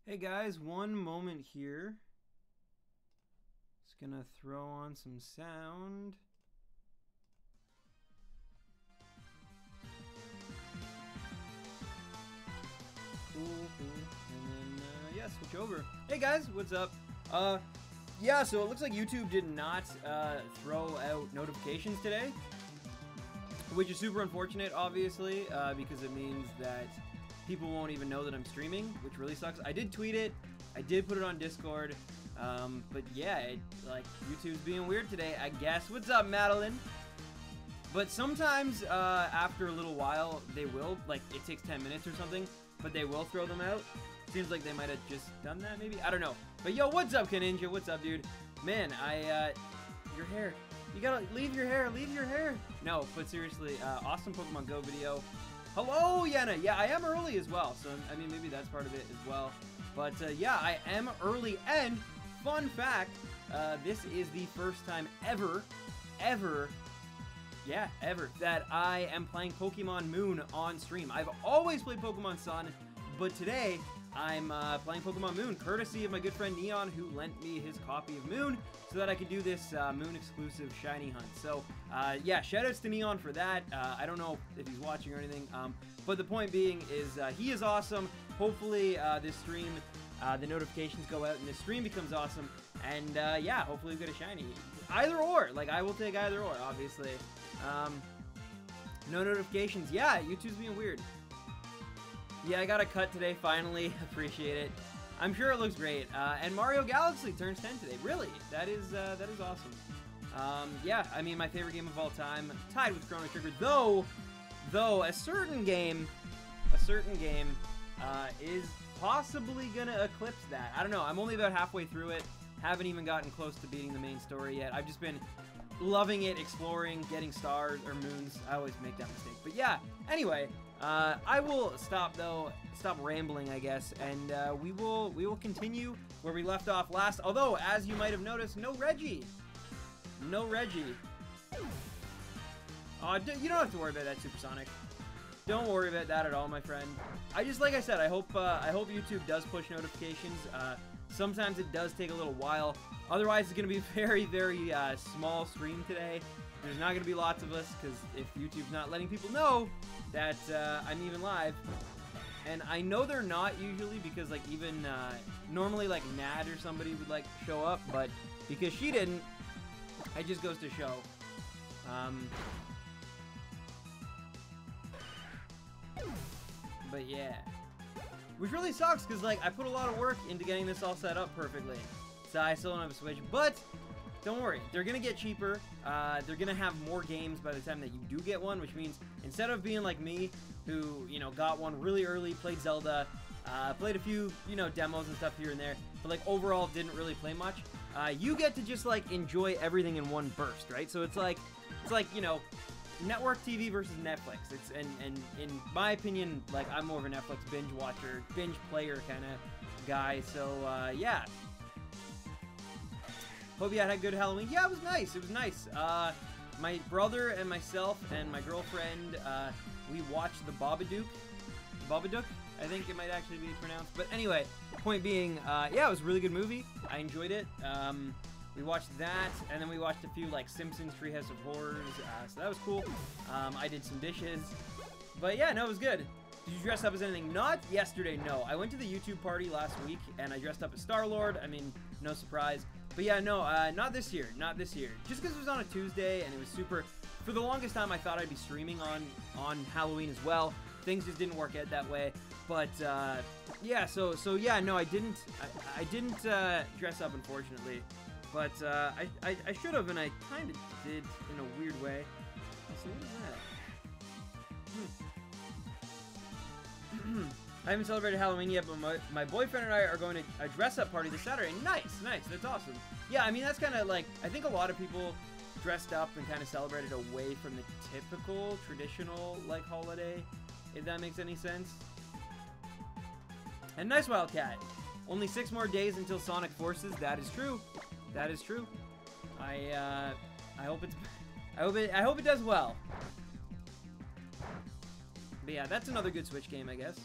Hey guys, one moment here. Just gonna throw on some sound. Cool. And then, yeah, switch over. Hey guys, what's up? Yeah, so it looks like YouTube did not throw out notifications today, which is super unfortunate, obviously, because it means that people won't even know that I'm streaming, which really sucks. I did tweet it, I did put it on Discord, but yeah, YouTube's being weird today, I guess. What's up, Madeline? But sometimes, after a little while, they will, like, it takes 10 minutes or something, but they will throw them out. Seems like they might have just done that, maybe? I don't know. But yo, what's up, Kaninja? What's up, dude? Man, your hair. You gotta leave your hair. No, but seriously, awesome Pokemon Go video. Hello, Yenna. Yeah, I am early as well, so I mean maybe that's part of it as well. But yeah, I am early, and fun fact, this is the first time ever that I am playing Pokemon Moon on stream. I've always played Pokemon Sun, but today I'm playing Pokemon Moon, courtesy of my good friend Neon, who lent me his copy of Moon so that I could do this Moon-exclusive shiny hunt. So, yeah, shoutouts to Neon for that. I don't know if he's watching or anything, but the point being is he is awesome. Hopefully, this stream, the notifications go out and this stream becomes awesome. And, yeah, hopefully we get a shiny. Either or. Like, I will take either or, obviously. No notifications. Yeah, YouTube's being weird. Yeah, I got a cut today, finally. Appreciate it. I'm sure it looks great. And Mario Galaxy turns 10 today. Really? That is awesome. Yeah, I mean, my favorite game of all time, tied with Chrono Trigger, though a certain game is possibly gonna eclipse that. I don't know. I'm only about halfway through it. Haven't even gotten close to beating the main story yet. I've just been loving it, exploring, getting stars or moons. I always make that mistake. But yeah, anyway, I will stop rambling, I guess, and we will continue where we left off last. Although, as you might have noticed, no Reggie. No Reggie. You don't have to worry about that, Supersonic. Don't worry about that at all, my friend. Like I said, I hope YouTube does push notifications. Sometimes it does take a little while. Otherwise, it's going to be a very, very small stream today. There's not going to be lots of us, because if YouTube's not letting people know that I'm even live, and I know they're not usually, because like even normally like Nad or somebody would like show up, but because she didn't, it just goes to show. But yeah. Which really sucks, because, like, I put a lot of work into getting this all set up perfectly. So I still don't have a Switch, but don't worry. They're going to get cheaper. They're going to have more games by the time that you do get one, which means instead of being like me, who, you know, got one really early, played Zelda, played a few, you know, demos and stuff here and there, but, like, overall didn't really play much, you get to just, like, enjoy everything in one burst, right? So it's like, you know, network TV versus Netflix. And in my opinion, like, I'm more of a Netflix binge watcher, binge player kind of guy. So yeah. Hope you had a good Halloween. Yeah, it was nice. It was nice. My brother and myself and my girlfriend, we watched the Babadook, I think it might actually be pronounced. But anyway, point being, yeah, it was a really good movie. I enjoyed it. We watched that, and then we watched a few, like, Simpsons Treehouse of Horrors, so that was cool. I did some dishes, but yeah, no, it was good. Did you dress up as anything? Not yesterday, no. I went to the YouTube party last week, and I dressed up as Star-Lord. I mean, no surprise. But yeah, no, not this year, Just because it was on a Tuesday, and it was super... For the longest time, I thought I'd be streaming on Halloween as well. Things just didn't work out that way. But, yeah, so yeah, no, I didn't dress up, unfortunately. But, I should have, and I kind of did in a weird way. So what is that? I haven't celebrated Halloween yet, but my boyfriend and I are going to a dress-up party this Saturday. Nice, that's awesome. Yeah, I mean, that's kind of like, I think a lot of people dressed up and kind of celebrated away from the typical, traditional, like, holiday, if that makes any sense. And nice, Wildcat. Only 6 more days until Sonic Forces. That is true. That is true. I hope it does well. But yeah, that's another good Switch game, I guess.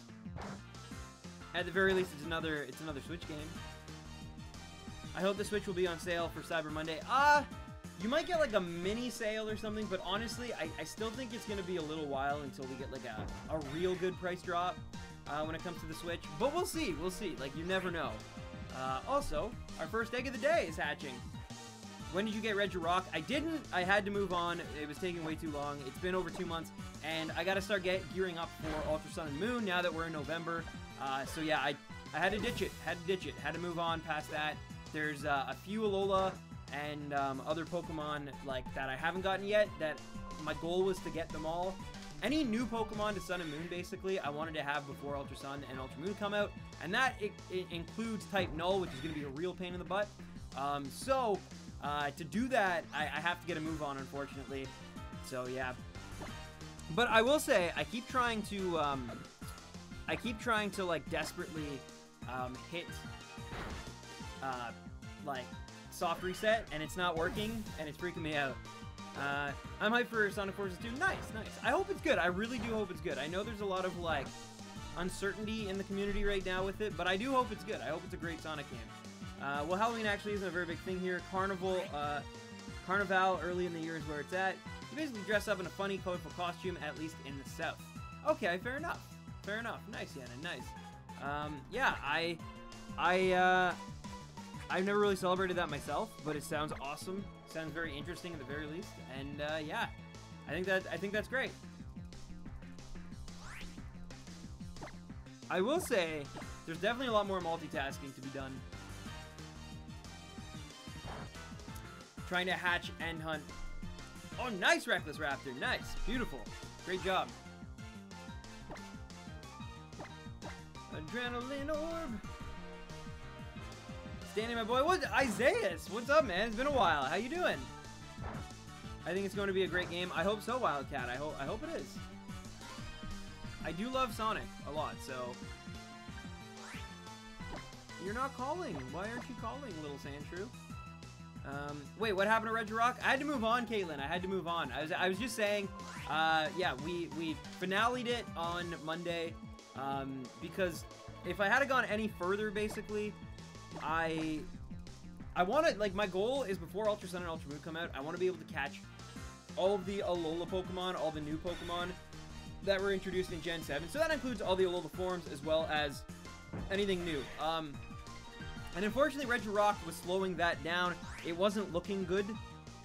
At the very least, it's another Switch game. I hope the Switch will be on sale for Cyber Monday. You might get like a mini sale or something, but honestly, I still think it's going to be a little while until we get like a real good price drop when it comes to the Switch. But we'll see. We'll see. Like, you never know. Also, our first egg of the day is hatching. When did you get Regirock? I didn't. I had to move on. It was taking way too long. It's been over 2 months, and I got to start gearing up for Ultra Sun and Moon now that we're in November. So yeah, I had to ditch it. Had to move on past that. There's a few Alola and other Pokemon like that I haven't gotten yet. That my goal was to get them all. Any new Pokemon to Sun and Moon, basically, I wanted to have before Ultra Sun and Ultra Moon come out, and that it includes Type Null, which is going to be a real pain in the butt. To do that, I have to get a move on, unfortunately. So yeah. But I will say, I keep trying to like desperately hit like soft reset, and it's not working, and it's freaking me out. I'm hyped for Sonic Forces 2. Nice. I hope it's good. I really do hope it's good. I know there's a lot of like uncertainty in the community right now with it, but I do hope it's good. I hope it's a great Sonic game. Well, Halloween actually isn't a very big thing here. Carnival early in the year is where it's at. You basically dress up in a funny, colorful costume, at least in the South. Okay, fair enough. Nice, Yana, nice. Yeah, I've never really celebrated that myself, but it sounds awesome. Sounds very interesting at the very least, and yeah, I think that's great. I will say, there's definitely a lot more multitasking to be done. Trying to hatch and hunt. Oh, nice, Reckless Raptor. Nice. Beautiful. Great job. Adrenaline Orb. Standing, my boy. What? Isaiah? What's up, man? It's been a while. How you doing? I think it's going to be a great game. I hope so, Wildcat. I hope it is. I do love Sonic a lot, so... You're not calling. Why aren't you calling, little Sandshrew? Wait, what happened to Regirock? I had to move on, Caitlin. I had to move on. I was just saying, yeah, we finale'd it on Monday, because if I had gone any further, basically, I want to, like, my goal is before Ultra Sun and Ultra Moon come out, I want to be able to catch all of the Alola Pokemon, all the new Pokemon that were introduced in Gen 7. So that includes all the Alola forms as well as anything new. And unfortunately, Regirock was slowing that down. It wasn't looking good,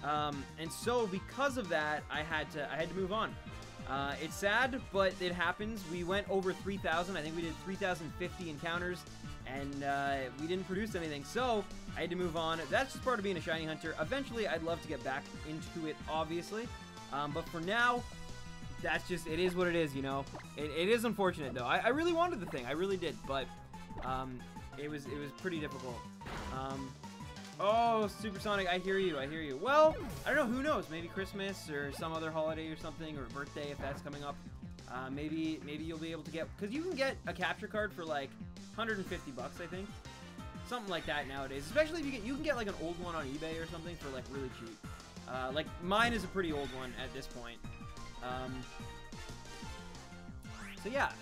and so because of that, I had to move on. It's sad, but it happens. We went over 3,000. I think we did 3,050 encounters, and we didn't produce anything. So I had to move on. That's just part of being a shiny hunter. Eventually, I'd love to get back into it, obviously. But for now, that's just, it is what it is, you know. It is unfortunate, though. I really wanted the thing. I really did, but it was pretty difficult. Oh, Supersonic, I hear you. Well, I don't know, who knows? Maybe Christmas or some other holiday or something, or birthday if that's coming up. Maybe you'll be able to get, because you can get a capture card for like 150 bucks, I think. Something like that nowadays. Especially if you can get like an old one on eBay or something for like really cheap. Like mine is a pretty old one at this point. So yeah.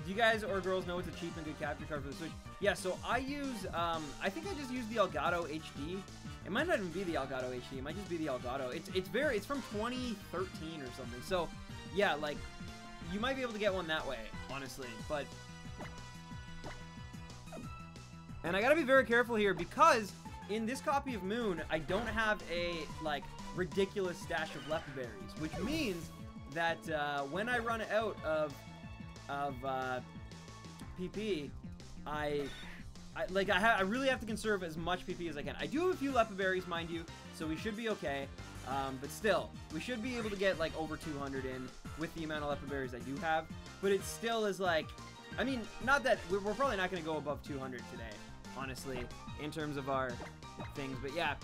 Do you guys or girls know what's a cheap and good capture card for the Switch? Yeah, so I use, I think I just use the Elgato HD. It might not even be the Elgato HD. It might just be the Elgato. It's from 2013 or something. So, yeah, like, you might be able to get one that way, honestly. But, and I gotta be very careful here because in this copy of Moon, I don't have a, like, ridiculous stash of Leopard berries, which means that when I run out of PP, I really have to conserve as much PP as I can. I do have a few Leopard berries, mind you, so we should be okay. But still, we should be able to get like over 200 in with the amount of Leopard berries I do have. But it still is like, I mean, not that we're probably not going to go above 200 today, honestly, in terms of our things. But yeah,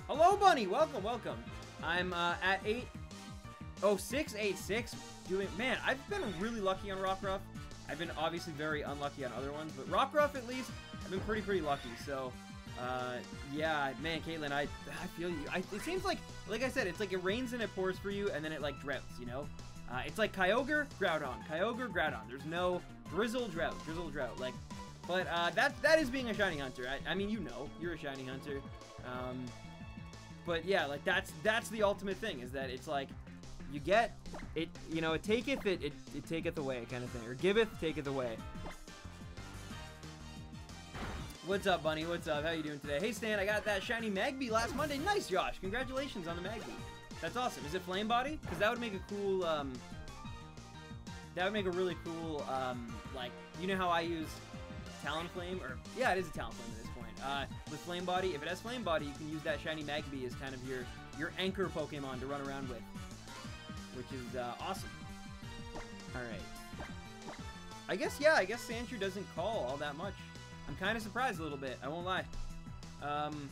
hello, Bunny. Welcome. I'm at 80686. Man, I've been really lucky on Rockruff. I've been obviously very unlucky on other ones, but Rockruff at least, I've been pretty lucky. So, yeah, man, Caitlin, I feel you. It seems like I said, it's like it rains and it pours for you, and then it like droughts, you know. It's like Kyogre, Groudon, Kyogre, Groudon. There's no Drizzle, Drought, Drizzle, Drought. Like, but that is being a shiny hunter. I mean, you know, you're a shiny hunter. But yeah, like that's the ultimate thing, is that it's like you get it, you know, it taketh it taketh away kind of thing, or giveth, taketh away. What's up, Bunny? What's up? How you doing today? Hey, Stan, I got that shiny Magby last Monday. Nice, Josh. Congratulations on the Magby. That's awesome. Is it Flame Body? Because that would make a cool, that would make a really cool, like, you know how I use Talonflame? Or, yeah, it is a Talonflame at this point. With Flame Body, if it has Flame Body, you can use that shiny Magby as kind of your anchor Pokemon to run around with, which is awesome. All right. I guess Sandshrew doesn't call all that much. I'm kind of surprised a little bit, I won't lie. I'm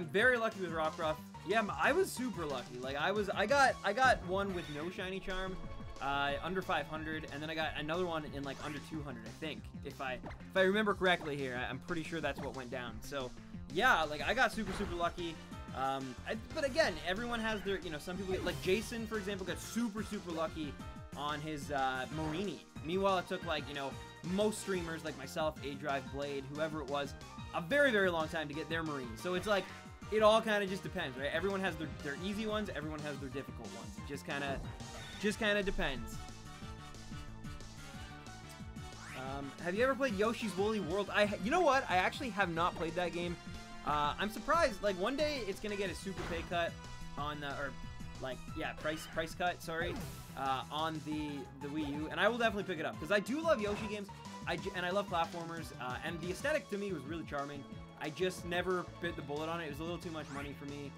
very lucky with Rockruff. Yeah, I was super lucky. Like, I got one with no shiny charm, under 500, and then I got another one in like under 200, I think. If I remember correctly here, I'm pretty sure that's what went down. So, yeah, like I got super lucky. But again, everyone has their, you know, some people get, like Jason, for example, got super lucky on his Marini. Meanwhile, it took, like, you know, most streamers like myself, A-Drive, Blade, whoever it was, a very long time to get their Marini. So it's like, it all kind of just depends, right? Everyone has their easy ones, everyone has their difficult ones. It just kind of depends. Have you ever played Yoshi's Woolly World? You know what? I actually have not played that game. I'm surprised. Like, one day it's gonna get a super pay cut on, or like, yeah, price cut. Sorry, on the Wii U, and I will definitely pick it up because I do love Yoshi games. And I love platformers, and the aesthetic to me was really charming. I just never bit the bullet on it. It was a little too much money for me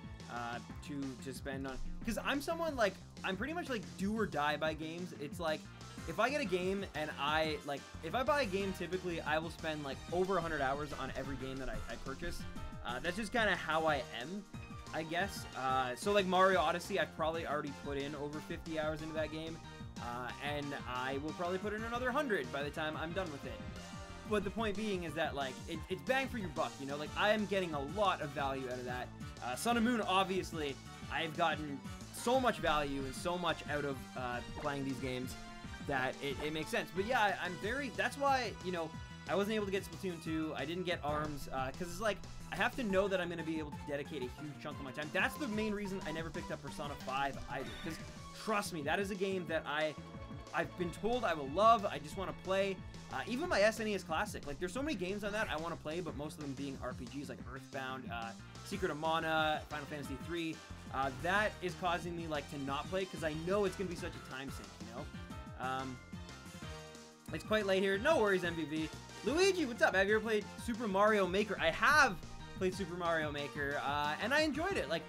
to spend on. Because I'm someone, like, I'm pretty much like do or die by games. It's like, if I get a game and if I buy a game, typically I will spend like over 100 hours on every game that I purchase. That's just kind of how I am, I guess. So like Mario Odyssey, I've probably already put in over 50 hours into that game. And I will probably put in another 100 by the time I'm done with it. But the point being is that, like, it's bang for your buck, you know? Like, I am getting a lot of value out of that. Sun and Moon, obviously, I've gotten so much value and so much out of playing these games that it makes sense. But yeah, that's why, you know, I wasn't able to get Splatoon 2. I didn't get ARMS, because it's like, I have to know that I'm going to be able to dedicate a huge chunk of my time. That's the main reason I never picked up Persona 5 either, because trust me, that is a game that I've been told I will love. I just want to play. Even my SNES Classic. Like, there's so many games on that I want to play, but most of them being RPGs like Earthbound, Secret of Mana, Final Fantasy 3. That is causing me, like, to not play because I know it's going to be such a time sink, you know? It's quite late here. No worries, MVV. Luigi, what's up? Have you ever played Super Mario Maker? I have played Super Mario Maker, and I enjoyed it. Like,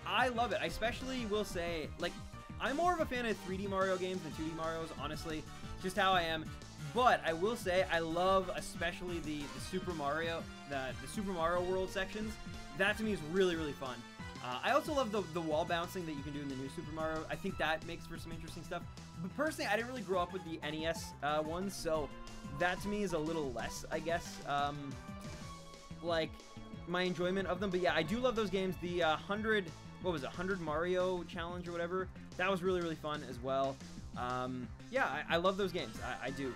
I love it. I especially will say, like, I'm more of a fan of 3D Mario games than 2D Marios, honestly. Just how I am. But I will say I love especially the Super Mario World sections. That to me is really fun. I also love the wall bouncing that you can do in the new Super Mario. I think that makes for some interesting stuff. But personally, I didn't really grow up with the NES ones, so that to me is a little less, I guess, like my enjoyment of them. But yeah, I do love those games. The 100 Mario challenge or whatever, that was really fun as well. Yeah, I love those games. I do.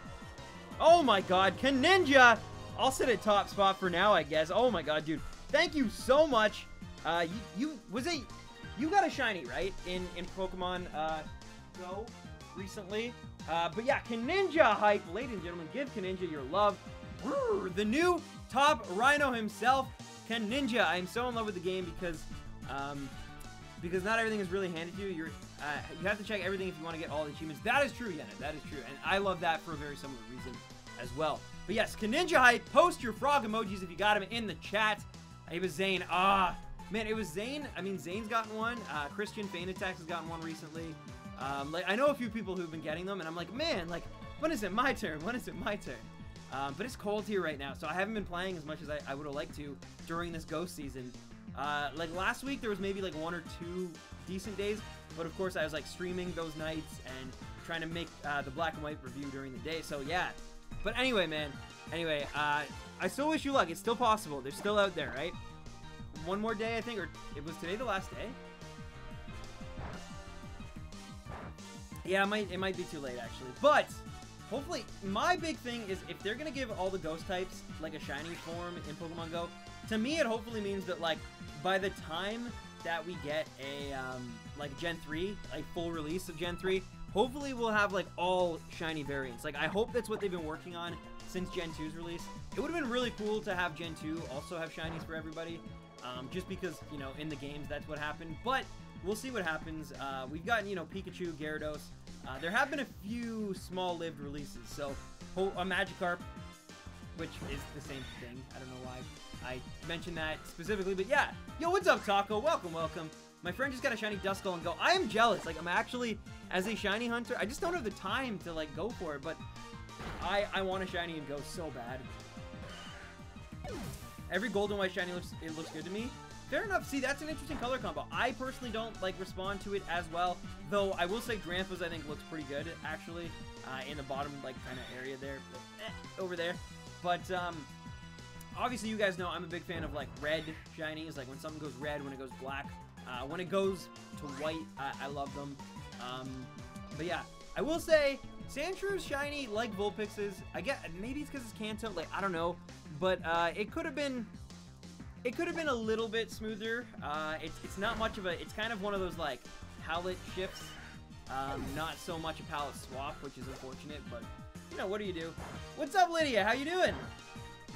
Oh my god, Ninja! I'll sit at top spot for now, I guess. Oh my god, dude. Thank you so much. You got a shiny, right? In Pokemon Go recently. But yeah, Ninja hype. Ladies and gentlemen, give Ninja your love. The new top Rhino himself, Ninja. I'm so in love with the game because not everything is really handed to you. You have to check everything if you want to get all the achievements. That is true, Yenna. That is true. And I love that for a very similar reason as well. But yes, Ninja hype. Post your frog emojis if you got him in the chat. It was Zane. Man, it was Zane. I mean, Zane's gotten one. Christian Feint Attacks has gotten one recently. Like, I know a few people who've been getting them, and I'm like, man, like, when is it my turn? When is it my turn? But it's cold here right now, so I haven't been playing as much as I would have liked to during this ghost season. Like, last week, there was maybe, like, 1 or 2 decent days, but of course, I was, like, streaming those nights and trying to make the black and white review during the day, so yeah. But anyway, man, I still wish you luck. It's still possible. They're still out there, right? One more day, I think, or it was today the last day? Yeah, it might be too late, actually. But, hopefully, my big thing is if they're going to give all the ghost types, like, a shiny form in Pokemon Go, to me, it hopefully means that, like, by the time that we get a, like, Gen 3, like, full release of Gen 3, hopefully we'll have, like, all shiny variants. Like, I hope that's what they've been working on since Gen 2's release. It would have been really cool to have Gen 2 also have shinies for everybody, just because, you know, in the games that's what happened. But we'll see what happens. We've gotten, you know, Pikachu, Gyarados. There have been a few small-lived releases, so a Magikarp, which is the same thing. I don't know why I mentioned that specifically, but yeah. Yo, what's up, Taco? Welcome, welcome. My friend just got a shiny Duskull and Go. I am jealous. Like, I'm actually, as a shiny hunter, I just don't have the time to, like, go for it, but I want a shiny and Go so bad. Every gold and white shiny looks good to me. Fair enough. See, that's an interesting color combo. I personally don't, like, respond to it as well, though I will say Grampus, I think, looks pretty good, actually, in the bottom, like, kind of area there, over there. But, obviously, you guys know I'm a big fan of, like, red shinies, like, when something goes red, when it goes black. When it goes to white, I love them. But yeah, I will say, Sandshrew's shiny, like Vulpix's. I get, maybe it's because it's Kanto, like, I don't know. But, it could have been a little bit smoother. It's not much of a, it's kind of one of those, like, palette shifts. Not so much a palette swap, which is unfortunate, but, you know, what do you do? What's up, Lydia? How you doing?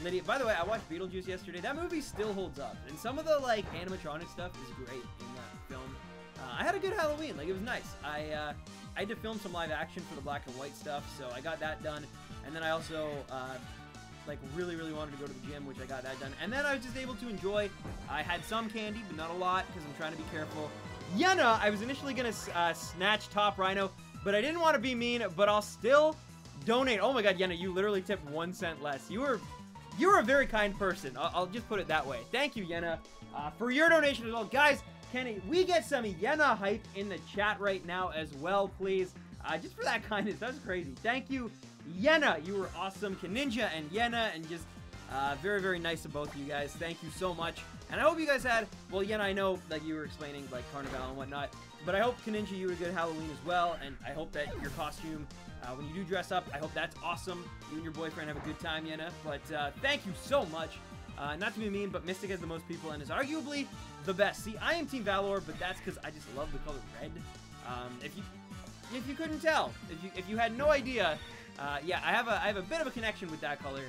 Lydia, by the way, I watched Beetlejuice yesterday. That movie still holds up, and some of the, like, animatronic stuff is great in that film. I had a good Halloween. Like, it was nice. I had to film some live action for the black and white stuff, so I got that done. And then I also, like, really wanted to go to the gym, which I got that done. And then I was just able to enjoy. I had some candy, but not a lot, because I'm trying to be careful. Yenna, I was initially going to snatch Top Rhino, but I didn't want to be mean, but I'll still donate. Oh my god, Yenna, you literally tipped 1 cent less. You're a very kind person. I'll just put it that way. Thank you, Yenna, for your donation as well. Guys, can we get some Yenna hype in the chat right now as well, please? Just for that kindness. That's crazy. Thank you, Yenna. You were awesome. Kaninja and Yenna, and just very nice of both of you guys. Thank you so much. And I hope you guys had, well, Yenna, I know, like, you were explaining, like, Carnival and whatnot, but I hope, Kaninja, you had a good Halloween as well, and I hope that your costume, when you do dress up, I hope that's awesome. You and your boyfriend have a good time, Yenna. But thank you so much. Not to be mean, but Mystic has the most people and is arguably the best. See, I am Team Valor, but that's because I just love the color red. If you couldn't tell, if you had no idea, yeah, I have a bit of a connection with that color.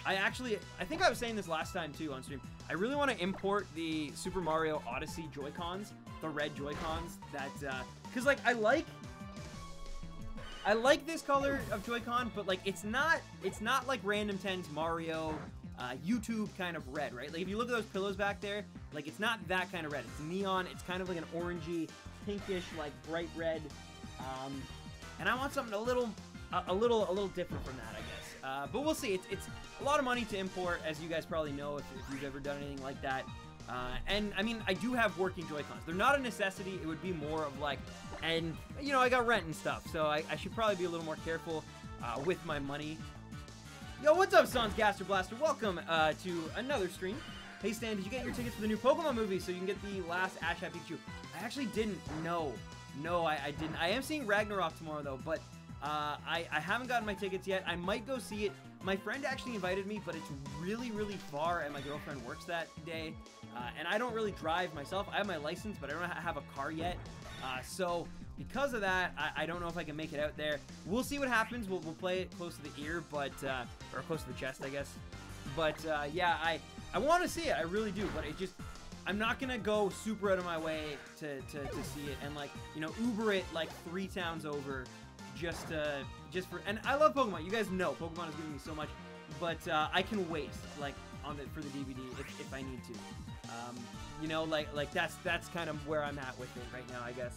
I think I was saying this last time too on stream. I really want to import the Super Mario Odyssey Joy-Cons, the red Joy-Cons. That because, like, I like this color of Joy-Con, but, like, it's not like Random 10's Mario YouTube kind of red, right? Like, if you look at those pillows back there, like, it's not that kind of red. It's neon. It's kind of like an orangey, pinkish, like, bright red. And I want something a little different from that, I guess. But we'll see. It's a lot of money to import, as you guys probably know if you've ever done anything like that. And I mean, I do have working Joy-Cons. They're not a necessity. It would be more of like, and you know, I got rent and stuff, so I should probably be a little more careful with my money. Yo, what's up, Sandyghast Blaster? Welcome to another stream. Hey, Stan, did you get your tickets for the new Pokemon movie so you can get the last Ash Hat Pikachu? I actually didn't. No, I didn't. I am seeing Ragnarok tomorrow though, but I haven't gotten my tickets yet. I might go see it. My friend actually invited me, but it's really far, and my girlfriend works that day. And I don't really drive myself. I have my license, but I don't have a car yet. So because of that, I don't know if I can make it out there. We'll see what happens. We'll play it close to the ear, but or close to the chest, I guess. But yeah, I want to see it. I really do. But it just, I'm not gonna go super out of my way to see it, and, like, you know, Uber it like 3 towns over just for. And I love Pokemon. You guys know Pokemon is giving me so much, but I can wait, like, for the DVD if I need to. You know, like that's kind of where I'm at with it right now, I guess.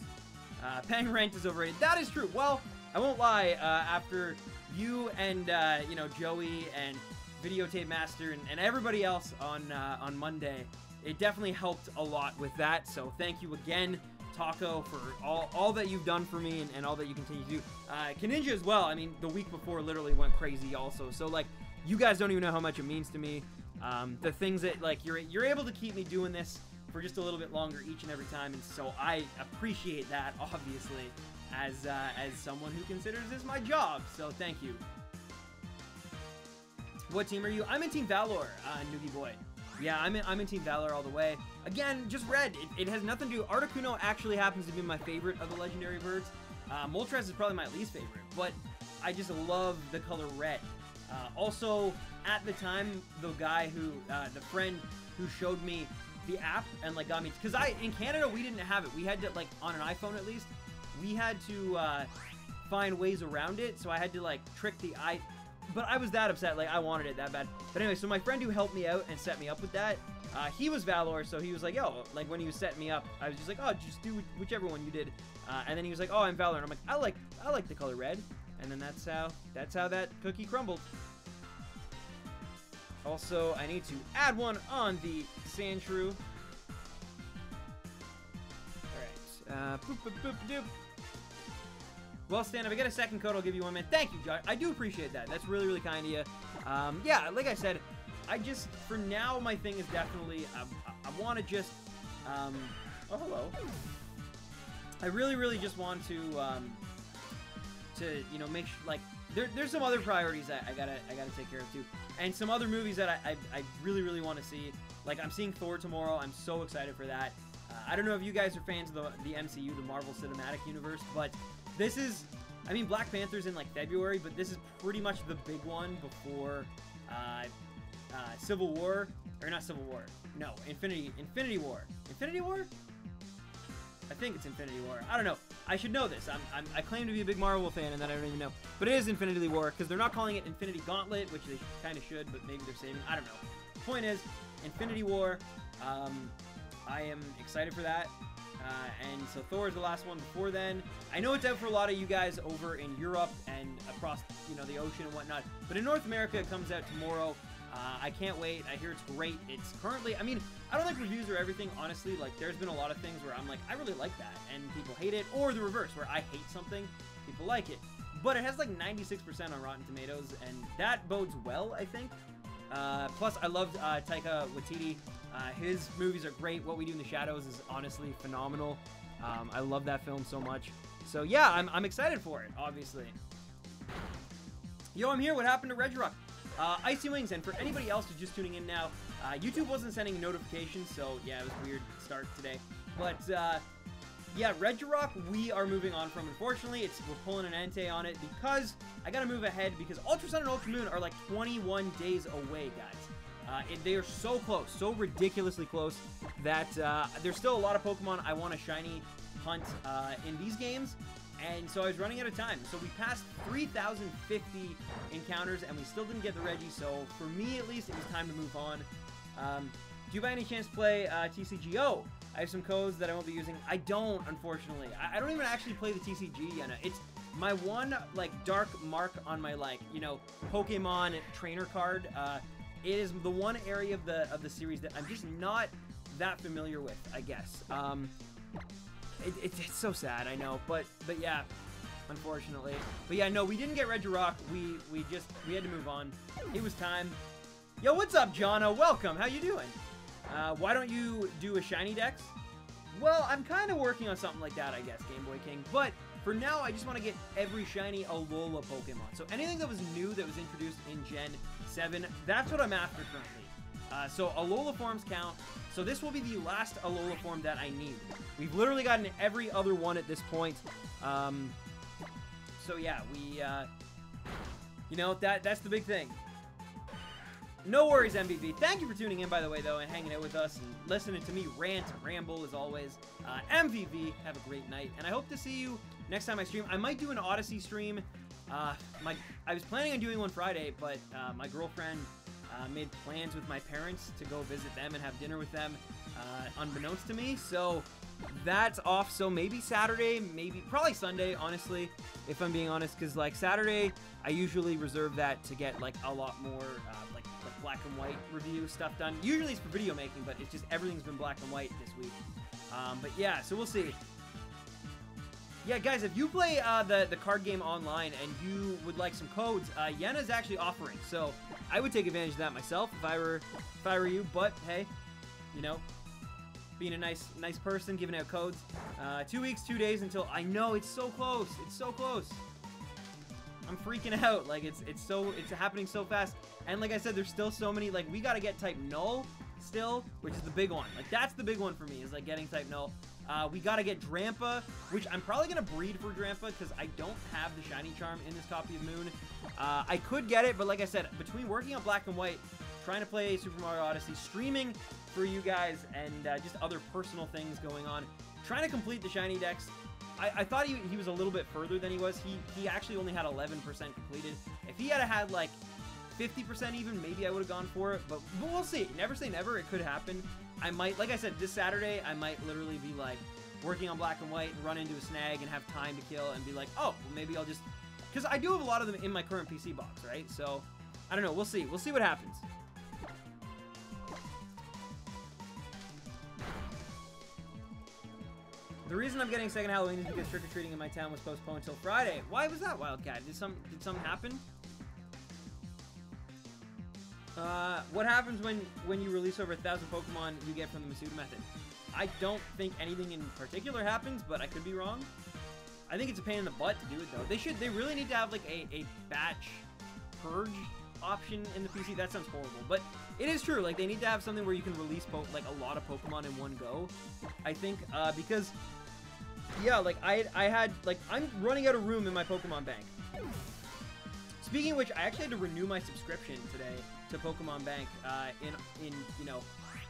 Paying rent is overrated. That is true. Well, I won't lie. After you and you know, Joey and Videotape Master and everybody else on Monday, it definitely helped a lot with that. So thank you again, Taco, for all that you've done for me and all that you continue to do. Kaninja as well. I mean, the week before literally went crazy also. So, like, you guys don't even know how much it means to me. The things that, like, you're able to keep me doing this for just a little bit longer each and every time, and so I appreciate that, obviously. as someone who considers this my job. So thank you. What team are you? I'm in Team Valor, Noogie Boy. Yeah, I'm in Team Valor all the way. Again, just red. It has nothing to do. Articuno actually happens to be my favorite of the legendary birds. Moltres is probably my least favorite, but I just love the color red. Also, at the time, the guy who, the friend who showed me the app and like got me, because in Canada we didn't have it. We had to, like, on an iPhone at least, we had to find ways around it. So I had to like trick but I was that upset, like I wanted it that bad. But anyway, so my friend who helped me out and set me up with that, he was Valor, so he was like, yo, like when he was setting me up, I was just like, oh, just do whichever one you did. And then he was like, oh, I'm Valor, and I'm like, I like the color red. And then that's how that cookie crumbled. Also, I need to add one on the Sandshrew. Alright, boop, boop, boop, doop. Well, Stan, if I get a second code, I'll give you 1 minute. Thank you, Josh. I do appreciate that. That's really, really kind of you. Yeah, like I said, for now, my thing is definitely, I want to just, oh, hello. I really, really just want to, you know, make sure, like, there's some other priorities that I gotta take care of too, and some other movies that I really, really want to see. Like, I'm seeing Thor tomorrow. I'm so excited for that. I don't know if you guys are fans of the MCU, the Marvel Cinematic Universe, but this is, I mean, Black Panther's in like February, but this is pretty much the big one before Civil War, or not Civil War. No, Infinity War. Infinity War? I think it's Infinity War. I don't know. I should know this. I claim to be a big Marvel fan, and then I don't even know. But it is Infinity War, because they're not calling it Infinity Gauntlet, which they kind of should, but maybe they're saving. I don't know. The point is, Infinity War. I am excited for that. And so Thor is the last one before then. I know it's out for a lot of you guys over in Europe and across, you know, the ocean and whatnot. But in North America, it comes out tomorrow. I can't wait. I hear it's great. It's currently, I mean, I don't like reviews or everything, honestly. Like, there's been a lot of things where I'm like, I really like that, and people hate it. Or the reverse, where I hate something, people like it. But it has like 96% on Rotten Tomatoes, and that bodes well, I think. Plus, I loved Taika Waititi. His movies are great. What We Do in the Shadows is honestly phenomenal. I love that film so much. So yeah, I'm excited for it, obviously. Yo, I'm here. What happened to Regirock? Icy Wings, and for anybody else who's just tuning in now, YouTube wasn't sending notifications, so yeah, it was a weird start today. But yeah, Regirock, we are moving on from. Unfortunately, we're pulling an ante on it because I gotta move ahead because Ultra Sun and Ultra Moon are like 21 days away, guys. They are so close, so ridiculously close that there's still a lot of Pokemon I want to shiny hunt in these games. And so I was running out of time. So we passed 3,050 encounters, and we still didn't get the Reggie. So for me, at least, it was time to move on. Do you by any chance play TCGO? I have some codes that I won't be using. I don't, unfortunately. I don't even actually play the TCG yet. It's my one, like, dark mark on my, like, you know, Pokemon trainer card. It is the one area of the series that I'm just not that familiar with, I guess. It's so sad, I know, but yeah, unfortunately. But yeah, no, we didn't get Regirock. We had to move on. It was time. Yo, what's up, Jono? Welcome. How you doing? Why don't you do a shiny dex? Well, I'm kind of working on something like that, I guess, Game Boy King. But for now, I just want to get every shiny Alola Pokemon. So anything that was new that was introduced in Gen 7, that's what I'm after currently. So Alola forms count. So this will be the last Alola form that I need. We've literally gotten every other one at this point. So yeah, you know, that's the big thing. No worries, MVP. Thank you for tuning in, by the way, though, and hanging out with us and listening to me rant and ramble, as always. MVP, have a great night, and I hope to see you next time I stream. I might do an Odyssey stream. I was planning on doing one Friday, but my girlfriend made plans with my parents to go visit them and have dinner with them, unbeknownst to me. So that's off. So maybe Saturday, probably Sunday, honestly, if I'm being honest, because like Saturday, I usually reserve that to get like a lot more like black and white review stuff done. Usually it's for video making, but it's just everything's been black and white this week. But yeah, so we'll see. Yeah, guys, if you play the card game online and you would like some codes, Yena's actually offering. So I would take advantage of that myself if I were you. But hey, you know, being a nice person, giving out codes. 2 weeks, 2 days until, I know, it's so close. It's so close. I'm freaking out. Like, it's happening so fast. And like I said, there's still so many, like, we gotta get type null still, which is the big one. Like, that's the big one for me, is like getting type null. We gotta get Drampa, which I'm probably gonna breed for Drampa because I don't have the shiny charm in this copy of Moon. I could get it, but like I said, between working on Black and White, trying to play Super Mario Odyssey, streaming for you guys, and just other personal things going on, trying to complete the shiny decks, I thought he was a little bit further than he was. He actually only had 11% completed. If he had had like 50% even, maybe I would have gone for it, but we'll see. Never say never. It could happen. I might, like I said, this Saturday, I might literally be like working on Black and White and run into a snag and have time to kill and be like, oh, well, maybe I'll just, because I do have a lot of them in my current PC box, right? So, I don't know. We'll see. We'll see what happens. The reason I'm getting second Halloween is because trick-or-treating in my town was postponed until Friday. Why was that, Wildcat? Did something happen? What happens when you release over 1,000 Pokemon you get from the Masuda method? I don't think anything in particular happens, but I could be wrong. I think it's a pain in the butt to do it, though. They really need to have, like, a batch purge option in the PC. That sounds horrible, but it is true. Like, they need to have something where you can release, like, a lot of Pokemon in one go, I think, because, yeah, like, I had, like, I'm running out of room in my Pokemon bank. Speaking of which, I actually had to renew my subscription today to Pokemon Bank in you know,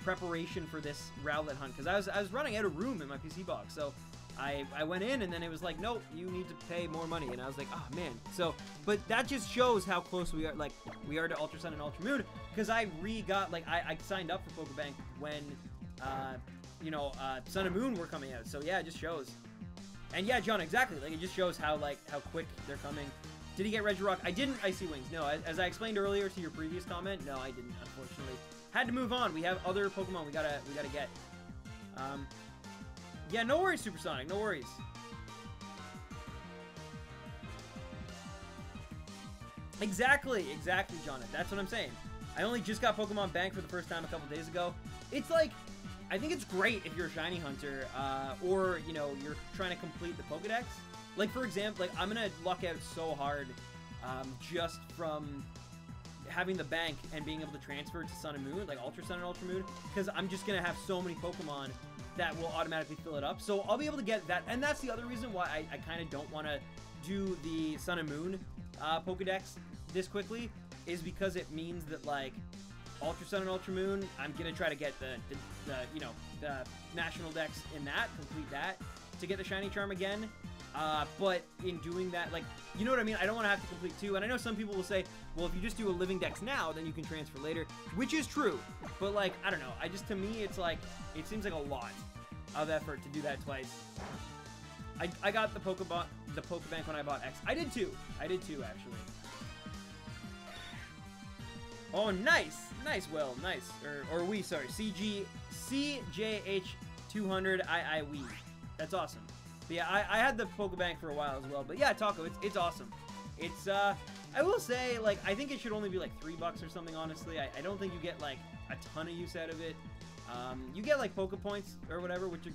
preparation for this Rowlet hunt, because I was running out of room in my PC box. So I went in, and then it was like, nope, you need to pay more money, and I was like, oh man. So, but that just shows how close we are, like, we are to Ultra Sun and Ultra Moon, because I got, like, I signed up for Pokebank when you know, Sun and Moon were coming out. So yeah, it just shows. And yeah, John, exactly. Like, it just shows how quick they're coming. Did he get Regirock? I didn't Icy Wings. No, as I explained earlier to your previous comment, no, I didn't, unfortunately. Had to move on. We have other Pokemon we gotta get. Yeah, no worries, Supersonic. No worries. Exactly, Jonathan. That's what I'm saying. I only just got Pokemon Bank for the first time a couple days ago. It's like, I think it's great if you're a shiny hunter, or, you know, you're trying to complete the Pokedex. Like, for example, like, I'm gonna luck out so hard just from having the bank and being able to transfer to Sun and Moon, like Ultra Sun and Ultra Moon, because I'm just gonna have so many Pokemon that will automatically fill it up. So I'll be able to get that, and that's the other reason why I kind of don't want to do the Sun and Moon Pokedex this quickly, is because it means that, like, Ultra Sun and Ultra Moon, I'm gonna try to get the you know, the national dex in that, complete that, to get the shiny charm again. But in doing that, like, you know what I mean? I don't want to have to complete two. And I know some people will say, well, if you just do a living dex now, then you can transfer later, which is true. But, like, I don't know. To me, it's like, it seems like a lot of effort to do that twice. I got the Pokebank when I bought X. I did too, actually. Oh, nice. Nice, Will. Nice. Sorry. CJH200 we. That's awesome. But yeah, I had the Pokebank for a while as well. But yeah, Taco, it's awesome. It's, I will say, like, I think it should only be like $3 or something, honestly. I don't think you get, like, a ton of use out of it. You get, like, Poke Points or whatever, which is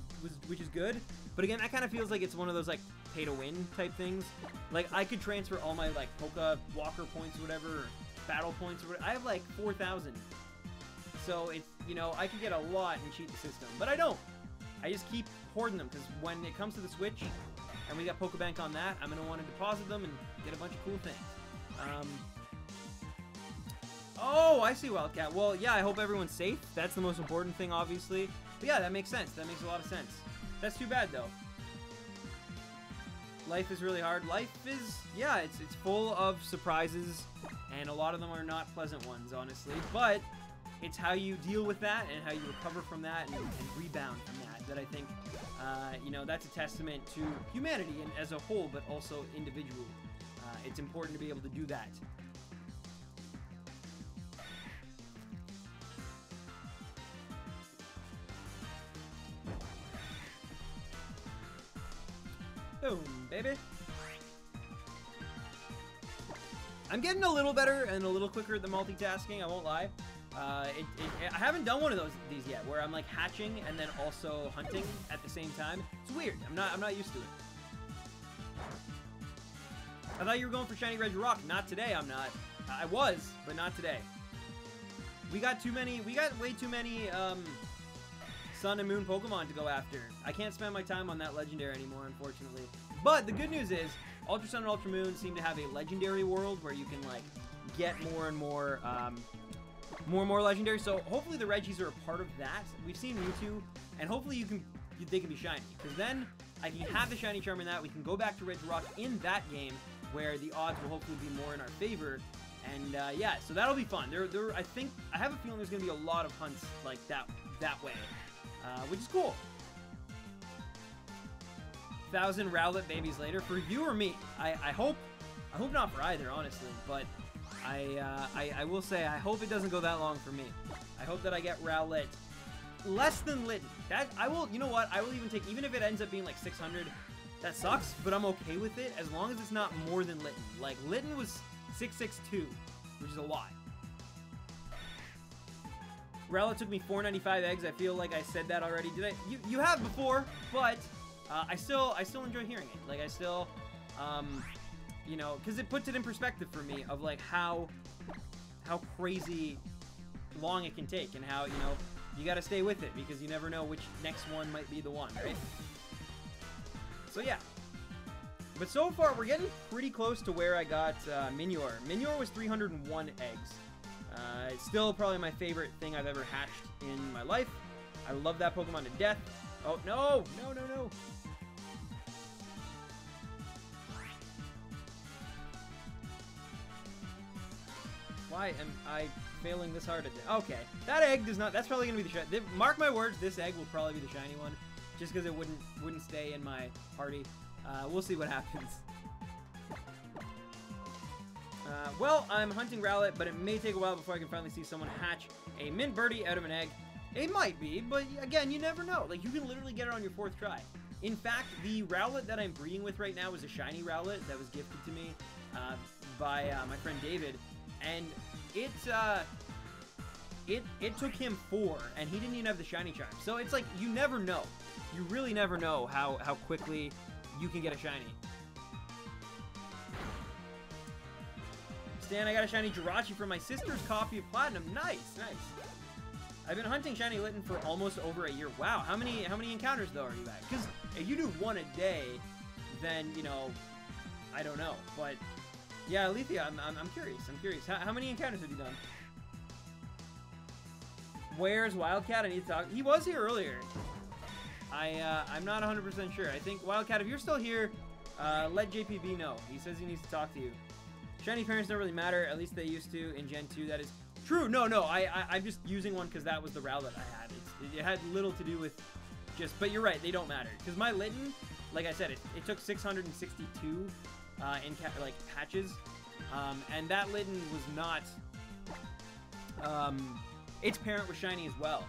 good. But again, that kind of feels like it's one of those, like, pay-to-win type things. Like, I could transfer all my, like, Poke Walker points or whatever, or Battle Points or whatever. I have, like, 4,000. So, it's, you know, I could get a lot and cheat the system. But I don't. I just keep hoarding them, because when it comes to the Switch, and we got Pokebank on that, I'm going to want to deposit them and get a bunch of cool things. Oh, I see, Wildcat. Well, yeah, I hope everyone's safe. That's the most important thing, obviously. But yeah, that makes sense. That makes a lot of sense. That's too bad, though. Life is really hard. Life is, yeah, it's full of surprises, and a lot of them are not pleasant ones, honestly. But it's how you deal with that and how you recover from that and rebound from that I think, you know, that's a testament to humanity and as a whole, but also individual. It's important to be able to do that. Boom, baby. I'm getting a little better and a little quicker at the multitasking, I won't lie. I haven't done one of these yet, where I'm like hatching and then also hunting at the same time. It's weird. I'm not used to it. I thought you were going for Shiny Regirock. Not today. I'm not. I was, but not today. We got way too many Sun and Moon Pokemon to go after. I can't spend my time on that legendary anymore, unfortunately. But the good news is, Ultra Sun and Ultra Moon seem to have a legendary world where you can like get more and more legendary. So hopefully the Regis are a part of that. We've seen Mewtwo, and hopefully they can be shiny. Because then I can have the Shiny Charm in that. We can go back to Regirock in that game, where the odds will hopefully be more in our favor. And yeah, so that'll be fun. I have a feeling there's gonna be a lot of hunts like that way, which is cool. 1,000 Rowlet babies later for you or me. I hope not for either, honestly. But I will say I hope it doesn't go that long for me. I hope that I get Rowlet less than Litten. You know what? I will even take, even if it ends up being like 600. That sucks, but I'm okay with it as long as it's not more than Litten. Like, Litten was 662, which is a lot. Rowlet took me 495 eggs. I feel like I said that already. Did I? You have before, but I still enjoy hearing it. Like, I still, you know, because it puts it in perspective for me of like how crazy long it can take, and how, you know, you got to stay with it because you never know which next one might be the one, right? So yeah, but so far we're getting pretty close to where I got Minior. Minior was 301 eggs. It's still probably my favorite thing I've ever hatched in my life. I love that Pokemon to death. Oh, no! No, no, no! Why am I failing this hard at this? Okay, that egg does not... That's probably going to be the shiny... Mark my words, this egg will probably be the shiny one. Just because it wouldn't stay in my party. We'll see what happens. Well, I'm hunting Rowlet, but it may take a while before I can finally see someone hatch a mint birdie out of an egg. It might be, but again, you never know. Like, you can literally get it on your 4th try. In fact, the Rowlet that I'm breeding with right now is a shiny Rowlet that was gifted to me by my friend David, and it took him 4, and he didn't even have the shiny charm. So it's like, you never know. You really never know how quickly you can get a shiny. Stan, I got a shiny Jirachi from my sister's copy of Platinum. Nice, nice. I've been hunting shiny Litten for almost over a year. Wow, how many encounters though are you at? Because if you do 1 a day, then, you know, I don't know. But yeah, Alethea, I'm curious. I'm curious. How many encounters have you done? Where's Wildcat? I need to talk. He was here earlier. I'm not 100% sure. I think, Wildcat, if you're still here, let JPB know. He says he needs to talk to you. Shiny parents don't really matter. At least they used to in Gen 2. That is true. No. I'm just using one because that was the Rowlet I had. It had little to do with just... But you're right. They don't matter. Because my Litten, like I said, it took 662 in hatches. And that Litten was not... its parent was shiny as well.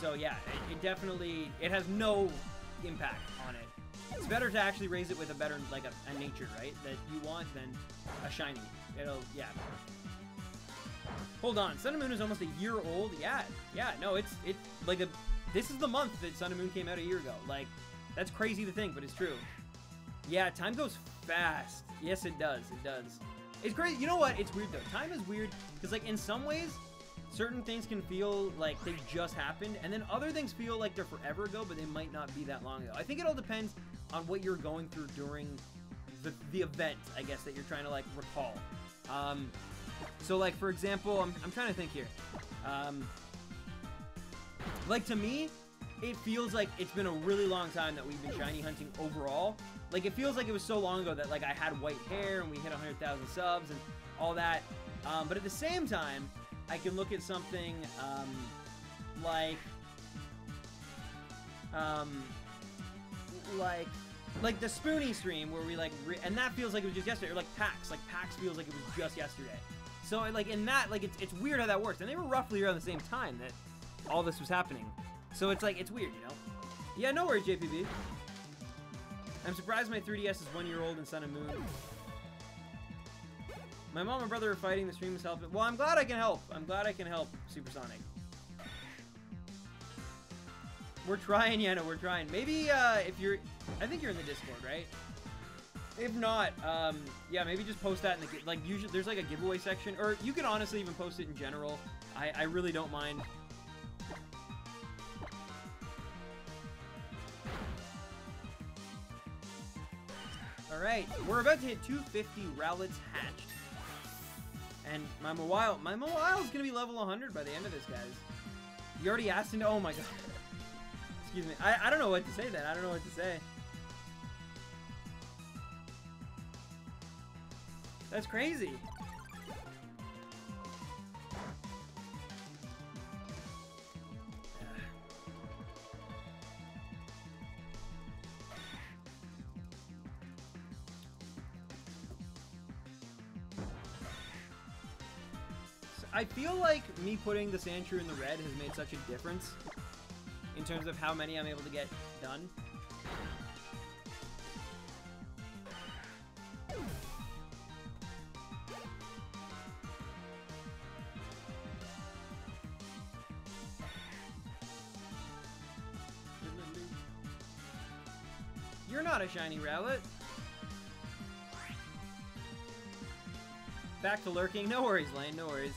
So yeah, it definitely, it has no impact on it. It's better to actually raise it with a better, like a nature, right, that you want than a shiny. It'll, yeah. Hold on, Sun and Moon is almost a year old. Yeah, no, it's like this is the month that Sun and Moon came out a year ago. Like, that's crazy to think, but it's true. Yeah, time goes fast. Yes, it does. It does. It's crazy. You know what? It's weird though. Time is weird because, like, in some ways, certain things can feel like they've just happened, and then other things feel like they're forever ago, but they might not be that long ago. I think it all depends on what you're going through during the event, I guess, that you're trying to, like, recall. So, like, for example, I'm trying to think here. Like, to me, it feels like it's been a really long time that we've been shiny hunting overall. Like, it feels like it was so long ago that, like, I had white hair and we hit 100,000 subs and all that. But at the same time, I can look at something like the Spoonie stream where we and that feels like it was just yesterday, or like PAX. Like PAX feels like it was just yesterday. So like in that, like it's weird how that works. And they were roughly around the same time that all this was happening. So it's like, it's weird, you know? Yeah, no worries, JPB. I'm surprised my 3DS is 1 year old in Sun and Moon. My mom and brother are fighting. The stream is helping. Well, I'm glad I can help. I'm glad I can help, Supersonic. We're trying, Yana. We're trying. Maybe if you're... I think you're in the Discord, right? If not, yeah, maybe just post that in the... Like, usually there's like a giveaway section. Or you can honestly even post it in general. I really don't mind. Alright, we're about to hit 250 Rowlets hatched. And my Mawile's gonna be level 100 by the end of this, guys. You already asked into... Oh my god. Excuse me. I don't know what to say then. I don't know what to say. That's crazy. I feel like me putting the Sandshrew in the red has made such a difference in terms of how many I'm able to get done. You're not a shiny Rowlet. Back to lurking. No worries, Lane. No worries.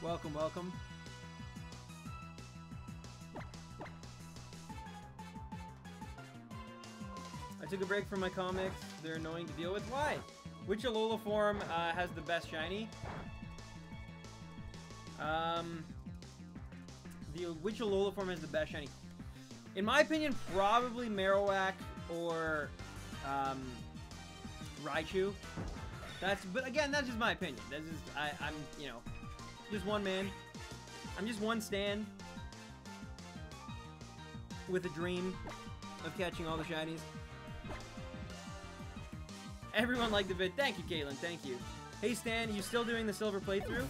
Welcome, welcome. I took a break from my comics. They're annoying to deal with. Why? Which Alola form has the best shiny? Which Alola form has the best shiny? In my opinion, probably Marowak or Raichu. But again, that's just my opinion. That's just, I'm, you know, just one man. I'm just one stan with a dream of catching all the shinies. Everyone liked the vid. Thank you, Caitlin. Thank you. Hey, Stan, you still doing the silver playthrough?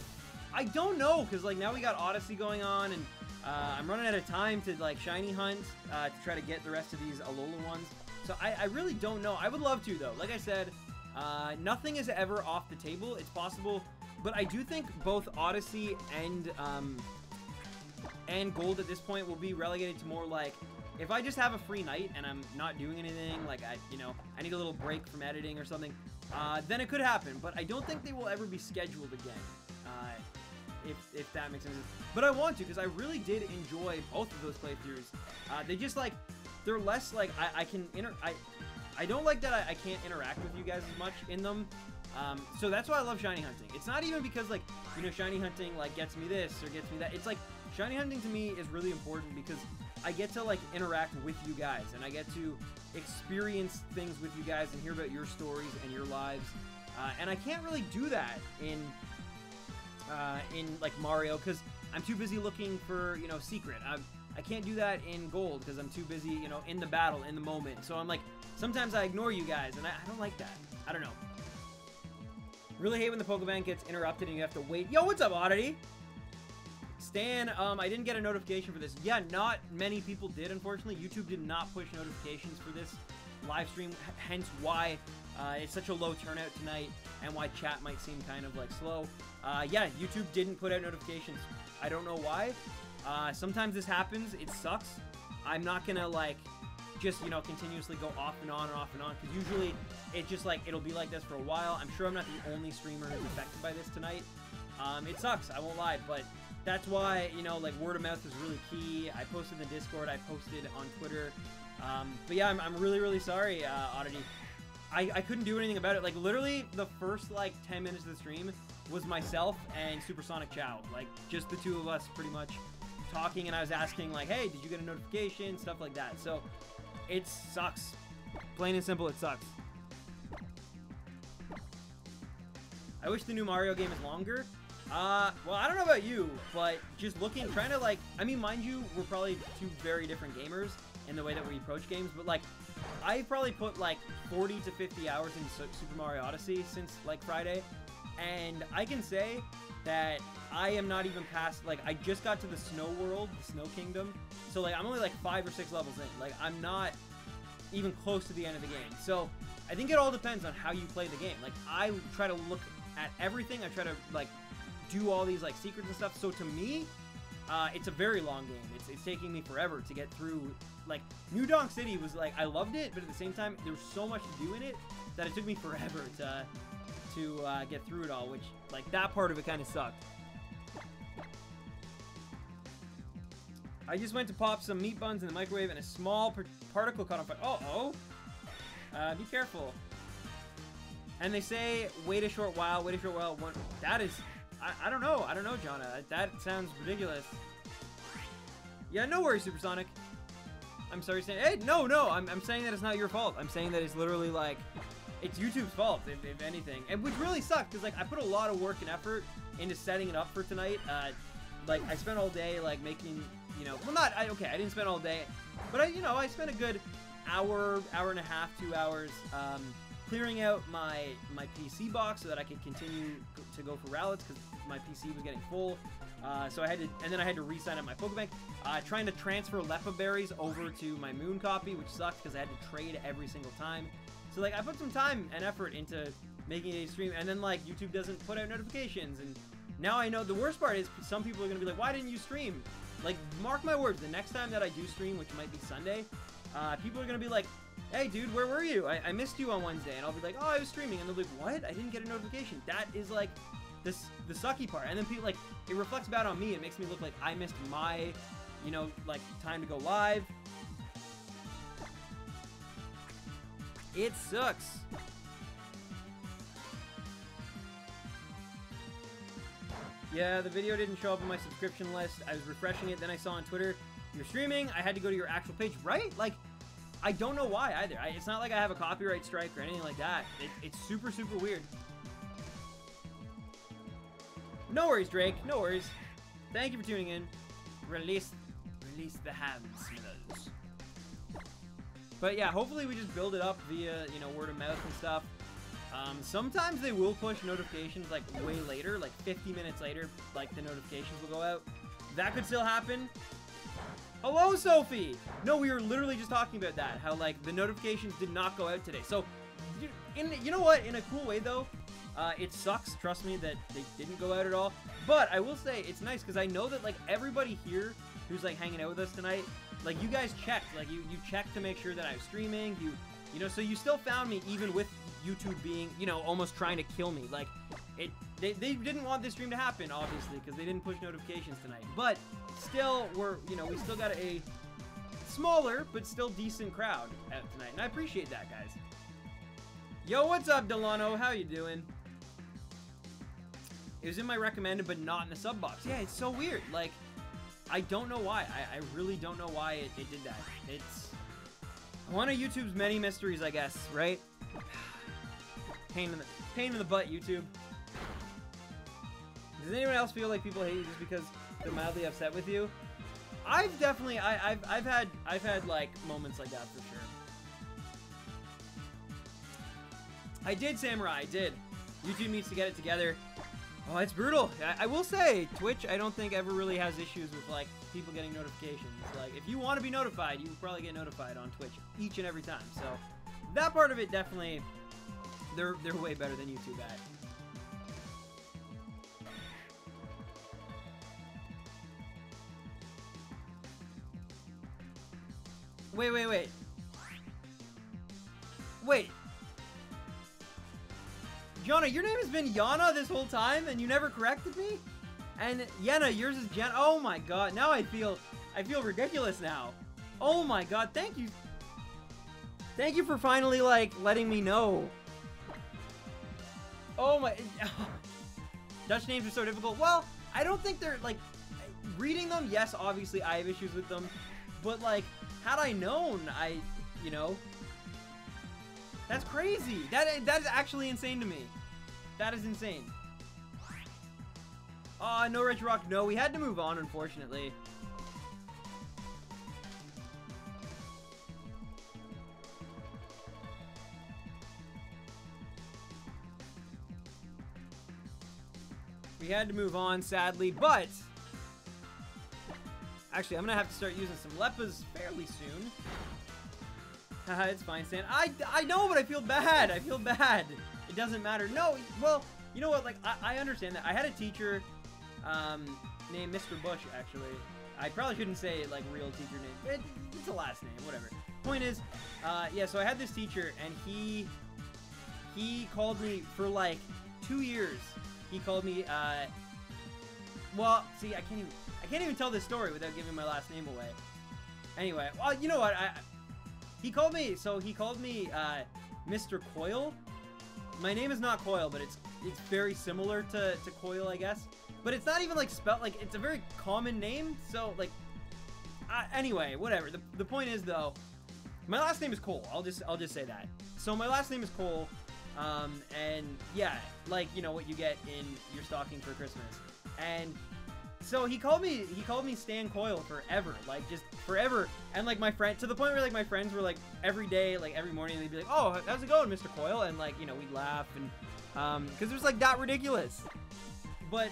I don't know, because, like, now we got Odyssey going on, and I'm running out of time to, like, shiny hunt to try to get the rest of these Alola ones. So I really don't know. I would love to, though. Like I said, nothing is ever off the table. It's possible, but I do think both Odyssey and Gold at this point will be relegated to more like, if I just have a free night and I'm not doing anything, like I need a little break from editing or something, then it could happen. But I don't think they will ever be scheduled again, if that makes sense. But I want to, because I really did enjoy both of those playthroughs. They just like, they're less like I don't like that I can't interact with you guys as much in them. So that's why I love shiny hunting. It's not even because, like, you know, shiny hunting, like, gets me this or gets me that. It's like, shiny hunting to me is really important because I get to, like, interact with you guys, and I get to experience things with you guys and hear about your stories and your lives. And I can't really do that in like, Mario, because I'm too busy looking for, you know, secret. I can't do that in Gold because I'm too busy, you know, in the battle, in the moment. So I'm like, sometimes I ignore you guys, and I don't like that. I don't know. Really hate when the Pokemon gets interrupted and you have to wait. Yo, what's up, Oddity? Stan, I didn't get a notification for this. Yeah, not many people did, unfortunately. YouTube did not push notifications for this live stream, hence why it's such a low turnout tonight and why chat might seem kind of, like, slow. Yeah, YouTube didn't put out notifications. I don't know why. Sometimes this happens. It sucks. I'm not gonna, like, just, you know, continuously go off and on and off and on, because usually it's just like, it'll be like this for a while. I'm sure I'm not the only streamer who's affected by this tonight. It sucks, I won't lie, but that's why, you know, like, word of mouth is really key. I posted in the Discord, I posted on Twitter. But yeah, I'm really, really sorry, Oddity. I couldn't do anything about it. Like, literally, the first, like, 10 minutes of the stream was myself and Supersonic Chow. Like, just the two of us, pretty much, talking, and I was asking, like, hey, did you get a notification? Stuff like that. So, it sucks. Plain and simple, it sucks. I wish the new Mario game is longer. Well, I don't know about you, but just looking, trying to, like, I mean, mind you, we're probably two very different gamers in the way that we approach games, but, like, I've probably put, like, 40 to 50 hours into Super Mario Odyssey since, like, Friday, and I can say that I am not even past, like, I just got to the Snow World, the Snow Kingdom, so, like, I'm only, like, 5 or 6 levels in. Like, I'm not even close to the end of the game. So, I think it all depends on how you play the game. Like, I try to look at everything. I try to, like, do all these, like, secrets and stuff. So to me, it's a very long game. It's taking me forever to get through. Like, New Donk City was, like, I loved it, but at the same time, there was so much to do in it that it took me forever to get through it all, which, like, that part of it kind of sucked. I just went to pop some meat buns in the microwave and a small particle caught on fire. Uh-oh. Be careful. And they say, wait a short while, wait a short while. That is, I don't know. I don't know, Jonna. That sounds ridiculous. Yeah, no worries, Supersonic. I'm sorry saying, hey, no, I'm saying that it's not your fault. I'm saying that it's literally, like, it's YouTube's fault, if anything. And which really sucked, because, like, I put a lot of work and effort into setting it up for tonight. Like, I spent all day, like, making, you know, well, okay, I didn't spend all day, but I spent a good hour and a half, 2 hours, clearing out my PC box so that I could continue to go for Rowlets, because my PC was getting full. So I had to, and then I had to re-sign up my Pokebank. Trying to transfer Lepa berries over to my Moon copy, which sucked because I had to trade every single time. So, like, I put some time and effort into making a stream, and then, like, YouTube doesn't put out notifications, and now I know the worst part is some people are going to be like, why didn't you stream? Like, mark my words, the next time that I do stream, which might be Sunday, people are going to be like, hey, dude, where were you? I missed you on Wednesday, and I'll be like, oh, I was streaming, and they'll be like, what? I didn't get a notification. That is, like, the sucky part, and then people, like, it reflects bad on me. It makes me look like I missed my, you know, like, time to go live. It sucks. Yeah, the video didn't show up on my subscription list. I was refreshing it, then I saw on Twitter, you're streaming. I had to go to your actual page, right? Like, I don't know why either. It's not like I have a copyright strike or anything like that. It's super, super weird. No worries, Drake. No worries. Thank you for tuning in. Release the ham, Smithers. But yeah, hopefully we just build it up via, you know, word of mouth and stuff. Sometimes they will push notifications, like, way later, like 50 minutes later, like, the notifications will go out. That could still happen. Hello, Sophie! No, we were literally just talking about that, how, like, the notifications did not go out today. So, you know what? In a cool way, though, it sucks, trust me, that they didn't go out at all. But I will say, it's nice, because I know that, like, everybody here who's, like, hanging out with us tonight, like, you guys checked. Like, you checked to make sure that I was streaming. You know, so you still found me even with YouTube being, you know, almost trying to kill me. Like, they didn't want this stream to happen, obviously, because they didn't push notifications tonight. But still, we still got a smaller but still decent crowd out tonight, and I appreciate that, guys. Yo, what's up, Delano? How you doing? It was in my recommended, but not in the sub box. Yeah, it's so weird. Like, I don't know why. I really don't know why it did that. It's one of YouTube's many mysteries, I guess, right? Pain in the butt, YouTube. Does anyone else feel like people hate you just because they're mildly upset with you? I've definitely, I've had like moments like that for sure. I did, Samurai. I did. YouTube needs to get it together. Oh, it's brutal. I will say, Twitch, I don't think ever really has issues with, like, people getting notifications. Like, if you want to be notified, you will probably get notified on Twitch each and every time. So, that part of it definitely, they're way better than YouTube at. Wait. Wait. Yana, your name has been Yana this whole time, and you never corrected me? And Yenna, yours is Jen. Oh my god, now I feel ridiculous now. Oh my god, thank you. Thank you for finally, like, letting me know. Oh my... Dutch names are so difficult. Well, I don't think they're, like... Reading them, yes, obviously I have issues with them. But, like, had I known, you know... That's crazy. That is actually insane to me. That is insane. Aw, no Rich Rock. No, we had to move on, unfortunately. We had to move on, sadly, but... Actually, I'm gonna have to start using some Lepas fairly soon. Haha, it's fine, Stan. I know, but I feel bad. I feel bad. It doesn't matter. No, well, you know what, like, I understand that. I had a teacher named Mr. Bush, actually. I probably shouldn't say, like, real teacher name. It's a last name, whatever. Point is, yeah, so I had this teacher, and he called me for, like, 2 years. He called me, well, see, I can't even tell this story without giving my last name away. Anyway, well, you know what, he called me Mr. Coil. My name is not Coil, but it's very similar to Coil, I guess. But it's not even, like, spelled, like, it's a very common name, so, like, anyway, whatever. The point is, though, my last name is Cole. I'll just say that. So my last name is Cole, and, yeah, like, you know, what you get in your stocking for Christmas. And so he called me Stan Coil forever, like, just forever. And, like, my friend, to the point where, like, my friends were, like, every day, like, every morning, they'd be like, oh, how's it going, Mr. Coil? And, like, you know, we'd laugh, and, because it was, like, that ridiculous. But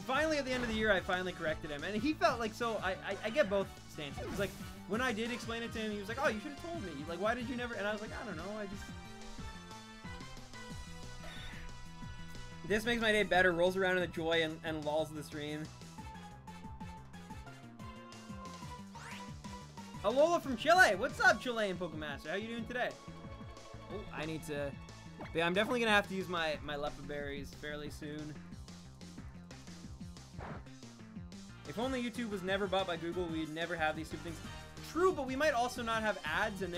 finally, at the end of the year, I finally corrected him, and he felt like, so, I get both stances. It was like, when I did explain it to him, he was like, oh, you should have told me. Like, why did you never? And I was like, I don't know, This makes my day better, rolls around in the joy, and lulls the stream. Alola from Chile! What's up, Chilean Pokemaster? How you doing today? Oh, I need to... Yeah, I'm definitely gonna have to use my Lepa berries fairly soon. If only YouTube was never bought by Google, we'd never have these stupid things. True, but we might also not have ads, and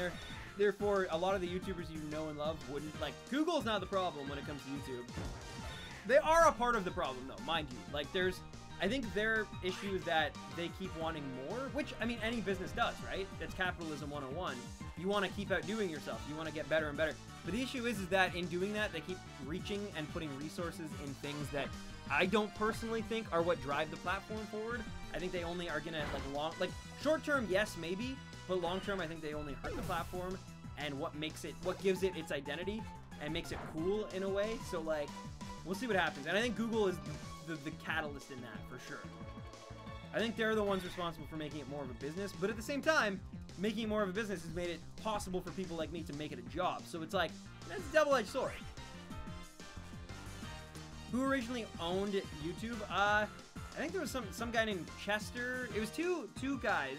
therefore a lot of the YouTubers you know and love wouldn't. Like, Google's not the problem when it comes to YouTube. They are a part of the problem, though, mind you. Like, I think their issue is that they keep wanting more, which, I mean, any business does, right? That's capitalism 101. You want to keep outdoing yourself. You want to get better and better. But the issue is that in doing that, they keep reaching and putting resources in things that I don't personally think are what drive the platform forward. I think they only are gonna, like, short term, yes, maybe, but long term, I think they only hurt the platform and what gives it its identity and makes it cool in a way. So, like, we'll see what happens. And I think Google is the catalyst in that, for sure. I think they're the ones responsible for making it more of a business, but at the same time, making it more of a business has made it possible for people like me to make it a job. So it's like, that's a double-edged sword. Who originally owned YouTube? I think there was some guy named Chester. It was two guys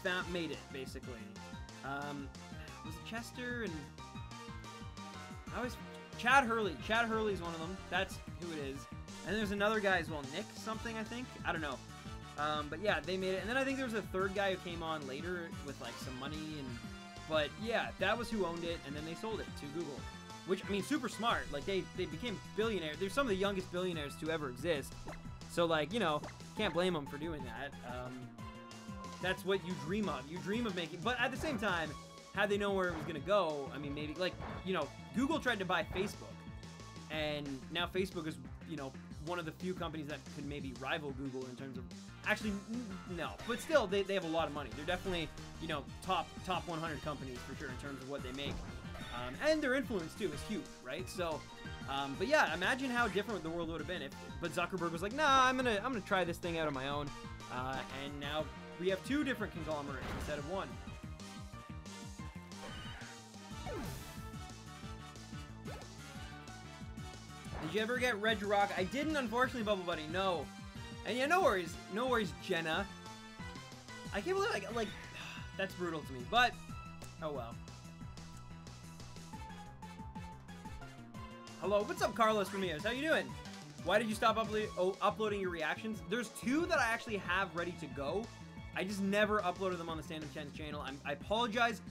that made it, basically. Was it Chester and... Chad Hurley. Chad Hurley's one of them. That's who it is. And there's another guy as well, Nick something, I think. I don't know. But yeah, they made it. And then I think there was a third guy who came on later with, like, some money. But yeah, that was who owned it, and then they sold it to Google. Which, I mean, super smart. Like, they became billionaires. They're some of the youngest billionaires to ever exist. So, like, you know, can't blame them for doing that. That's what you dream of. You dream of making... But at the same time, had they known where it was going to go, I mean, maybe... Like, you know, Google tried to buy Facebook. And now Facebook is, you know, one of the few companies that could maybe rival Google in terms of... Actually, no. But still, they have a lot of money. They're definitely, you know, top 100 companies for sure in terms of what they make. And their influence, too, is huge, right? So, but yeah, imagine how different the world would have been if... But Zuckerberg was like, nah, I'm gonna try this thing out on my own. And now we have two different conglomerates instead of one. Did you ever get Red Rock? I didn't, unfortunately, Bubble Buddy, no. And yeah, no worries, Jenna. I can't believe, like, that's brutal to me, but, oh well. Hello, what's up, Carlos Ramirez? How you doing? Why did you stop uploading your reactions? There's two that I actually have ready to go. I just never uploaded them on the Stand Up Chance channel. I apologize.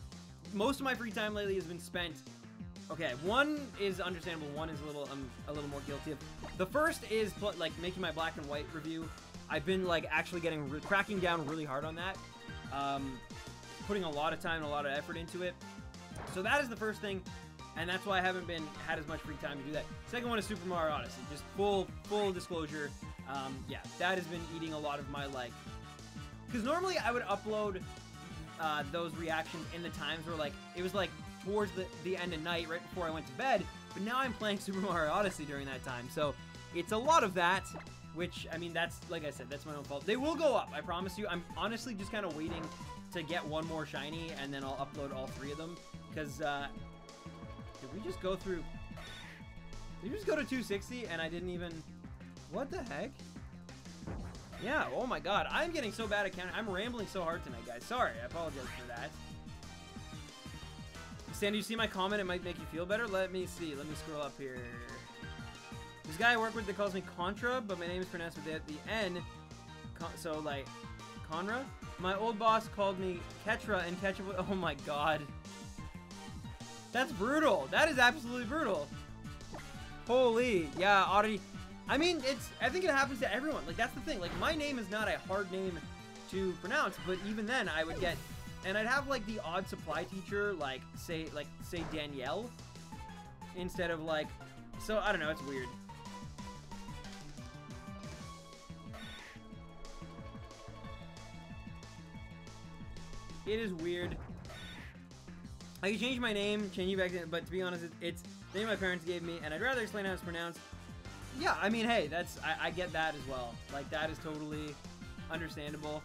Most of my free time lately has been spent... Okay, one is understandable. One is a little more guilty of. The first is like making my black and white review. I've been like actually cracking down really hard on that, putting a lot of time and a lot of effort into it. So that is the first thing, and that's why I haven't had as much free time to do that. Second one is Super Mario Odyssey. Just full disclosure. Yeah, that has been eating a lot of my like. Because normally I would upload those reactions in the times where like it was like towards the end of night, right before I went to bed, but now I'm playing Super Mario Odyssey during that time, so it's a lot of that, which, I mean, that's, like I said, that's my own fault. They will go up, I promise you. I'm honestly just kind of waiting to get one more shiny, and then I'll upload all three of them, because, did we just go through... Did you just go to 260 and I didn't even... What the heck? Yeah, oh my god. I'm getting so bad at counting. I'm rambling so hard tonight, guys. Sorry, I apologize for that. Sandy, you see my comment? It might make you feel better. Let me see. Let me scroll up here. This guy I work with that calls me Contra, but my name is pronounced with the N. So, like, Conra? My old boss called me Ketra and Ketchup. Oh my god. That's brutal. That is absolutely brutal. Holy. Yeah, Audrey. I mean, I think it happens to everyone. Like, that's the thing. Like, my name is not a hard name to pronounce, but even then, I would get... And I'd have, like, the odd supply teacher, like, say Danielle. Instead of, like... So, I don't know. It's weird. It is weird. I could change my name, change it back to, but to be honest, it's the name my parents gave me, and I'd rather explain how it's pronounced. Yeah, I mean, hey, I get that as well. Like, that is totally understandable.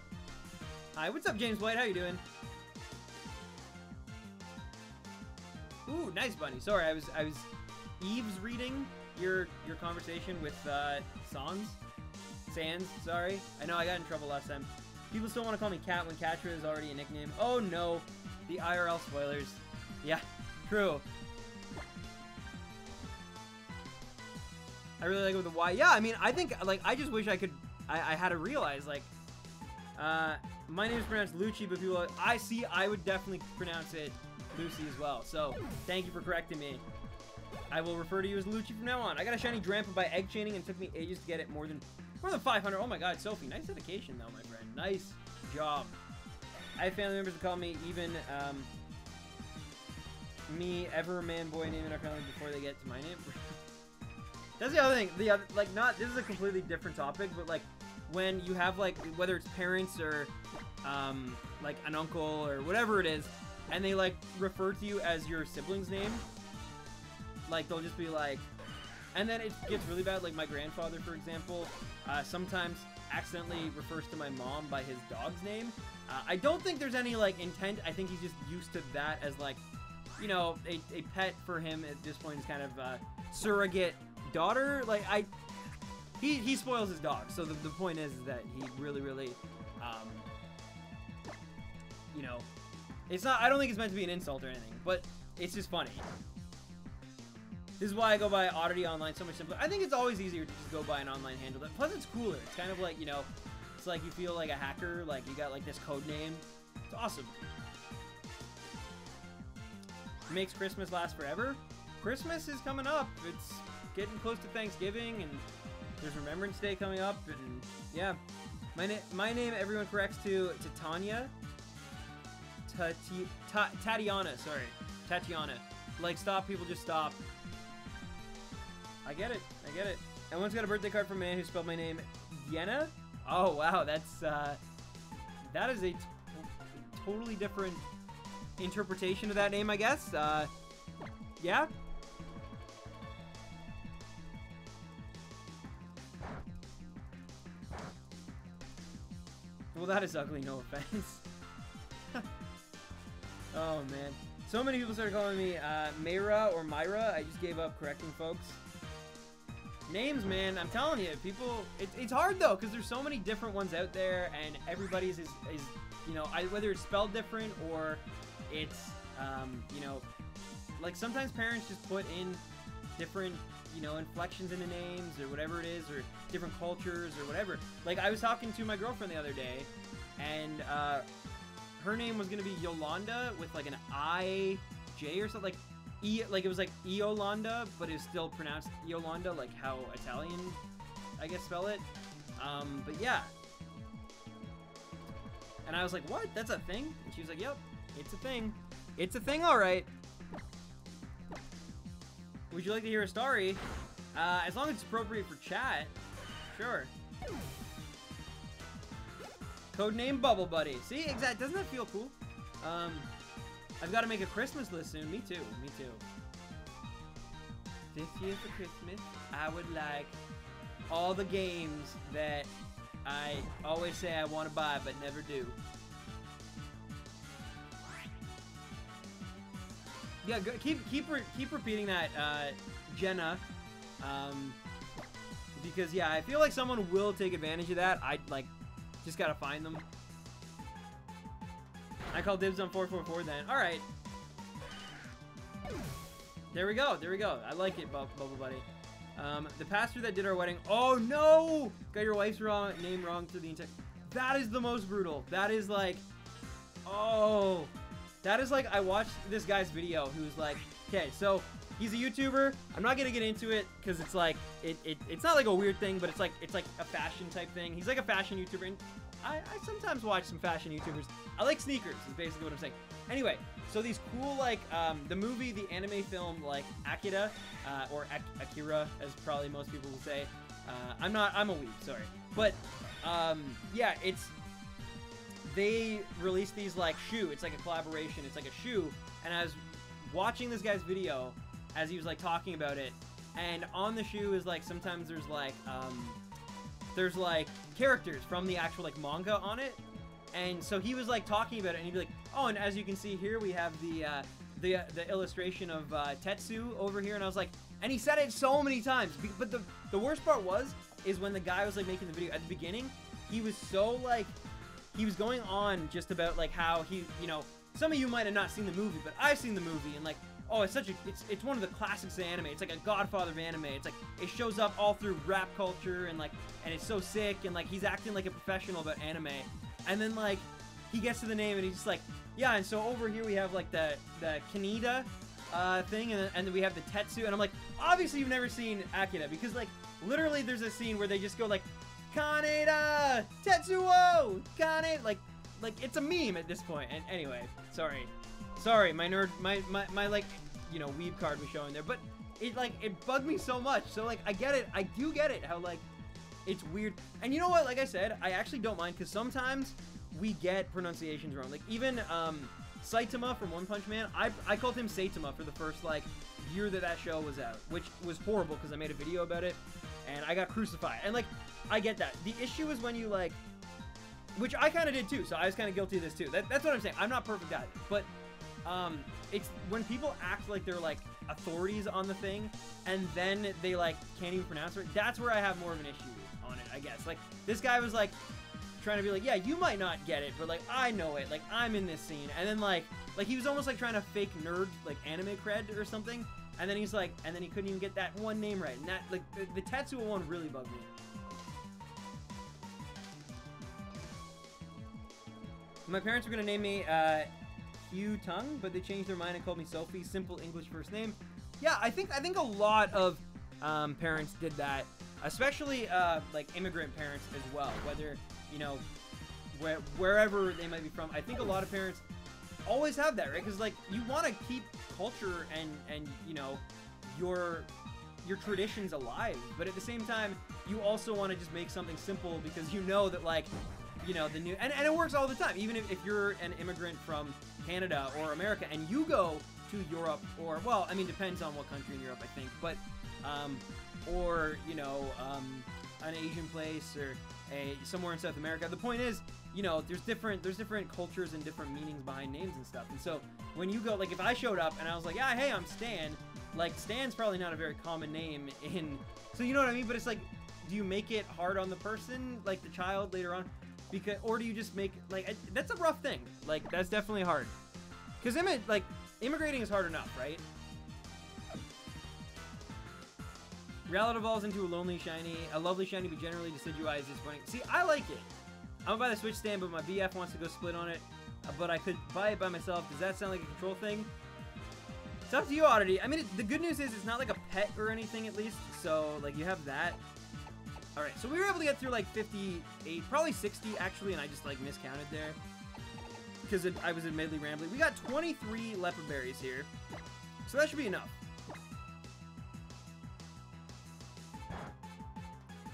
Hi, what's up, James White? How you doing? Ooh, nice, Bunny. Sorry, I was Eve's reading your conversation with Sands. Sorry, I know I got in trouble last time. People still want to call me Cat when Catra is already a nickname. Oh no, the IRL spoilers. Yeah, true. I really like it with the Y. Yeah, I mean, I think, like, I just wish I could, I had to realize, like, my name is pronounced Lucci, but people, I would definitely pronounce it Lucy as well. So, thank you for correcting me. I will refer to you as Lucci from now on. I got a shiny Drampa by egg chaining and it took me ages to get it, more than 500. Oh my god, Sophie, nice dedication though, my friend. Nice job. I have family members that call me even, me, ever a man, boy name in our family before they get to my name. That's the other thing. This is a completely different topic, but like, when you have like, whether it's parents or, like an uncle or whatever it is, and they like refer to you as your sibling's name, like they'll just be like, and then it gets really bad. Like my grandfather, for example, sometimes accidentally refers to my mom by his dog's name. I don't think there's any like intent. I think he's just used to that as like, you know, a pet for him at this point is kind of surrogate daughter. Like he spoils his dog. So the point is that he really, you know, it's not, I don't think it's meant to be an insult or anything, but it's just funny. This is why I go by Oddity Online so much simpler. I think it's always easier to just go by an online handle. Plus, it's cooler. It's kind of like, you know, it's like you feel like a hacker. Like, you got, like, this code name. It's awesome. It makes Christmas last forever. Christmas is coming up. It's getting close to Thanksgiving, and there's Remembrance Day coming up, and, yeah. My name, everyone corrects to Tanya. Tatiana, sorry. Tatiana. Like, stop, people just stop. I get it. I get it. I once got a birthday card from a man who spelled my name Yenna. Oh, wow. That's, that is a totally different interpretation of that name, I guess. Yeah. Well, that is ugly, no offense. Oh, man. So many people started calling me Mayra or Myra. I just gave up correcting folks. Names, man, I'm telling you, people, it's hard though, because there's so many different ones out there, and everybody's is you know, whether it's spelled different or it's, you know, like sometimes parents just put in different, you know, inflections into names or whatever it is, or different cultures or whatever. Like, I was talking to my girlfriend the other day, and her name was going to be Yolanda with like an I-J or something, like it was like Iolanda, but it was still pronounced Yolanda, like how Italian, I guess, spell it. But yeah. And I was like, what? That's a thing? And she was like, yep, it's a thing. It's a thing, all right. Would you like to hear a story? As long as it's appropriate for chat, sure. Codename Bubble Buddy. See, exactly. Doesn't that feel cool? I've got to make a Christmas list soon. Me too. Me too. This year for Christmas, I would like all the games that I always say I want to buy but never do. Yeah, keep repeating that, Jenna. Because, yeah, I feel like someone will take advantage of that. I, like, just gotta find them. I call dibs on 444 then. Alright. There we go. There we go. I like it, Bubble Buddy. The pastor that did our wedding. Oh, no! Got your wife's name wrong through the entire... That is the most brutal. That is, like... Oh... That is like, I watched this guy's video who's like, okay, so he's a YouTuber. I'm not gonna get into it because it's like, it's not like a weird thing, but it's like a fashion type thing. He's like a fashion YouTuber, and I sometimes watch some fashion YouTubers. I like sneakers, is basically what I'm saying. Anyway, so these cool, like, the movie, the anime film, like, Akira, or Akira, as probably most people will say. I'm a weeb, sorry. But, yeah, they released these, like, shoe. It's like a collaboration. It's like a shoe. And I was watching this guy's video as he was, like, talking about it. And on the shoe is, like, sometimes there's, like, characters from the actual, like, manga on it. And so he was, like, talking about it. And he'd be like, oh, and as you can see here, we have the illustration of Tetsu over here. And I was like, and he said it so many times. But the worst part is when the guy was, like, making the video at the beginning, he was so, like... He was going on just about, like, how he, you know, some of you might have not seen the movie, but I've seen the movie, and, like, oh, it's it's one of the classics of anime. It's like a godfather of anime. It's like, it shows up all through rap culture, and, like, and it's so sick, and, like, he's acting like a professional about anime. And then, like, he gets to the name, and he's just like, yeah, and so over here we have, like, the Kaneda thing, and then we have the Tetsu, and I'm like, obviously you've never seen Akira, because, like, literally there's a scene where they just go, like, Kaneda! Tetsuo! Kaneda! Like, it's a meme at this point. And anyway, sorry, my nerd, my like, you know, weeb card was showing there. But it, like, it bugged me so much. So, like, I get it. I do get it how, like, it's weird. And you know what? Like I said, I actually don't mind, because sometimes we get pronunciations wrong. Like, even, Saitama from One Punch Man, I called him Saitama for the first, like, year that show was out, which was horrible, because I made a video about it, and I got crucified. And, like, I get that. The issue is when you, like, which I kind of did too, so I was kind of guilty of this too. That's what I'm saying. I'm not perfect at it, but it's when people act like they're, like, authorities on the thing, and then they, like, can't even pronounce it. That's where I have more of an issue on it, I guess. Like, this guy was, like, trying to be like, yeah, you might not get it, but, like, I know it. Like, I'm in this scene. And then, like he was almost, like, trying to fake nerd, like, anime cred or something. And then he's like, and then he couldn't even get that one name right. And that, like, the Tetsuo one really bugged me. My parents were gonna name me Hugh Tung, but they changed their mind and called me Sophie. Simple English first name. Yeah, I think a lot of parents did that, especially like immigrant parents as well. Whether, you know, wherever they might be from, I think a lot of parents always have that, right? Because, like, you want to keep culture and you know, your traditions alive, but at the same time, you also want to just make something simple, because you know that, like, you know, the new, and it works all the time. Even if you're an immigrant from Canada or America and you go to Europe, or, well, I mean, depends on what country in Europe, I think, but or, you know, an Asian place, or somewhere in South America. The point is, you know, there's different cultures and different meanings behind names and stuff. And so when you go, like, if I showed up and I was like, yeah, hey, I'm Stan, like, Stan's probably not a very common name in, so you know what I mean? But it's like, do you make it hard on the person, like the child later on? Because, or do you just make, like, that's a rough thing. Like, that's definitely hard. Because, like, immigrating is hard enough, right? Rowlet evolves into a lovely shiny, but generally decidueye is disappointing. See, I like it. I'm gonna buy the Switch stand, but my BF wants to go split on it. But I could buy it by myself. Does that sound like a control thing? It's up to you, Oddity. I mean, the good news is it's not like a pet or anything, at least. So, like, you have that. Alright, so we were able to get through, like, 58, probably 60, actually, and I just, like, miscounted there. Because I was admittedly rambling. We got 23 leopard berries here. So that should be enough.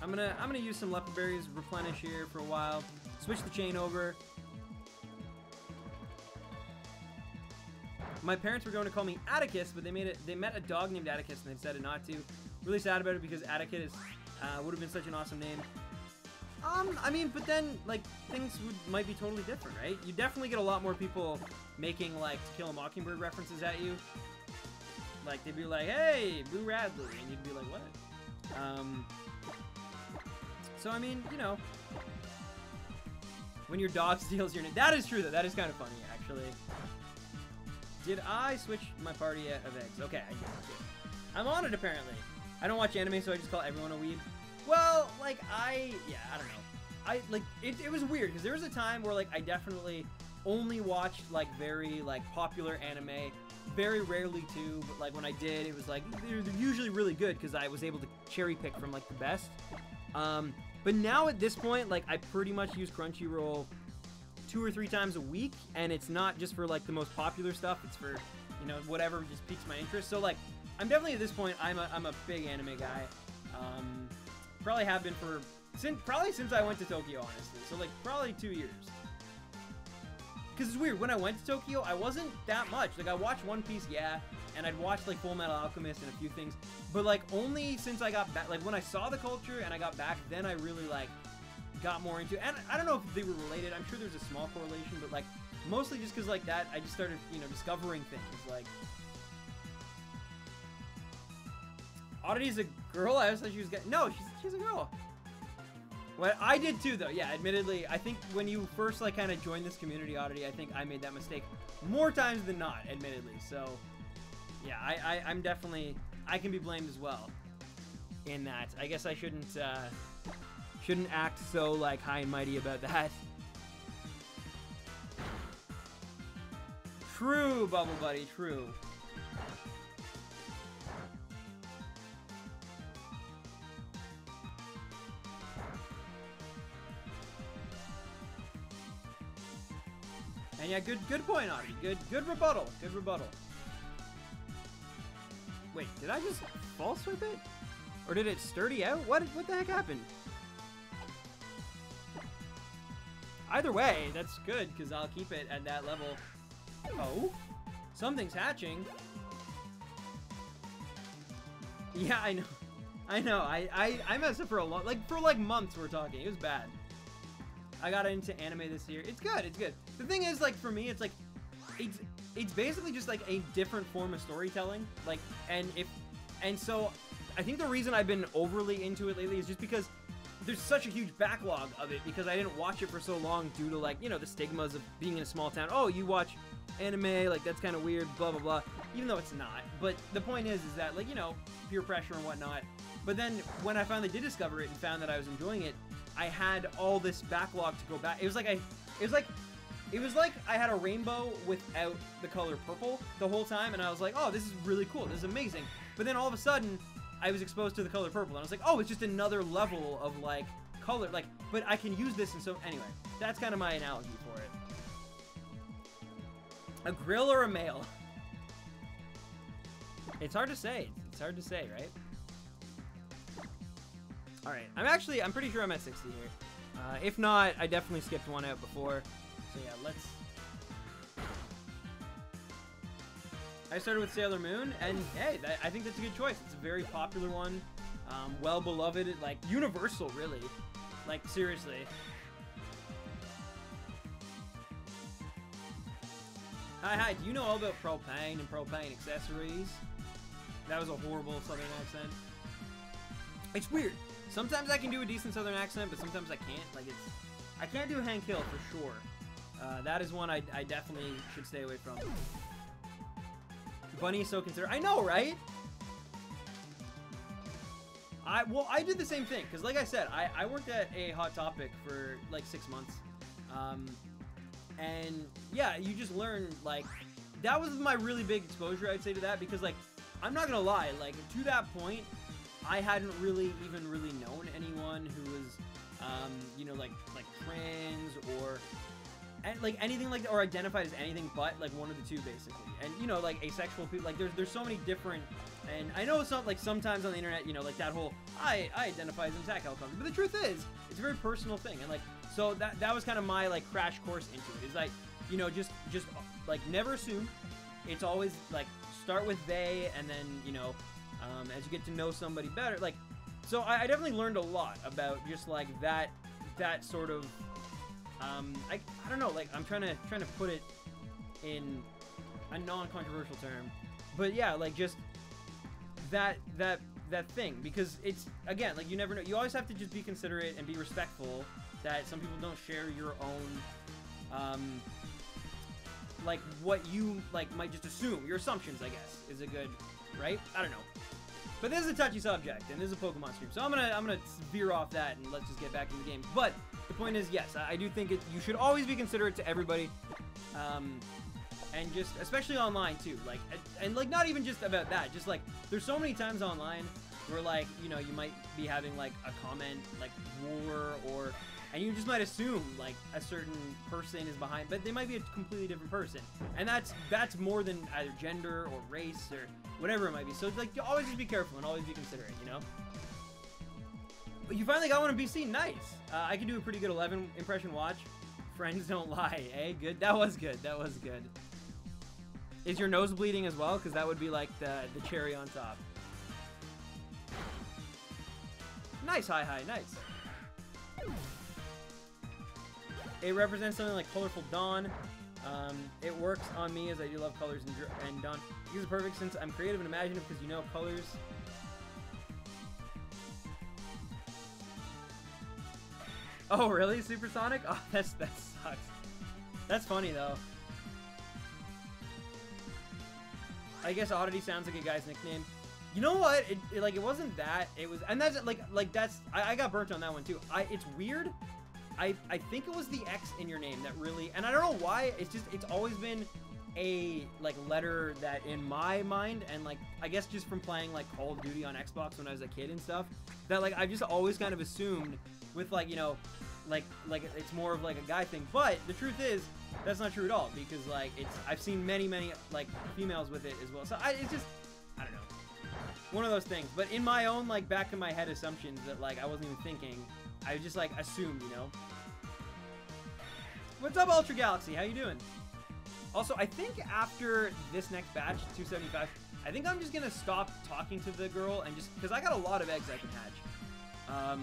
I'm gonna use some leopard berries, replenish here for a while. Switch the chain over. My parents were going to call me Atticus, but they met a dog named Atticus and they decided not to. Really sad about it, because Atticus would have been such an awesome name. I mean, but then, like, things might be totally different, right? You definitely get a lot more people making, like, To Kill a Mockingbird references at you. Like, they'd be like, hey, Boo Radley, and you'd be like, what? So, I mean, you know, when your dog steals your name. That is true, though. That is kind of funny, actually. Did I switch my party of eggs? Okay, I did. I'm on it, apparently. I don't watch anime, so I just call everyone a weeb. Well, like, I don't know. It was weird, because there was a time where, like, I definitely only watched, like, very, like, popular anime. Very rarely, too, but, like, when I did, it was, like, they're usually really good, because I was able to cherry pick from, like, the best. But now at this point, like, I pretty much use Crunchyroll 2 or 3 times a week, and it's not just for, like, the most popular stuff. It's for, you know, whatever just piques my interest. So, like, I'm definitely at this point, I'm a big anime guy. Probably have been probably since I went to Tokyo, honestly. So, like, probably 2 years. Because it's weird, when I went to Tokyo, I wasn't that much. Like, I watched One Piece, yeah, and I'd watched, like, Full Metal Alchemist and a few things. But, like, only since I got back, like, when I saw the culture and I got back, then I really, like, got more into it. And I don't know if they were related. I'm sure there's a small correlation, but, like, mostly just because, like, that, I just started, you know, discovering things. Like, Oddity's a girl? I always thought she was no, she's a girl. Well, I did too, though. Yeah, admittedly, I think when you first, like, kind of joined this community, Oddity, I think I made that mistake more times than not, admittedly. So, yeah, I'm definitely, I can be blamed as well in that. I guess I shouldn't act so, like, high and mighty about that. True, Bubble Buddy, true. And yeah, good point, Audie. Good rebuttal. Good rebuttal. Wait, did I just false swipe it? Or did it sturdy out? What the heck happened? Either way, that's good, because I'll keep it at that level. Oh? Something's hatching. Yeah, I know. I know. I messed up for a long, like months we're talking. It was bad. I got into anime this year. It's good. It's good. The thing is, like, for me, it's like, it's basically just like a different form of storytelling. Like, and so I think the reason I've been overly into it lately is just because there's such a huge backlog of it, because I didn't watch it for so long due to, like, you know, the stigmas of being in a small town. Oh, you watch anime, like, that's kind of weird, blah, blah, blah. Even though it's not. But the point is that, like, you know, peer pressure and whatnot. But then when I finally did discover it and found that I was enjoying it, I had all this backlog to go back. It was like I had a rainbow without the color purple the whole time, and I was like, oh, this is really cool. This is amazing. But then all of a sudden, I was exposed to the color purple, and I was like, oh, it's just another level of, like, color. Like, but I can use this, and so, anyway, that's kind of my analogy for it. A grill or a male? It's hard to say. It's hard to say, right? Alright, I'm pretty sure I'm at 60 here. If not, I definitely skipped one out before. So yeah, let's... I started with Sailor Moon, and hey, I think that's a good choice. It's a very popular one. Well beloved, like, universal, really. Like, seriously. Hi, do you know all about propane and propane accessories? That was a horrible southern accent. It's weird. Sometimes I can do a decent southern accent, but sometimes I can't. Like, I can't do Hank Hill for sure. That is one I definitely should stay away from. Bunny is so considerate. I know, right? Well, I did the same thing, because like I said, I worked at a Hot Topic for like 6 months. And yeah, you just learn, like, that was my really big exposure, I'd say, to that, because, like, I'm not gonna lie, like, to that point, I hadn't really known anyone who was, you know, like trans or, like, anything like that, or identified as anything but, like, one of the two, basically. And, you know, like, asexual people, like, there's so many different, and I know it's not, like, sometimes on the internet, you know, like, that whole, I identify as an attack helicopter, but the truth is, it's a very personal thing, and, like, so that was kind of my, like, crash course into it, is, like, you know, just, like, never assume. It's always, like, start with they, and then, you know, as you get to know somebody better, like, so I definitely learned a lot about just, like, that sort of, I don't know, like, I'm trying to put it in a non-controversial term, but yeah, like, just that that thing, because it's, again, like, you never know. You always have to just be considerate and be respectful that some people don't share your own, like, what you, like, might just assume. Your assumptions, I guess, is a good, right? I don't know. But this is a touchy subject, and this is a Pokemon stream, so I'm gonna veer off that and let's just get back in the game. But the point is, yes, I do think you should always be considerate to everybody, and just, especially online too, like, and like, not even just about that, just like, there's so many times online where, like, you know, you might be having like a comment, like, war, or, and you just might assume like a certain person is behind, but they might be a completely different person, and that's more than either gender or race or whatever it might be. So like, you always just be careful and always be considerate, you know. But you finally got one in BC, nice. I can do a pretty good 11 impression watch. Friends don't lie, eh? Good. That was good. That was good. Is your nose bleeding as well? Because that would be like the cherry on top. Nice, hi, nice. It represents something like colorful dawn. It works on me as I do love colors and dawn. Use it perfect since I'm creative and imaginative because you know colors. Oh really, Supersonic? Oh, that sucks. That's funny though. I guess Oddity sounds like a guy's nickname. You know what? It wasn't that. It was, and that's like that's. I got burnt on that one too. It's weird. I think it was the X in your name that really, and I don't know why. It's always been a like letter that in my mind, and like I guess just from playing like Call of Duty on Xbox when I was a kid and stuff, that like I've just always kind of assumed with like, you know, like it's more of like a guy thing. But the truth is that's not true at all, because like I've seen many like females with it as well. So it's just, I don't know, one of those things. But in my own like back of my head assumptions that like I wasn't even thinking, I just like assumed, you know. What's up, Ultra Galaxy? How you doing? Also, I think after this next batch, 275, I think I'm just gonna stop talking to the girl and just, because I got a lot of eggs I can hatch.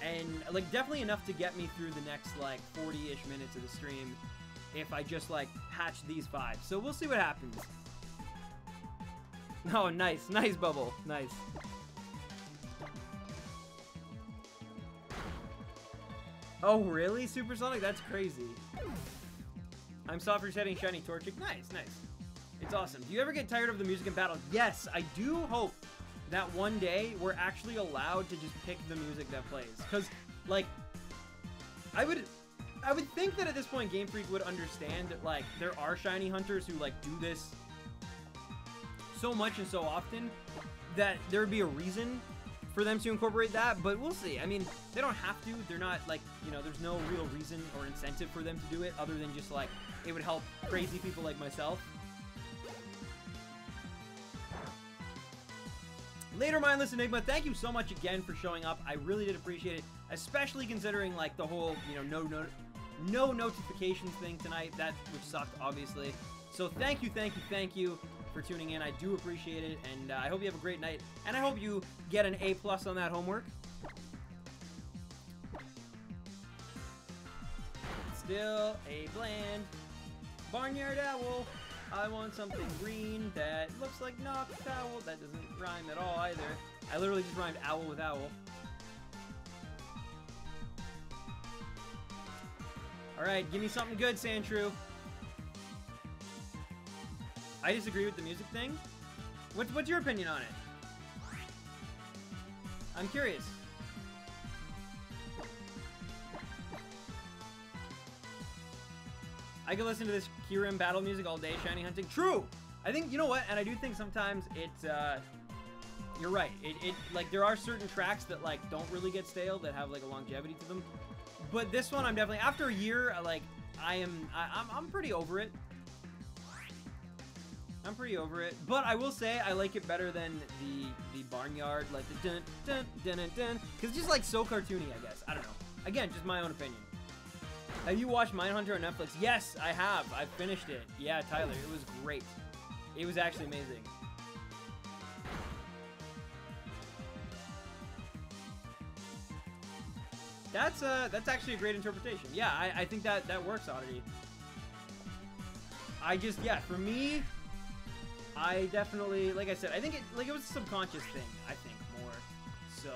And like definitely enough to get me through the next like 40-ish minutes of the stream if I just like hatch these 5. So we'll see what happens. Oh, nice Bubble, nice. Oh really, Supersonic? That's crazy. I'm soft resetting Shiny Torchic. Nice. It's awesome. Do you ever get tired of the music in battle? Yes, I do hope that one day we're actually allowed to just pick the music that plays. Because, like, I would think that at this point Game Freak would understand that, like, there are shiny hunters who, like, do this so much and so often that there would be a reason for them to incorporate that, but we'll see. I mean, they don't have to. They're not, like, you know, there's no real reason or incentive for them to do it other than just, like, it would help crazy people like myself. Later, Mindless Enigma, thank you so much again for showing up. I really did appreciate it, especially considering, like, the whole, you know, no notifications thing tonight, which sucked, obviously. So thank you for tuning in. I do appreciate it, and I hope you have a great night, and I hope you get an A+ on that homework. Still a bland barnyard owl. I want something green that looks like Noctowl. That doesn't rhyme at all either. I literally just rhymed owl with owl. Alright, give me something good, Sandshrew. I disagree with the music thing. What's your opinion on it? I'm curious. I could listen to this Kyurem battle music all day, shiny hunting. True! I think, you know what, and I do think sometimes it's, you're right. Like, there are certain tracks that, like, don't really get stale, that have, like, a longevity to them. But this one, I'm definitely, after a year, like, I'm pretty over it. I'm pretty over it, but I will say I like it better than the barnyard, like the dun dun dun dun dun, because it's just like so cartoony, I guess. I don't know. Again, just my own opinion. Have you watched Mindhunter on Netflix? Yes, I have. I finished it. Yeah, Tyler, it was great. It was actually amazing. That's actually a great interpretation. Yeah, I think that works, Oddity. I just, yeah, for me, I definitely, like I said, I think it was a subconscious thing, I think, so...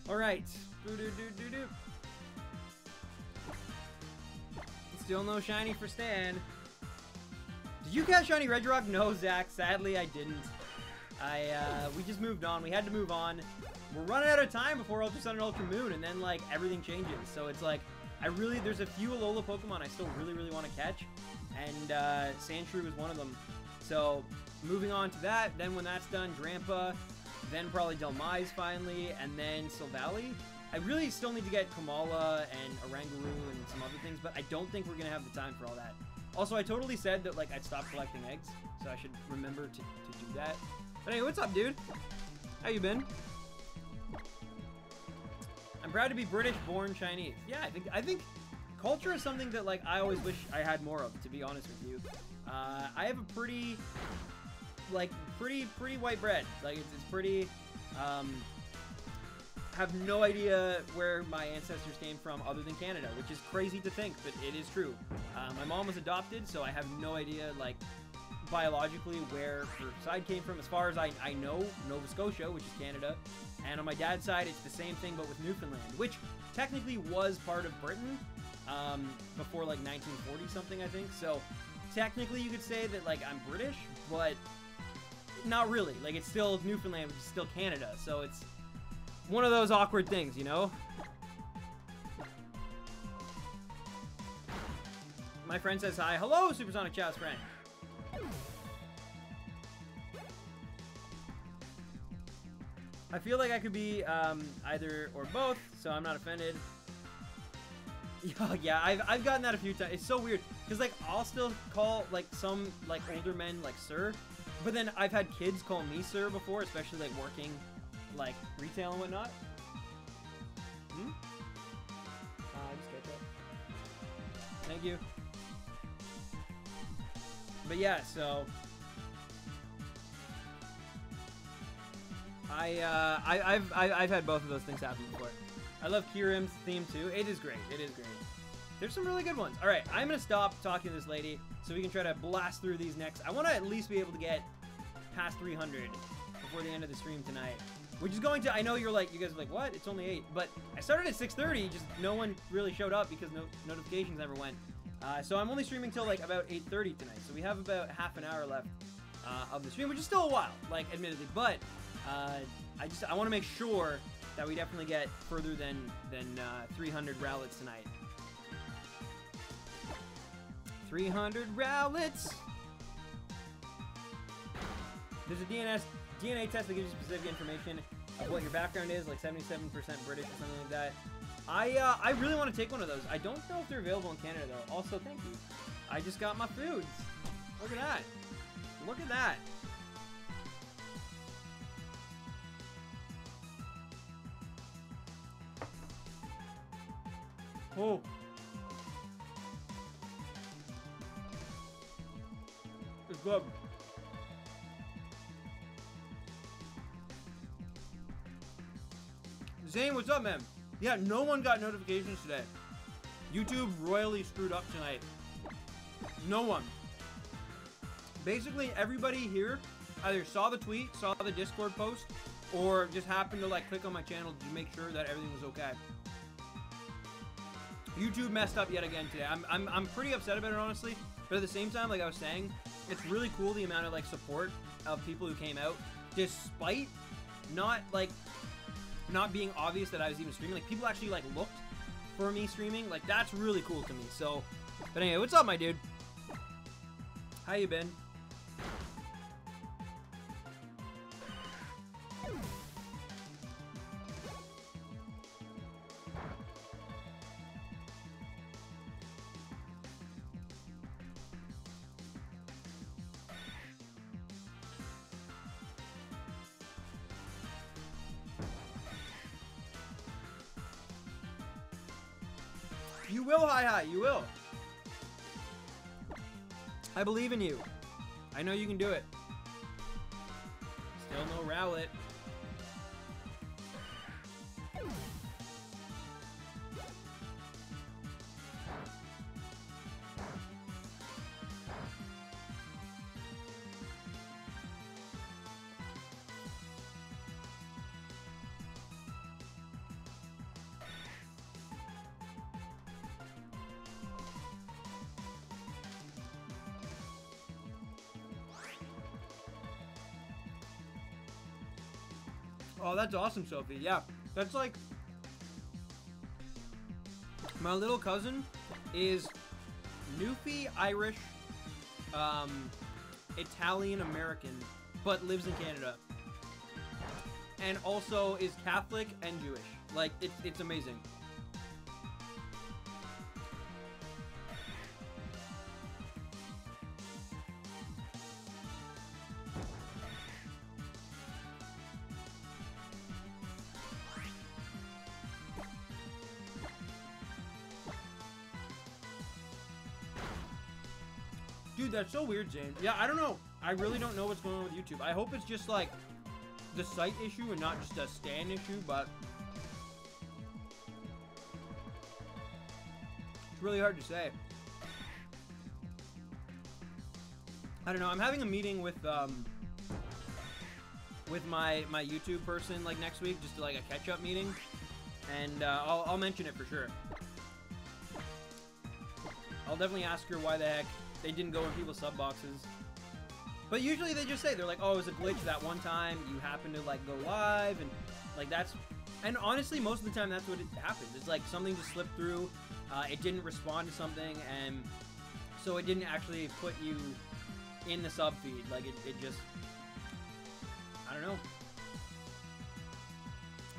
Alright. Still no shiny for Stan. Did you catch shiny Regirock? No, Zach. Sadly, I didn't. We just moved on. We had to move on. We're running out of time before Ultra Sun and Ultra Moon, and then, like, everything changes. So it's like, there's a few Alola Pokemon I still really want to catch, and Sandshrew is one of them. So, moving on to that, then when that's done, Grandpa, then probably Delmise finally, and then Silvally. I really still need to get Kamala and Oranguru and some other things, but I don't think we're going to have the time for all that. Also, I totally said that, like, I'd stop collecting eggs, so I should remember to do that. But anyway, what's up, dude? How you been? I'm proud to be British-born Chinese. Yeah, I think culture is something that, like, I always wish I had more of, to be honest with you. I have a pretty white bread. Like, it's pretty, have no idea where my ancestors came from other than Canada, which is crazy to think, but it is true. My mom was adopted, so I have no idea, like, biologically where her side came from. As far as I know, Nova Scotia, which is Canada, and on my dad's side, it's the same thing, but with Newfoundland, which technically was part of Britain, before, like, 1940-something, I think. So, technically, you could say that, like, I'm British, but not really. Like, it's still Newfoundland, which is still Canada, so it's one of those awkward things, you know? My friend says hi. Hello, Supersonic Chow's friend. I feel like I could be either or both, so I'm not offended. Yeah, I've gotten that a few times. It's so weird, because, like, I'll still call, like, some, like, older men, like, sir, but then I've had kids call me sir before, especially, like, working, like, retail and whatnot. I just get that. Thank you. But yeah, so I've had both of those things happen before. I love Kyurem's theme too. It is great. It is great. There's some really good ones. All right, I'm gonna stop talking to this lady so we can try to blast through these next. I want to at least be able to get past 300 before the end of the stream tonight. Which is going to, I know you guys are like, what? It's only 8. But I started at 6:30, just no one really showed up because no notifications ever went. So I'm only streaming till, like, about 8:30 tonight. So we have about half an hour left of the stream, which is still a while, like, admittedly. But I want to make sure that we definitely get further than 300 Rowlets tonight. 300 Rowlets! There's a DNA test that gives you specific information of what your background is, like 77% British or something like that. I really want to take one of those. I don't know if they're available in Canada, though. Also, thank you. I just got my foods. Look at that. Look at that. Oh. It's good. Zane, what's up, man? Yeah, no one got notifications today. YouTube royally screwed up tonight. No one. Basically, everybody here either saw the tweet, saw the Discord post, or just happened to, like, click on my channel to make sure that everything was okay. YouTube messed up yet again today. I'm pretty upset about it, honestly. But at the same time, like I was saying, it's really cool the amount of, like, support of people who came out, despite not being obvious that I was even streaming. Like, people actually, like, looked for me streaming. Like, that's really cool to me. So, but anyway, what's up, my dude? How you been? You will, hi, you will. I believe in you. I know you can do it. Still no Rowlet. Oh, that's awesome, Sophie. Yeah, that's like... My little cousin is Newfie, Irish, Italian-American, but lives in Canada. And also is Catholic and Jewish. Like, it's amazing. Dude, that's so weird, Zane. Yeah, I don't know. I really don't know what's going on with YouTube. I hope it's just, like, the site issue and not just a stand issue, but... it's really hard to say. I don't know. I'm having a meeting with my YouTube person, like, next week, just like a catch-up meeting. And I'll mention it for sure. I'll definitely ask her why the heck they didn't go in people's sub boxes. But usually they just say, they're like, oh, it was a glitch that one time, you happened to, like, go live, and, like, that's... And honestly, most of the time, that's what it happens. It's like, something just slipped through, it didn't respond to something, and so it didn't actually put you in the sub feed. Like, it just... I don't know.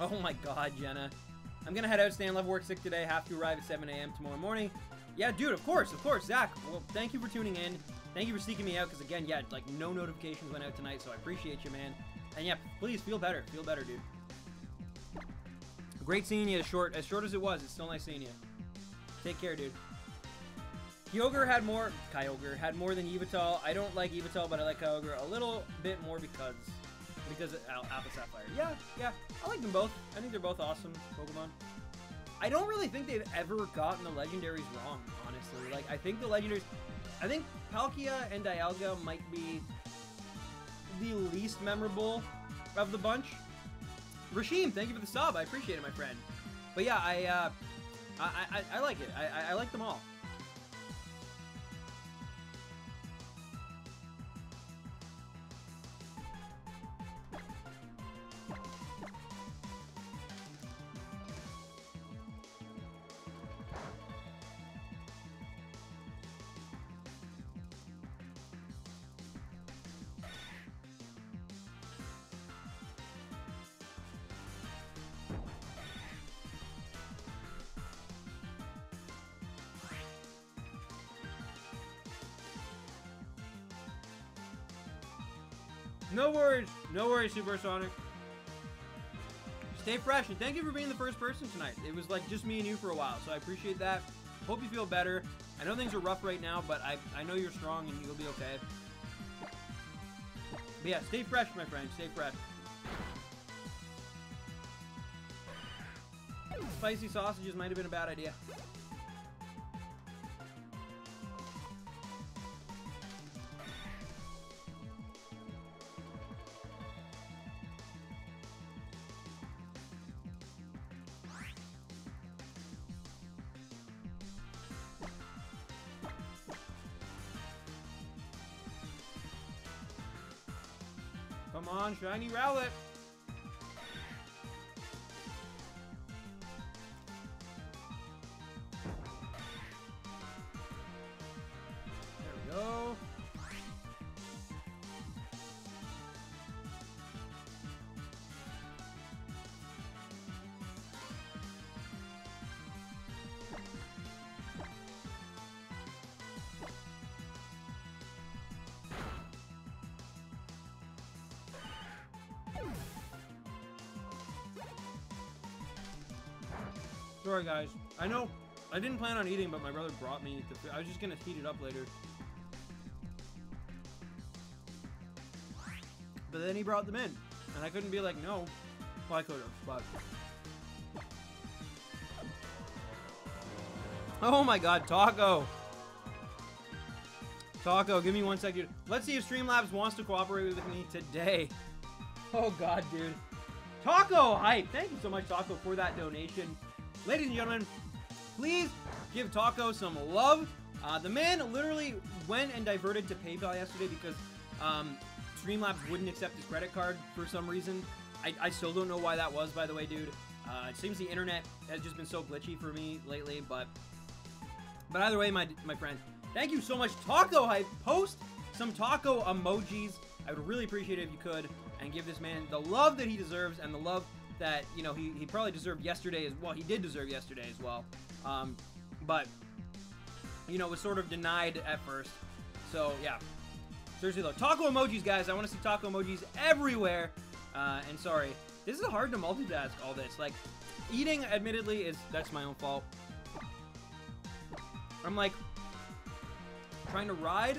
Oh my god, Jenna. I'm gonna head out, stay on level work sick today, have to arrive at 7 a.m. tomorrow morning. Yeah, dude, of course, Zach. Well, thank you for tuning in. Thank you for seeking me out, because again, yeah, like, no notifications went out tonight, so I appreciate you, man. And yeah, please, feel better, dude. Great seeing you, as short as it was, it's still nice seeing you. Take care, dude. Kyogre had more than Yveltal. I don't like Yveltal, but I like Kyogre a little bit more because of Alpha Sapphire. Yeah, I like them both. I think they're both awesome Pokemon. I don't really think they've ever gotten the legendaries wrong, honestly. Like, I think the legendaries... I think Palkia and Dialga might be the least memorable of the bunch. Rashim, thank you for the sub. I appreciate it, my friend. But yeah, I like it. I like them all. No worries, Supersonic. Stay fresh, and thank you for being the first person tonight. It was like just me and you for a while, so I appreciate that. Hope you feel better. I know things are rough right now, but I know you're strong and you'll be okay. But yeah, stay fresh, my friend. Stay fresh. Spicy sausages might have been a bad idea. Come on, shiny Rowlet. There we go. Sorry, guys. I know I didn't plan on eating, but my brother brought me the food. I was just gonna heat it up later. But then he brought them in, and I couldn't be like, no. Well, I could have, but... Oh my god, Taco! Taco, give me 1 second. Let's see if Streamlabs wants to cooperate with me today. Oh god, dude. Taco hype! Thank you so much, Taco, for that donation. Ladies and gentlemen, please give Taco some love. The man literally went and diverted to PayPal yesterday because Streamlabs wouldn't accept his credit card for some reason. I still don't know why that was, by the way, dude. It seems the internet has just been so glitchy for me lately, but either way, my friend, thank you so much, Taco hype. Post some taco emojis. I would really appreciate it if you could, and give this man the love that he deserves, and the love that, you know, he probably deserved yesterday as well. He did deserve yesterday as well. But, you know, was sort of denied at first. So, yeah. Seriously, though. Taco emojis, guys. I want to see taco emojis everywhere. And sorry. This is hard to multitask, all this. Like, eating, admittedly, that's my own fault. I'm, like, trying to ride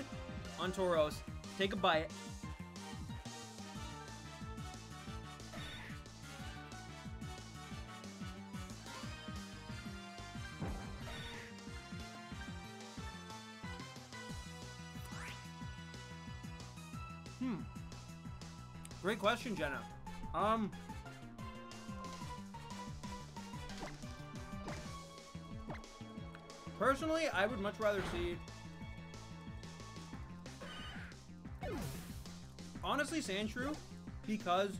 on Tauros, take a bite. Great question, Jenna. Personally, I would much rather see... Honestly, Sandshrew, because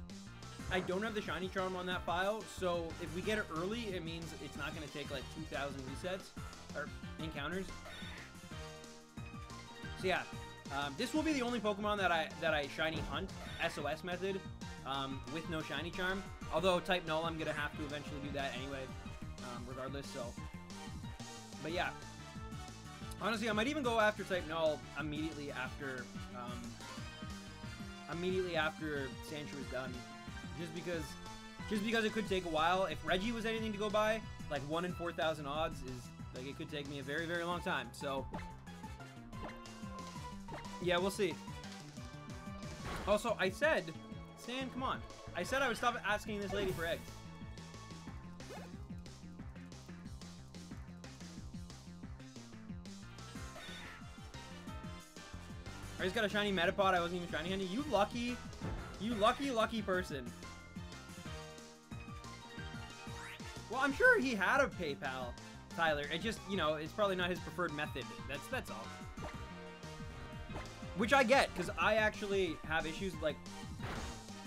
I don't have the Shiny Charm on that file, so if we get it early, it means it's not going to take like 2,000 resets, or encounters. So yeah. This will be the only Pokemon that I Shiny Hunt, SOS method, with no Shiny Charm. Although Type Null, I'm going to have to eventually do that anyway, regardless, so. But yeah. Honestly, I might even go after Type Null immediately after Sandshrew is done. Just because it could take a while. If Reggie was anything to go by, like 1 in 4,000 odds is, like, it could take me a very, very long time, so. Yeah, we'll see. Also, I said, Stan, come on. I said I would stop asking this lady for eggs. I just got a shiny Metapod. I wasn't even shiny hunting. You lucky person. Well, I'm sure he had a PayPal, Tyler. It just, you know, it's probably not his preferred method. That's all. Which I get, because I actually have issues, like,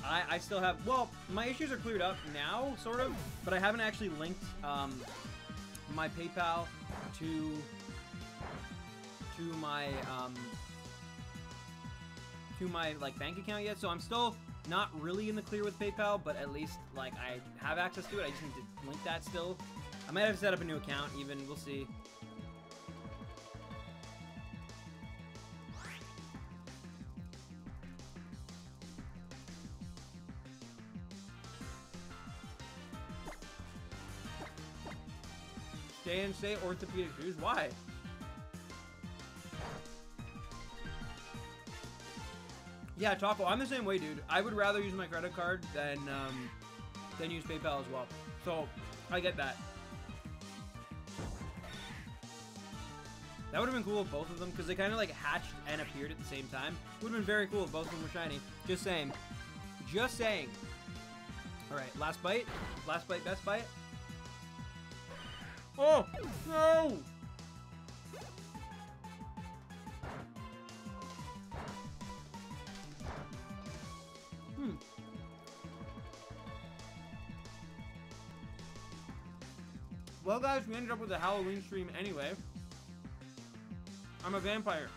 I still have, well, my issues are cleared up now, sort of, but I haven't actually linked, my PayPal to my, like, bank account yet, so I'm still not really in the clear with PayPal, but at least, like, I have access to it. I just need to link that still. I might have to set up a new account, even, we'll see. Stay and say orthopedic shoes. Why? Yeah, Taco, I'm the same way, dude. I would rather use my credit card than use PayPal as well. So, I get that. That would have been cool if both of them, because they kind of like hatched and appeared at the same time. Would have been very cool if both of them were shiny. Just saying. Just saying. Alright, last bite. Last bite, best bite. Oh, no! Well, guys, we ended up with a Halloween stream anyway. I'm a vampire.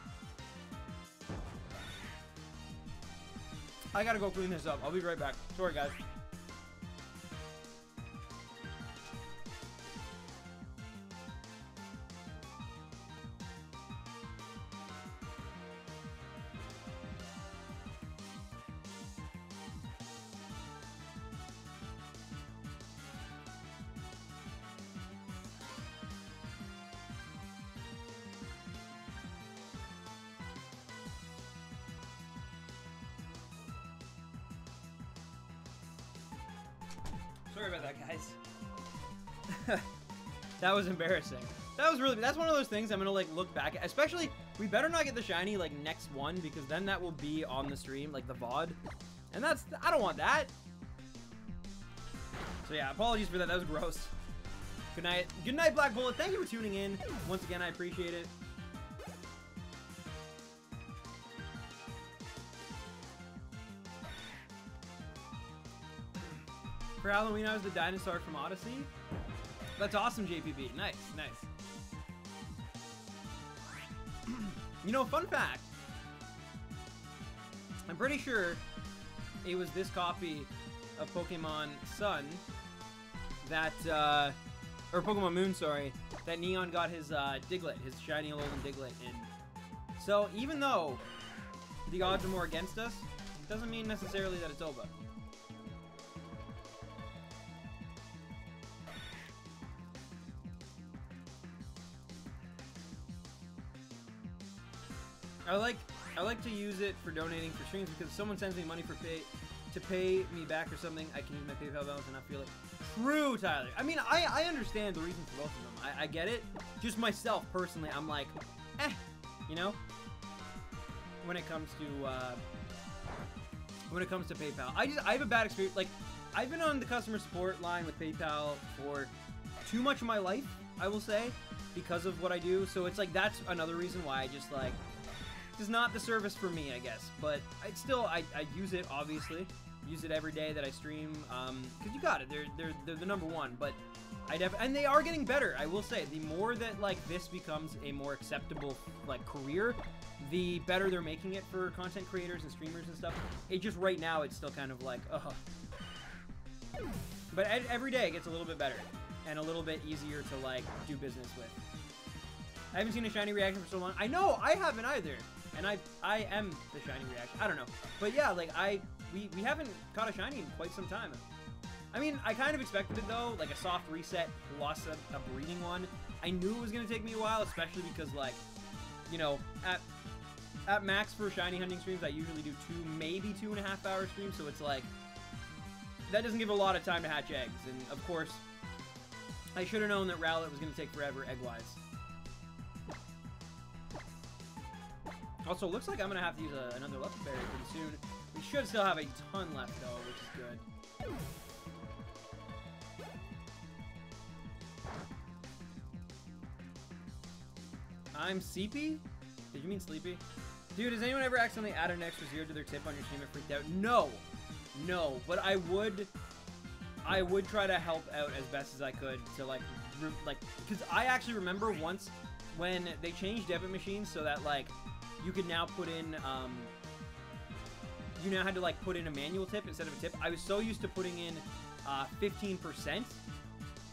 I gotta go clean this up. I'll be right back. Sorry, guys. Sorry about that, guys. That was embarrassing. That's one of those things I'm gonna like look back at. Especially, we better not get the shiny like next one, because then that will be on the stream, like the VOD. And I don't want that. So yeah, apologies for that. That was gross. Good night. Good night, Black Bullet. Thank you for tuning in. Once again, I appreciate it. For Halloween, I was the dinosaur from Odyssey. That's awesome, JPB. Nice, nice. You know, fun fact. I'm pretty sure it was this copy of Pokemon Sun that, or Pokemon Moon, sorry, that Neon got his Diglett, his shiny Alolan Diglett in. So even though the odds are more against us, doesn't mean necessarily that it's over. I like to use it for donating for streams, because if someone sends me money to pay me back or something, I can use my PayPal balance and not feel it. True, Tyler. I mean, I understand the reason for both of them. I get it. Just myself, personally, I'm like, you know? When it comes to PayPal. I have a bad experience. Like, I've been on the customer support line with PayPal for too much of my life, I will say, because of what I do. So it's like, that's another reason why I just like, it's not the service for me, I guess. But I use it, obviously. Use it every day that I stream, because you got it. They're the number one. But and they are getting better, I will say. The more that like this becomes a more acceptable like career, the better they're making it for content creators and streamers and stuff. It just right now it's still kind of like but every day it gets a little bit better and a little bit easier to like do business with. I haven't seen a shiny reaction for so long. I know, I haven't either. And I am the shiny reaction. I don't know. But yeah, like we haven't caught a shiny in quite some time. I mean, I kind of expected it though, like a soft reset plus a breeding one. I knew it was gonna take me a while, especially because like, you know, at max for shiny hunting streams, I usually do maybe 2.5 hour streams, so it's like, that doesn't give a lot of time to hatch eggs. And of course, I should have known that Rowlet was gonna take forever egg-wise. Also, looks like I'm gonna have to use another Litten Berry pretty soon. We should still have a ton left though, which is good. I'm Seepy? Did you mean Sleepy? Dude, has anyone ever accidentally added an extra 0 to their tip on your stream and freaked out? No. No, but I would try to help out as best as I could to like, because I actually remember once when they changed debit machines so that like, you could now put in, you now had to like put in a manual tip instead of a tip. I was so used to putting in 15%,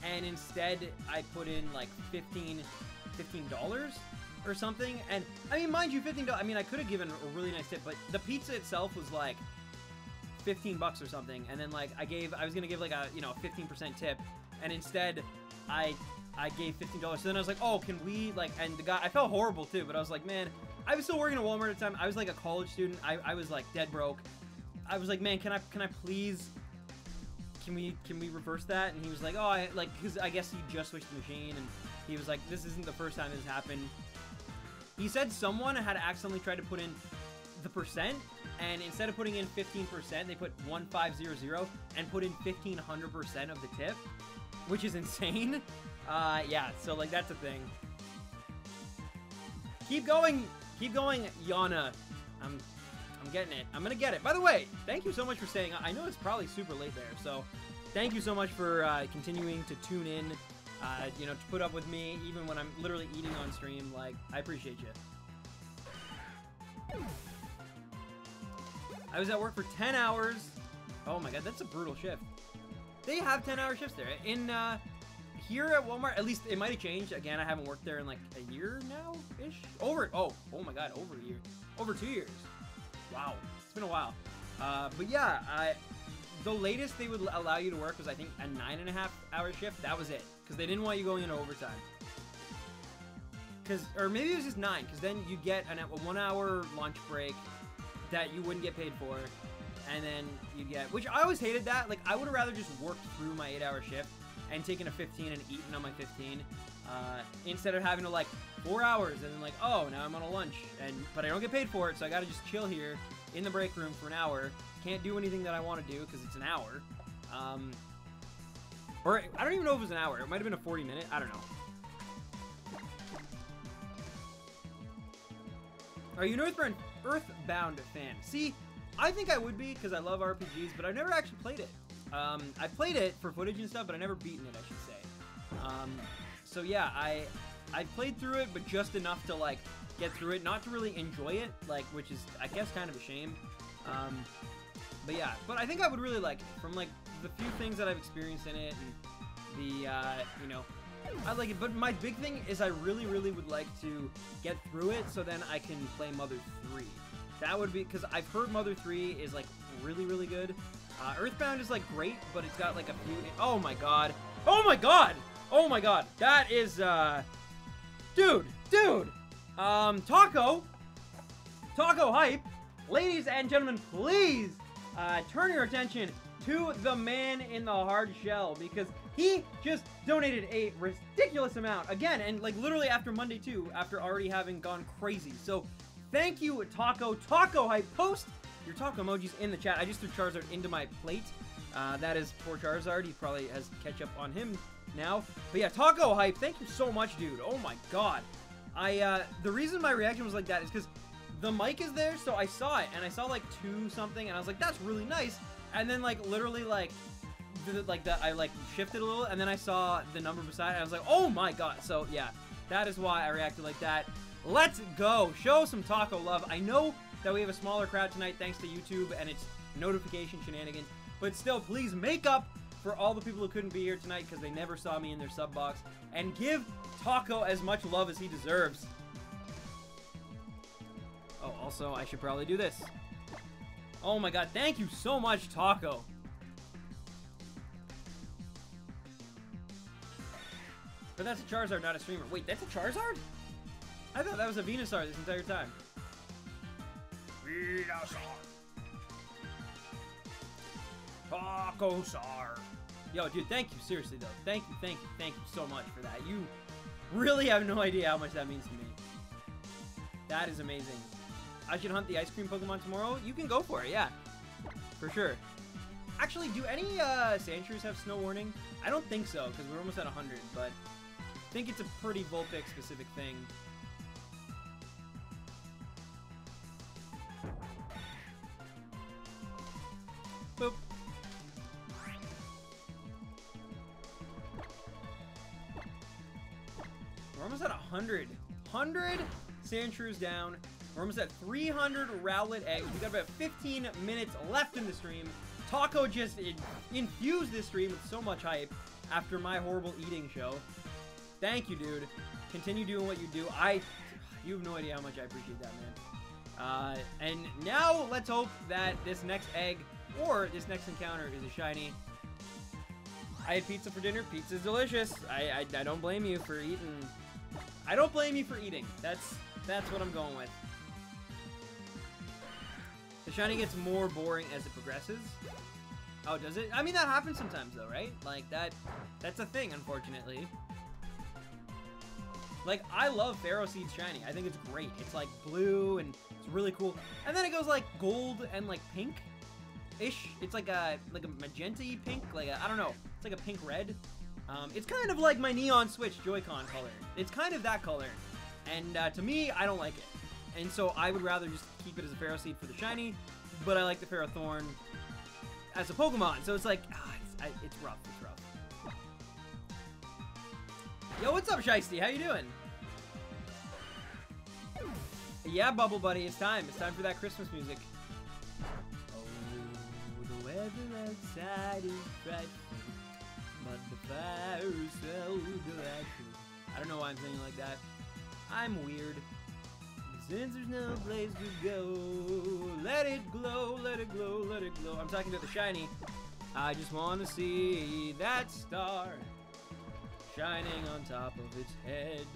and instead I put in like $15 or something. And I mean, mind you, $15. I mean, I could have given a really nice tip, but the pizza itself was like $15 or something. And then like I was gonna give like a 15% tip, and instead I gave $15. So then I was like, oh, can we like? And the guy, I felt horrible too, but I was like, man, I was still working at Walmart at the time. I was like a college student. I was like dead broke. I was like, man, can I please? Can we reverse that? And he was like, oh, because I guess he just switched the machine, and he was like, this isn't the first time this happened. He said someone had accidentally tried to put in the percent, and instead of putting in 15%, they put 1500 and put in 1500% of the tip, which is insane. Yeah, so like that's a thing. Keep going, Yana. I'm getting it. I'm gonna get it. By the way, thank you so much for staying. I know it's probably super late there, so thank you so much for continuing to tune in. To put up with me even when I'm literally eating on stream. Like, I appreciate you. I was at work for 10 hours. Oh my god, that's a brutal shift. They have 10-hour shifts there. In here at Walmart, at least it might have changed. Again, I haven't worked there in like a year now-ish. Oh my god, over a year. Over 2 years. Wow, it's been a while. But yeah, the latest they would allow you to work was, I think, a 9.5-hour shift. That was it, because they didn't want you going into overtime. Or maybe it was just 9, because then you get a 1-hour lunch break that you wouldn't get paid for, and then you get, which I always hated that. Like, I would have rather just worked through my 8-hour shift and taken a 15 and eaten on my 15, instead of having to, like, 4 hours and then, like, oh, now I'm on a lunch, but I don't get paid for it, so I gotta just chill here in the break room for an hour. Can't do anything that I want to do because it's an hour. Or I don't even know if it was an hour. It might have been a 40-minute. I don't know. Are you an Earthbound fan? See, I think I would be because I love RPGs, but I've never actually played it. I've played it for footage and stuff, but I've never beaten it, I should say. So yeah, I played through it, but just enough to, like, get through it, not to really enjoy it, like, which is, I guess, kind of a shame. But yeah, but I think I would really like it from, like, the few things that I've experienced in it, and the, you know, I like it. But my big thing is I really, really would like to get through it so then I can play Mother 3. That would be, because I've heard Mother 3 is, like, really, really good. Earthbound is, like, great, but it's got, like, a few, oh my god. Oh my god! Oh my god. That is, dude! Taco Hype, ladies and gentlemen, please turn your attention to the man in the hard shell, because he just donated a ridiculous amount again, and, like, literally after Monday too, after already having gone crazy. So thank you, Taco Hype. Post your taco emojis in the chat. I just threw Charizard into my plate. That is poor Charizard. He probably has ketchup on him now. But yeah, Taco Hype, thank you so much, dude. Oh my god. The reason my reaction was like that is because the mic is there, so I saw it, and I saw, like, 2 something, and I was like, that's really nice. And then, like, literally, like, I, like, shifted a little, and then I saw the number beside it, and I was like, oh my god. So yeah, that is why I reacted like that. Let's go. Show some taco love. I know that we have a smaller crowd tonight thanks to YouTube and its notification shenanigans, but still, please make up for all the people who couldn't be here tonight because they never saw me in their sub box, and give Taco as much love as he deserves. Oh, also, I should probably do this. Oh my god, thank you so much, Taco. But that's a Charizard, not a streamer. Wait, that's a Charizard? I thought that was a Venusaur this entire time. Venusaur. Taco-sar. Yo, dude, thank you. Seriously, though. Thank you so much for that. You really have no idea how much that means to me. That is amazing. I should hunt the ice cream Pokemon tomorrow. You can go for it, yeah. For sure. Actually, do any Sandshrews have snow warning? I don't think so, because we're almost at 100, but I think it's a pretty Vulpix-specific thing. Boop. We're almost at 100. 100 Sandshrews down. We're almost at 300 Rowlet eggs. We got about 15 minutes left in the stream. Taco just infused this stream with so much hype after my horrible eating show. Thank you, dude. Continue doing what you do. You have no idea how much I appreciate that, man. And now let's hope that this next egg or this next encounter is a shiny. I had pizza for dinner. Pizza's delicious. I don't blame you for eating. I don't blame you for eating. That's what I'm going with. The shiny gets more boring as it progresses. Oh, does it? I mean, that happens sometimes, though, right? Like, that's a thing, unfortunately. Like, I love Pharaoh Seed's shiny. I think it's great. It's, like, blue, and it's really cool. And then it goes, like, gold and, like, pink-ish. It's like a magenta-y pink. Like, I don't know. It's like a pink-red. It's kind of like my Neon Switch Joy-Con color. It's kind of that color. And to me, I don't like it. And so I would rather just keep it as a Pharaoh Seed for the shiny, but I like the Pharaoh Thorn as a Pokemon. So it's like, it's rough. It's rough. Yo, what's up, Shiesty? How you doing? Yeah, Bubble Buddy, it's time. It's time for that Christmas music. Oh, the weather outside is frightful, but the fire is so delightful. I don't know why I'm singing like that. I'm weird. Since there's no place to go, let it glow, let it glow, let it glow. I'm talking about the shiny. I just want to see that star shining on top of its head.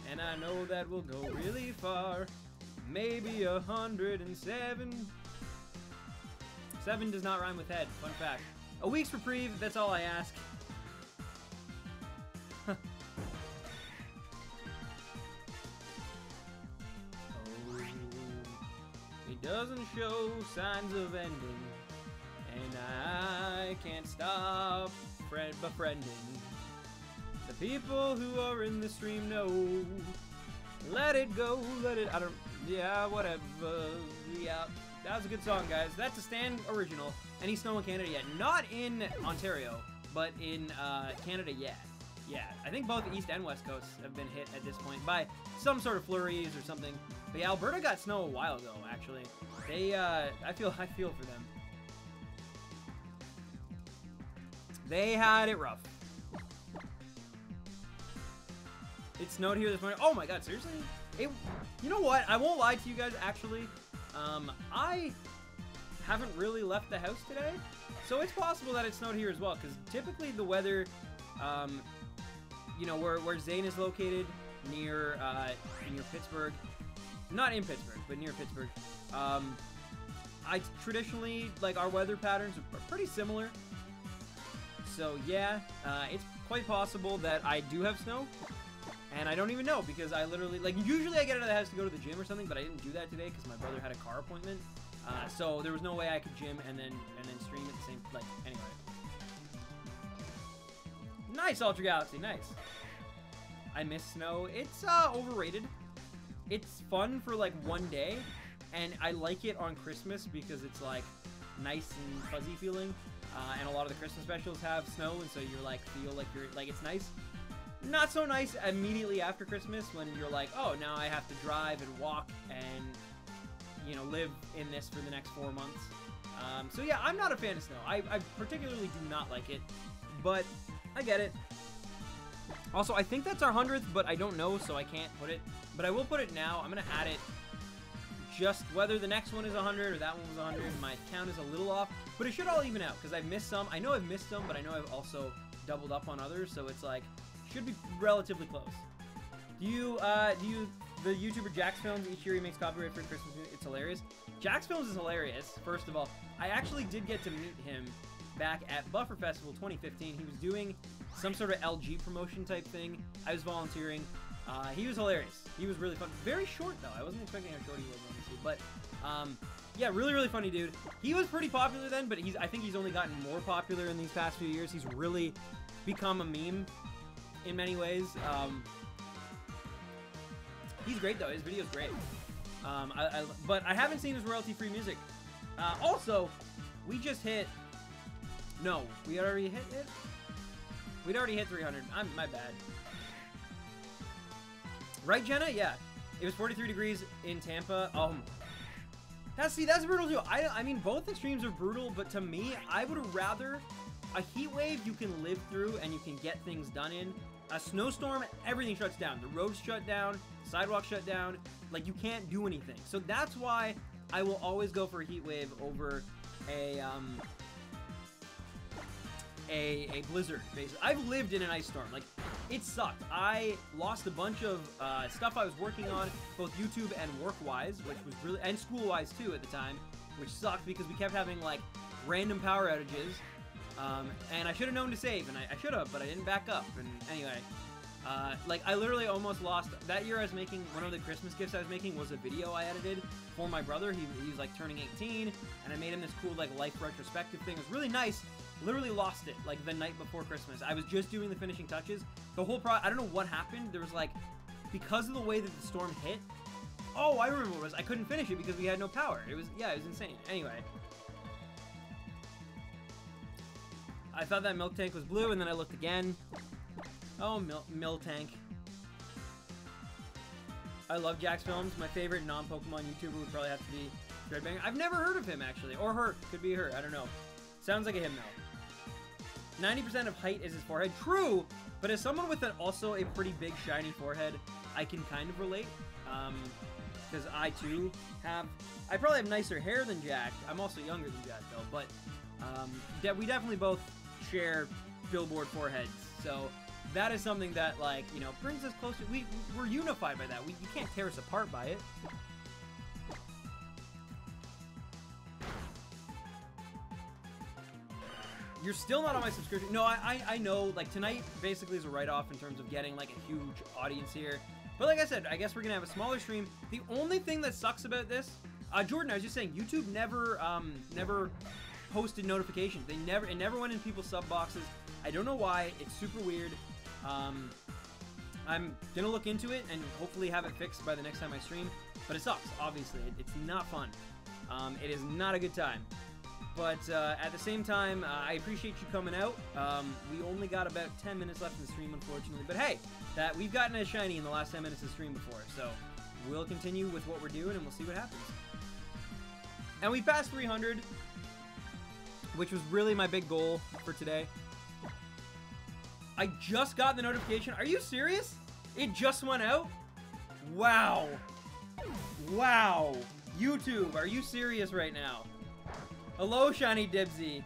And I know that will go really far. Maybe 107. 7 does not rhyme with head. Fun fact. A week's reprieve, that's all I ask. Oh, it doesn't show signs of ending, and I can't stop befriending the people who are in the stream. No, let it go, let it. I don't. Yeah, whatever. Yeah, that was a good song, guys. That's a Stan original. Any snow in Canada yet? Not in Ontario, but in Canada, yeah. Yeah, I think both the East and West Coasts have been hit at this point by some sort of flurries or something. But yeah, Alberta got snow a while ago, actually. They, I feel for them. They had it rough. It snowed here this morning. Oh my god, seriously? You know what? I won't lie to you guys, actually. I haven't really left the house today. So it's possible that it snowed here as well, because typically the weather, you know, where Zane is located, near Pittsburgh. Not in Pittsburgh, but near Pittsburgh. I traditionally, like, our weather patterns are pretty similar. So yeah, it's quite possible that I do have snow. And I don't even know, because I literally, like, usually I get out of the house to go to the gym or something, but I didn't do that today because my brother had a car appointment. So there was no way I could gym and then stream at the same, like, anyway. Nice, Ultra Galaxy, nice. I miss snow. It's overrated. It's fun for like one day, and I like it on Christmas because it's like nice and fuzzy feeling. And a lot of the Christmas specials have snow, and so you're like feel like you're like it's nice. Not so nice immediately after Christmas when you're like, oh, now I have to drive and walk and, you know, live in this for the next 4 months. So yeah, I'm not a fan of snow. I particularly do not like it, but I get it. Also, I think that's our 100th, but I don't know, so I can't put it. But I will put it now. I'm going to add it. Just whether the next one is 100 or that one was 100, my count is a little off. But it should all even out, because I've missed some. I know I've missed some, but I know I've also doubled up on others, so it's like, should be relatively close. The YouTuber Jax Films, each year he makes copyright for Christmas. It's hilarious. Jax Films is hilarious, first of all. I actually did get to meet him back at Buffer Festival 2015. He was doing some sort of LG promotion type thing. I was volunteering. He was hilarious. He was really fun. Very short, though. I wasn't expecting how short he was, honestly. But, yeah, really, really funny dude. He was pretty popular then, but I think he's only gotten more popular in these past few years. He's really become a meme in many ways. He's great, though. His video's great. But I haven't seen his royalty-free music. Also, we just hit... No, we already hit it? We'd already hit 300. My bad. Right, Jenna? Yeah. It was 43 degrees in Tampa. That's brutal, too. I mean, both extremes are brutal, but to me, I would rather... A heat wave you can live through and you can get things done in. A snowstorm, everything shuts down. The roads shut down, sidewalks shut down. Like, you can't do anything. So that's why I will always go for a heat wave over a blizzard, basically. I've lived in an ice storm. Like, it sucked. I lost a bunch of stuff I was working on, both YouTube and work-wise, which was really, and school-wise, too, at the time, which sucked because we kept having, like, random power outages. And I should have known to save, and I should have, but I didn't back up. And anyway, like, I literally almost lost. That year I was making, one of the Christmas gifts I was making was a video I edited for my brother. He was like turning 18, and I made him this cool, like, life retrospective thing. It was really nice. Literally lost it, like, the night before Christmas. I was just doing the finishing touches. The whole I don't know what happened. There was, like, because of the way that the storm hit. Oh, I remember what it was. I couldn't finish it because we had no power. It was insane. Anyway. I thought that milk tank was blue, and then I looked again. Oh, milk tank. I love Jax Films. My favorite non-Pokemon YouTuber would probably have to be Threadbanger. I've never heard of him, actually. Or her. Could be her. I don't know. Sounds like a him, though. 90% of height is his forehead. True! But as someone with also a pretty big, shiny forehead, I can kind of relate. Because I, too, I probably have nicer hair than Jack. I'm also younger than Jack, though. But we definitely both share billboard foreheads, so that is something that, like, you know, brings us closer. We're unified by that. You can't tear us apart by it. you're still not on my subscription. No, I know, like, tonight basically is a write-off in terms of getting, like, a huge audience here. But like I said, I guess we're gonna have a smaller stream. The only thing that sucks about this, Jordan, I was just saying, YouTube never posted notifications. It never went in people's sub boxes. I don't know why. It's super weird. I'm gonna look into it and hopefully have it fixed by the next time I stream. But it sucks, obviously. It's not fun. It is not a good time. But at the same time, I appreciate you coming out. We only got about 10 minutes left in the stream, unfortunately. But hey, we've gotten a shiny in the last 10 minutes of the stream before. So we'll continue with what we're doing and we'll see what happens. And we passed 300, which was really my big goal for today. I just got the notification. Are you serious? It just went out? Wow. Wow. YouTube, are you serious right now? Hello, Shiny Dibsy.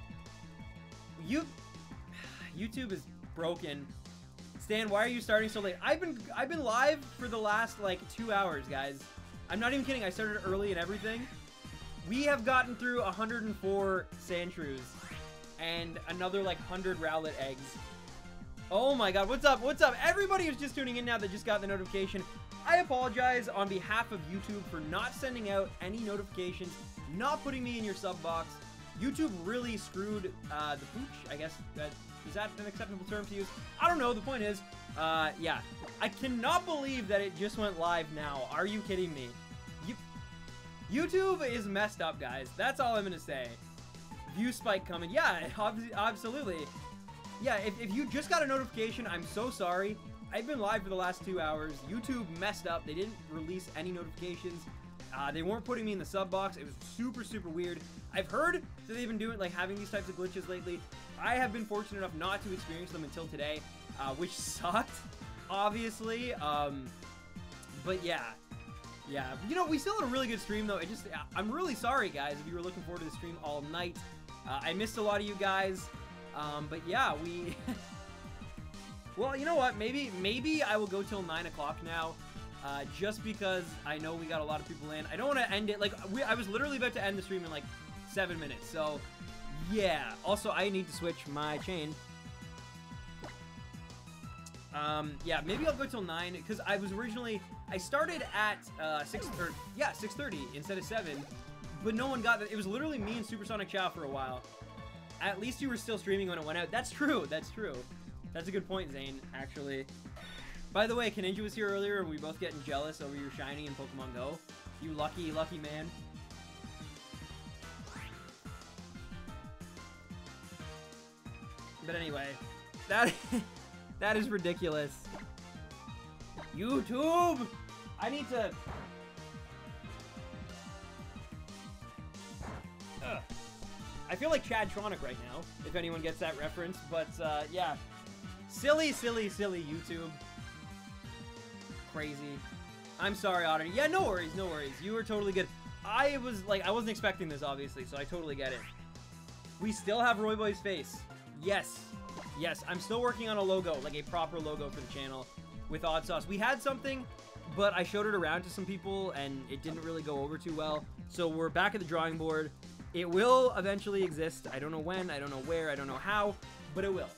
YouTube is broken. Stan, why are you starting so late? I've been live for the last like 2 hours, guys. I'm not even kidding. I started early and everything. We have gotten through 104 Sandshrews and another like 100 Rowlet eggs. Oh my god, what's up? What's up? Everybody who's just tuning in now that just got the notification, I apologize on behalf of YouTube for not sending out any notifications, not putting me in your sub box. YouTube really screwed the pooch, I guess. Is that an acceptable term to use? I don't know. The point is, yeah. I cannot believe that it just went live now. Are you kidding me? YouTube is messed up, guys. That's all I'm going to say. View spike coming. Yeah, absolutely. Yeah, if you just got a notification, I'm so sorry. I've been live for the last 2 hours. YouTube messed up. They didn't release any notifications. They weren't putting me in the sub box. It was super, super weird. I've heard that they've been doing, like, having these types of glitches lately. I have been fortunate enough not to experience them until today, which sucked, obviously. But yeah. Yeah. You know, we still had a really good stream, though. I'm really sorry, guys, if you were looking forward to the stream all night. I missed a lot of you guys. But yeah, we... Well, you know what? Maybe I will go till 9 o'clock now. Just because I know we got a lot of people in. I don't want to end it, like, I was literally about to end the stream in, like, 7 minutes, so, yeah. Also, I need to switch my chain. Yeah, maybe I'll go till 9, because I was originally, I started at, 6:30 instead of 7, but no one got that. It was literally me and Supersonic Chow for a while. At least you were still streaming when it went out. That's true, that's true. That's a good point, Zane, actually. By the way, Kaninja was here earlier, and we both getting jealous over your shiny in Pokemon Go. You lucky, lucky man. But anyway, that is ridiculous. YouTube! I need to... Ugh. I feel like Chadtronic right now, if anyone gets that reference, but yeah. Silly, silly, silly YouTube. Crazy. I'm sorry, Oddity. Yeah, no worries, no worries. You were totally good. I wasn't expecting this, obviously, so I totally get it. We still have Roy Boy's face. Yes. Yes, I'm still working on a logo, like a proper logo for the channel with Odd Sauce. We had something, but I showed it around to some people, and it didn't really go over too well. So we're back at the drawing board. It will eventually exist. I don't know when, I don't know where, I don't know how, but it will.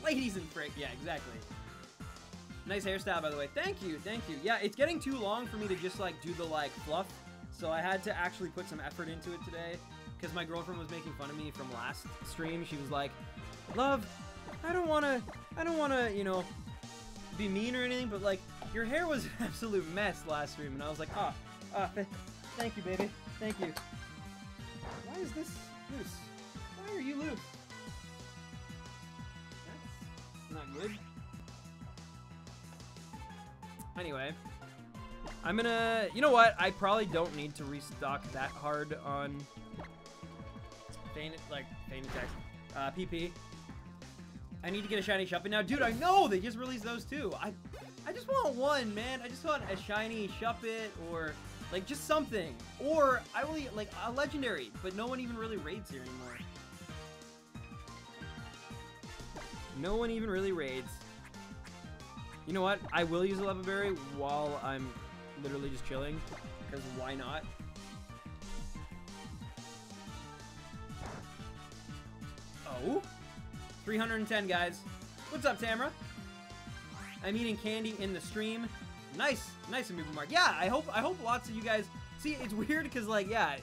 Ladies and frick. Yeah, exactly. Nice hairstyle, by the way. Thank you, thank you. Yeah, it's getting too long for me to just, like, do the, like, fluff. So I had to actually put some effort into it today. Because my girlfriend was making fun of me from last stream. She was like, Love, I don't wanna, you know, be mean or anything, but, like, your hair was an absolute mess last stream. And I was like, thank you, baby. Thank you. Why is this loose? Why are you loose? That's not good. Anyway, I'm gonna... You know what? I probably don't need to restock that hard on... Feint Attack. PP. I need to get a shiny Shuppet now. Dude, I know! They just released those too. I just want one, man. I just want a shiny Shuppet or... Like, just something. Or, I will eat, like, a legendary. But no one even really raids here anymore. No one even really raids. You know what? I will use a Level Berry while I'm literally just chilling. Because why not? Oh, 310, guys. What's up, Tamara? I'm eating candy in the stream. Nice Amiibo Mark. Yeah, I hope lots of you guys see. It's weird because like, yeah,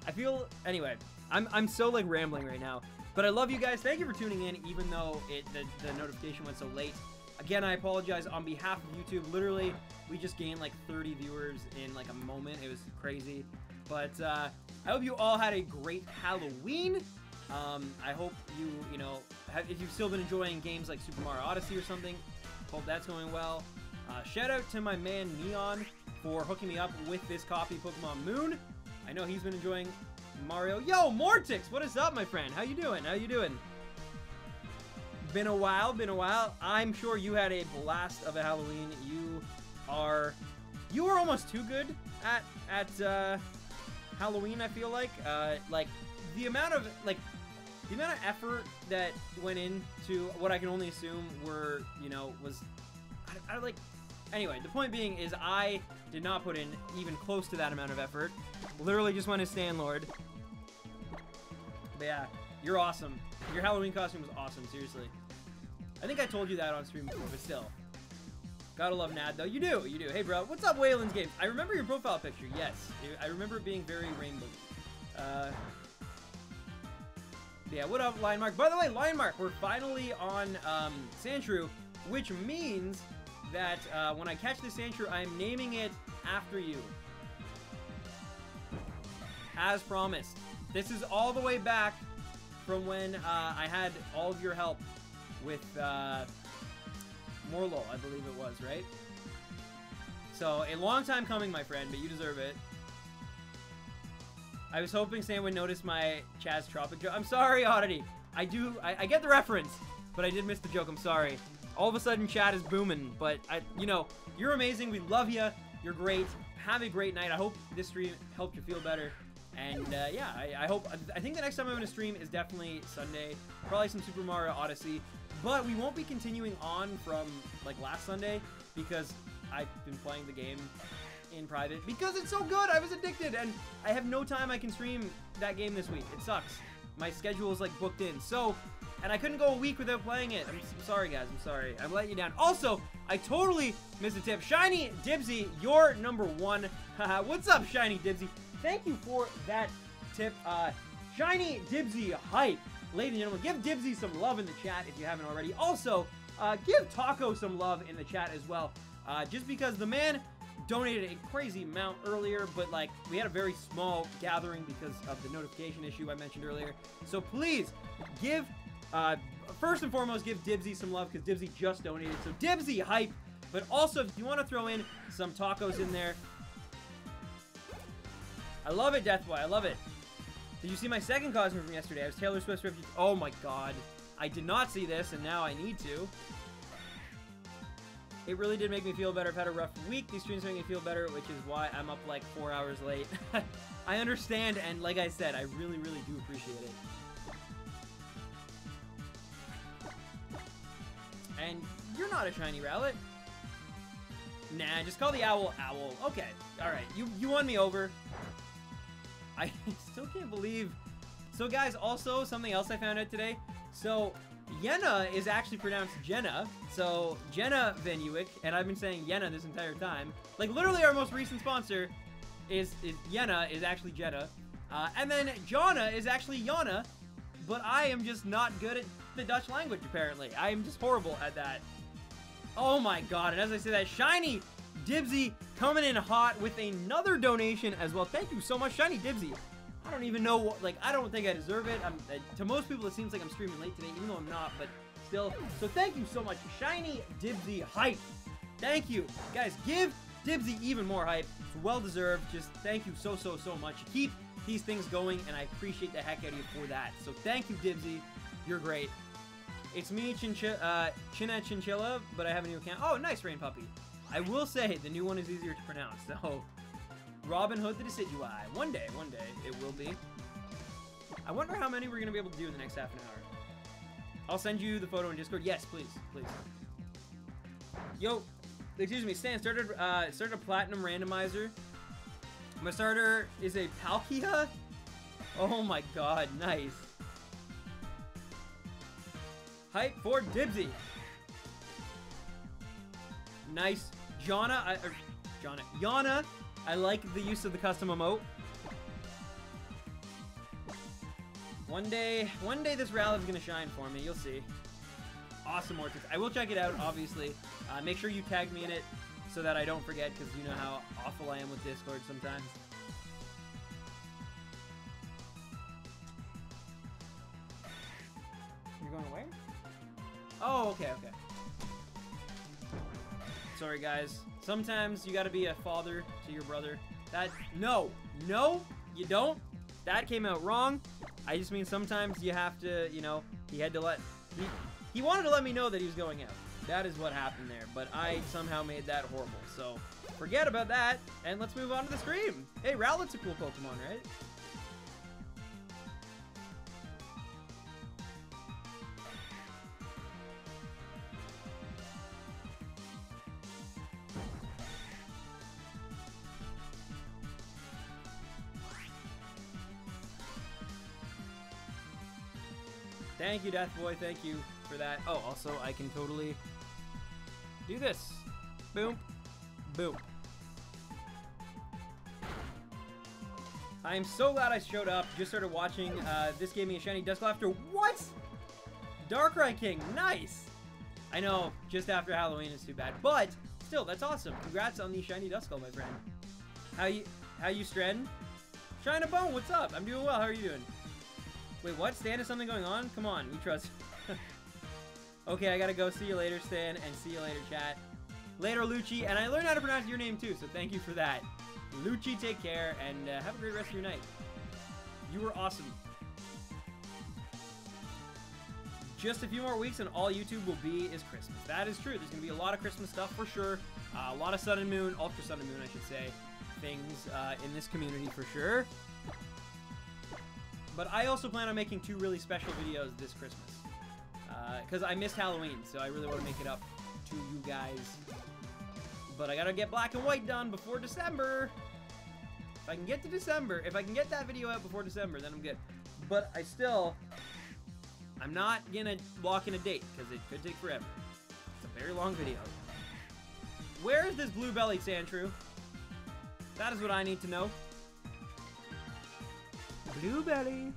I feel anyway. I'm so like rambling right now, but I love you guys. Thank you for tuning in, even though the notification went so late. Again, I apologize on behalf of YouTube. Literally, we just gained like 30 viewers in like a moment. It was crazy, but I hope you all had a great Halloween. I hope you know, if you've still been enjoying games like Super Mario Odyssey or something, hope that's going well. Shout out to my man Neon for hooking me up with this copy of Pokemon Moon. I know he's been enjoying Mario. Yo, Mortix, what is up, my friend? How you doing? How you doing? Been a while, been a while. I'm sure you had a blast of a Halloween. You were almost too good at Halloween, I feel like. Like the amount of effort that went into what I can only assume were, you know, was I like. Anyway, the point being is I did not put in even close to that amount of effort. Literally just went as Sandlord. But yeah, you're awesome. Your Halloween costume was awesome, seriously. I think I told you that on stream before, but still. Gotta love Nad, though. You do. Hey, bro. What's up, Waylon's Games? I remember your profile picture, yes. I remember it being very rainbow. Yeah, what up, Lionmark? By the way, Lionmark, we're finally on Sandshrew, which means that when I catch the Sandshrew, I'm naming it after you. As promised. This is all the way back from when I had all of your help with Morlo, I believe it was, right? So, a long time coming, my friend, but you deserve it. I was hoping Sam would notice my Chaz Tropic joke. I'm sorry, Oddity. I get the reference, but I did miss the joke. I'm sorry. All of a sudden, chat is booming, but you know, you're amazing. We love you. You're great. Have a great night. I hope this stream helped you feel better. And yeah, I think the next time I'm going to stream is definitely Sunday. Probably some Super Mario Odyssey. But we won't be continuing on from like last Sunday because I've been playing the game in private because it's so good. I was addicted and I have no time I can stream that game this week. It sucks. My schedule is like booked in. So, and I couldn't go a week without playing it. I'm sorry, guys. I'm sorry. I'm letting you down. Also, I totally missed a tip. Shiny Dibsy, you're number one. What's up, Shiny Dibsy? Thank you for that tip. Shiny Dibsy hype. Ladies and gentlemen, give Dibsy some love in the chat if you haven't already. Also, give Taco some love in the chat as well. Just because the man donated a crazy amount earlier, but like we had a very small gathering because of the notification issue I mentioned earlier. So please give, first and foremost, give Dibsy some love because Dibsy just donated. So Dibsy hype. But also, if you want to throw in some tacos in there, I love it, Deathboy. I love it. Did you see my second costume from yesterday? I was Taylor Swift's refugee. Oh my god. I did not see this, and now I need to. It really did make me feel better. I've had a rough week. These streams make me feel better, which is why I'm up like 4 hours late. I understand, and like I said, I really, really do appreciate it. And you're not a shiny Rowlet. Nah, just call the owl Owl. Okay, alright. You won me over. I still can't believe... So guys, also something else I found out today. So Yenna is actually pronounced Jenna. So Jenna Venuick, and I've been saying Yenna this entire time. Like literally our most recent sponsor is Yenna is actually Jenna. And then Jonna is actually Jonna. But I am just not good at the Dutch language apparently. I am just horrible at that. Oh my god, and as I say that, Shiny Dibsy coming in hot with another donation as well. Thank you so much, Shiny Dibsy. I don't even know what, like, I don't think I deserve it. To most people, it seems like I'm streaming late today, even though I'm not, but still. So thank you so much, Shiny Dibsy hype. Thank you. Guys, give Dibsy even more hype. It's well-deserved. Just thank you so, so, so much. Keep these things going, and I appreciate the heck out of you for that. So thank you, Dibsy. You're great. It's me, Chinna Chinchilla, but I have a new account. Oh, nice, Rain Puppy. I will say, the new one is easier to pronounce, so... Robin Hood the Decidui. One day it will be. I wonder how many we're going to be able to do in the next half an hour. I'll send you the photo in Discord. Yes, please, please. Yo, excuse me, Stan, started a Platinum Randomizer. My starter is a Palkia? Oh my god, nice. Hype for Dibsy. Nice. Yana, I like the use of the custom emote. One day this Rowlet's gonna shine for me, you'll see. Awesome Mortis. I will check it out, obviously. Make sure you tag me in it so that I don't forget, because you know how awful I am with Discord sometimes. You're going away? Oh, okay. Sorry, guys. Sometimes you gotta be a father to your brother. No, you don't. That came out wrong. I just mean sometimes you have to, you know, he wanted to let me know that he was going out. That is what happened there, but I somehow made that horrible. So forget about that, and let's move on to the stream. Hey, Rowlet's a cool Pokemon, right? Thank you, Death Boy. Thank you for that. Oh, also, I can totally do this. Boom. Boom. I am so glad I showed up. Just started watching. This gave me a shiny Duskull after what? Darkrai King. Nice. I know, just after Halloween is too bad. But, still, that's awesome. Congrats on the shiny Duskull, my friend. How you, Stren? Shine Bone, what's up? I'm doing well. How are you doing? Wait, what? Stan, is something going on? Come on, we trust. Okay, I gotta go. See you later, Stan, and see you later, chat. Later, Lucci, and I learned how to pronounce your name too, so thank you for that. Lucci, take care, and have a great rest of your night. You were awesome. Just a few more weeks, and all YouTube will be is Christmas. That is true. There's gonna be a lot of Christmas stuff for sure. A lot of Sun and Moon, Ultra Sun and Moon, I should say, things in this community for sure. But I also plan on making 2 really special videos this Christmas. Because I missed Halloween, so I really want to make it up to you guys. But I gotta get Black and White done before December. If I can get to December, if I can get that video out before December, then I'm good. But I'm not gonna lock in a date, because it could take forever. It's a very long video. Where is this blue-bellied Sandshrew? That is what I need to know. Bluebelly.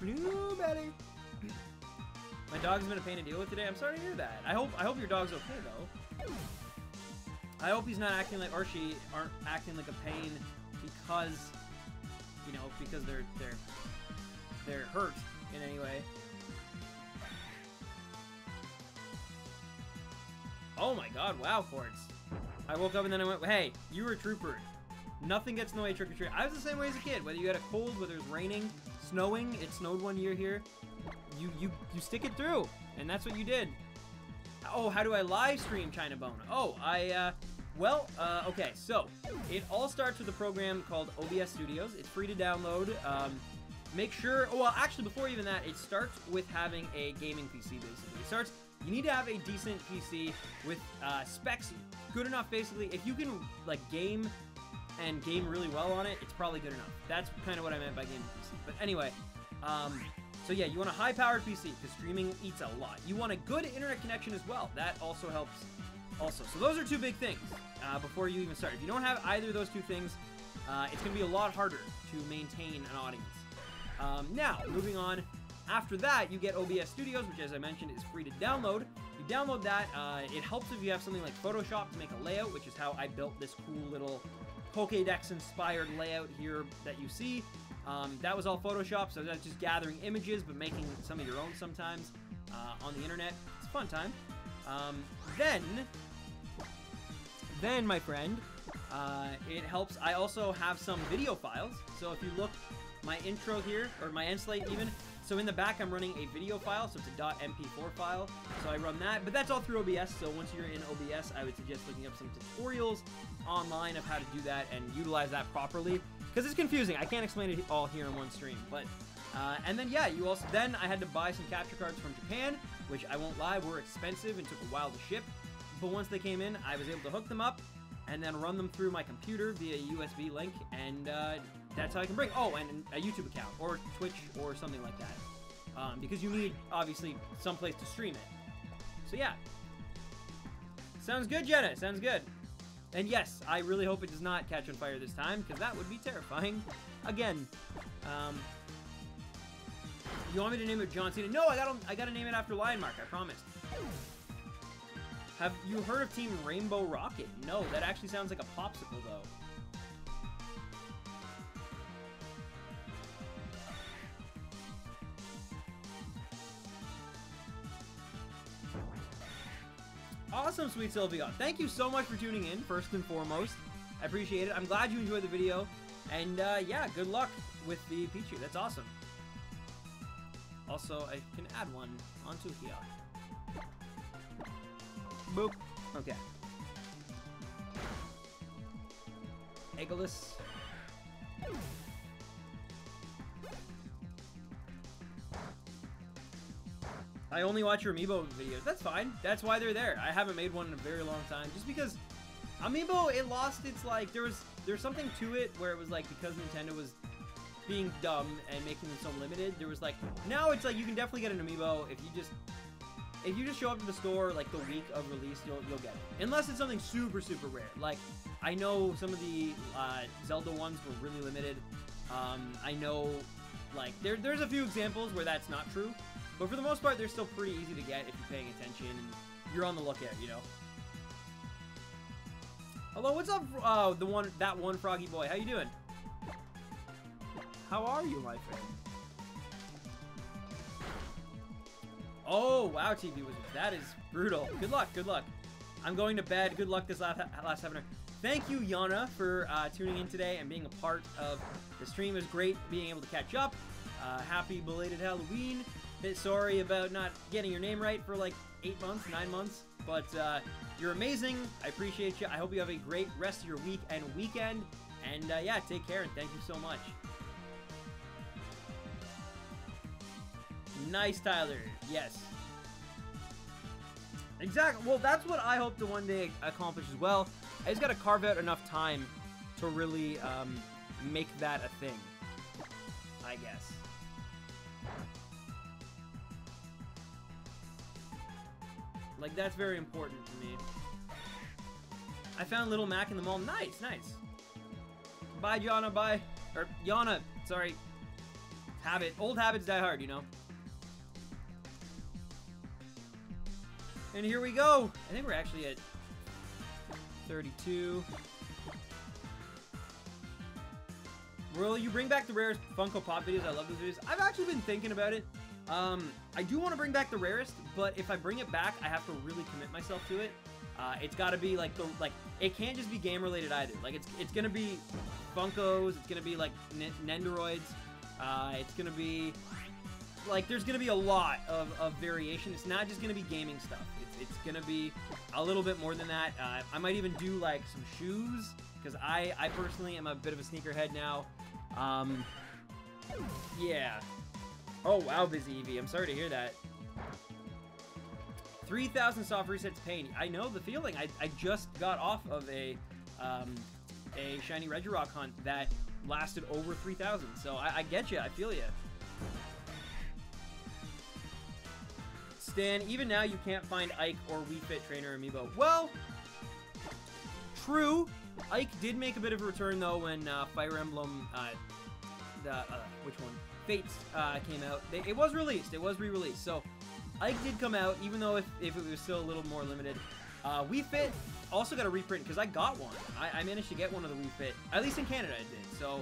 Bluebelly. My dog's been a pain to deal with today. I'm sorry to hear that. I hope your dog's okay though. I hope he's not acting like, or she aren't acting like a pain because, you know, because they're hurt in any way. Oh my god, wow, Quartz. I woke up and then I went, hey, you were a trooper. Nothing gets in the way of trick-or-treat. I was the same way as a kid. Whether you had a cold, whether it was raining, snowing, it snowed one year here. You stick it through, and that's what you did. Oh, how do I live stream China Bone? Oh, okay, so it all starts with a program called OBS Studios. It's free to download. Make sure, well, actually, before even that, it starts with having a gaming PC, basically. You need to have a decent PC with specs good enough, basically. If you can, like, game really well on it, it's probably good enough. That's kind of what I meant by gaming PC. But anyway, so yeah, you want a high-powered PC, because streaming eats a lot. You want a good internet connection as well. That also helps. So those are 2 big things before you even start. If you don't have either of those 2 things, it's going to be a lot harder to maintain an audience. Now, moving on. After that, you get OBS Studios, which, as I mentioned, is free to download. You download that. It helps if you have something like Photoshop to make a layout, which is how I built this cool little Pokédex-inspired layout here that you see. That was all Photoshop, so that's just gathering images, but making some of your own sometimes on the internet. It's a fun time. Then, my friend, it helps. I also have some video files. So if you look, my intro here, or my end slate even, so in the back I'm running a video file, so it's a .mp4 file. So I run that, but that's all through OBS. So once you're in OBS, I would suggest looking up some tutorials online of how to do that and utilize that properly, because it's confusing. I can't explain it all here in one stream. But and then yeah, then I had to buy some capture cards from Japan, which I won't lie, were expensive and took a while to ship. But once they came in, I was able to hook them up and then run them through my computer via USB link, and that's how I can bring. Oh, and a YouTube account or Twitch or something like that. because you need, obviously, someplace to stream it. So yeah. Sounds good, Jenna. Sounds good. And yes, I really hope it does not catch on fire this time, because that would be terrifying. Again. You want me to name it John Cena? No, I gotta name it after Lionmark, I promised. Have you heard of Team Rainbow Rocket? No, that actually sounds like a popsicle, though. Awesome, Sweet Sylvia. Thank you so much for tuning in, first and foremost. I appreciate it. I'm glad you enjoyed the video. And, yeah, good luck with the Pichu. That's awesome. Also, I can add one onto here. Boop. Okay. Eggless. I only watch your Amiibo videos. That's fine. That's why they're there. I haven't made one in a very long time. Just because Amiibo, it lost its, like, there's something to it where it was, like, because Nintendo was being dumb and making them so limited, there was, like, now it's, like, you can definitely get an Amiibo if you just show up to the store, like, the week of release, you'll get it. Unless it's something super, super rare. Like, I know some of the Zelda ones were really limited. I know, like, there's a few examples where that's not true. But for the most part, they're still pretty easy to get if you're paying attention and you're on the lookout, you know. Hello, what's up, that one froggy boy? How you doing? How are you, my friend? Oh, wow, TV Wizards. That is brutal. Good luck, good luck. I'm going to bed. Good luck this last 7 hours. Thank you, Yana, for tuning in today and being a part of the stream. It was great being able to catch up. Happy belated Halloween. Sorry about not getting your name right for like 8 months, 9 months, but you're amazing. I appreciate you. I hope you have a great rest of your week and weekend. And yeah, take care and thank you so much. Nice, Tyler. Yes. Exactly. Well, that's what I hope to one day accomplish as well. I just got to carve out enough time to really make that a thing, I guess. Like, that's very important to me. I found Little Mac in the mall. Nice, nice. Bye, Yana, bye. Or, Yana, sorry. Old habits die hard, you know? And here we go. I think we're actually at 32. Will you bring back the rarest Funko Pop videos? I love those videos. I've actually been thinking about it. I do want to bring back the rarest, but if I bring it back, I have to really commit myself to it. It's got to be like it can't just be game related either. Like it's gonna be Funkos. It's gonna be like Nendoroids. It's gonna be like there's gonna be a lot of variation. It's not just gonna be gaming stuff. It's gonna be a little bit more than that. I might even do like some shoes because I personally am a bit of a sneakerhead now. Yeah. Oh wow, busy Eevee. I'm sorry to hear that. 3,000 soft resets pain. I know the feeling. I just got off of a shiny Regirock hunt that lasted over 3,000. So I get you. I feel you. Stan, even now you can't find Ike or Wii Fit Trainer Amiibo. Well, true. Ike did make a bit of a return though when Fire Emblem, which one? Fates came out. It was released. It was re-released. So Ike did come out, even though if it was still a little more limited. Wii Fit also got a reprint because I got one. I managed to get one of the Wii Fit. At least in Canada I did. So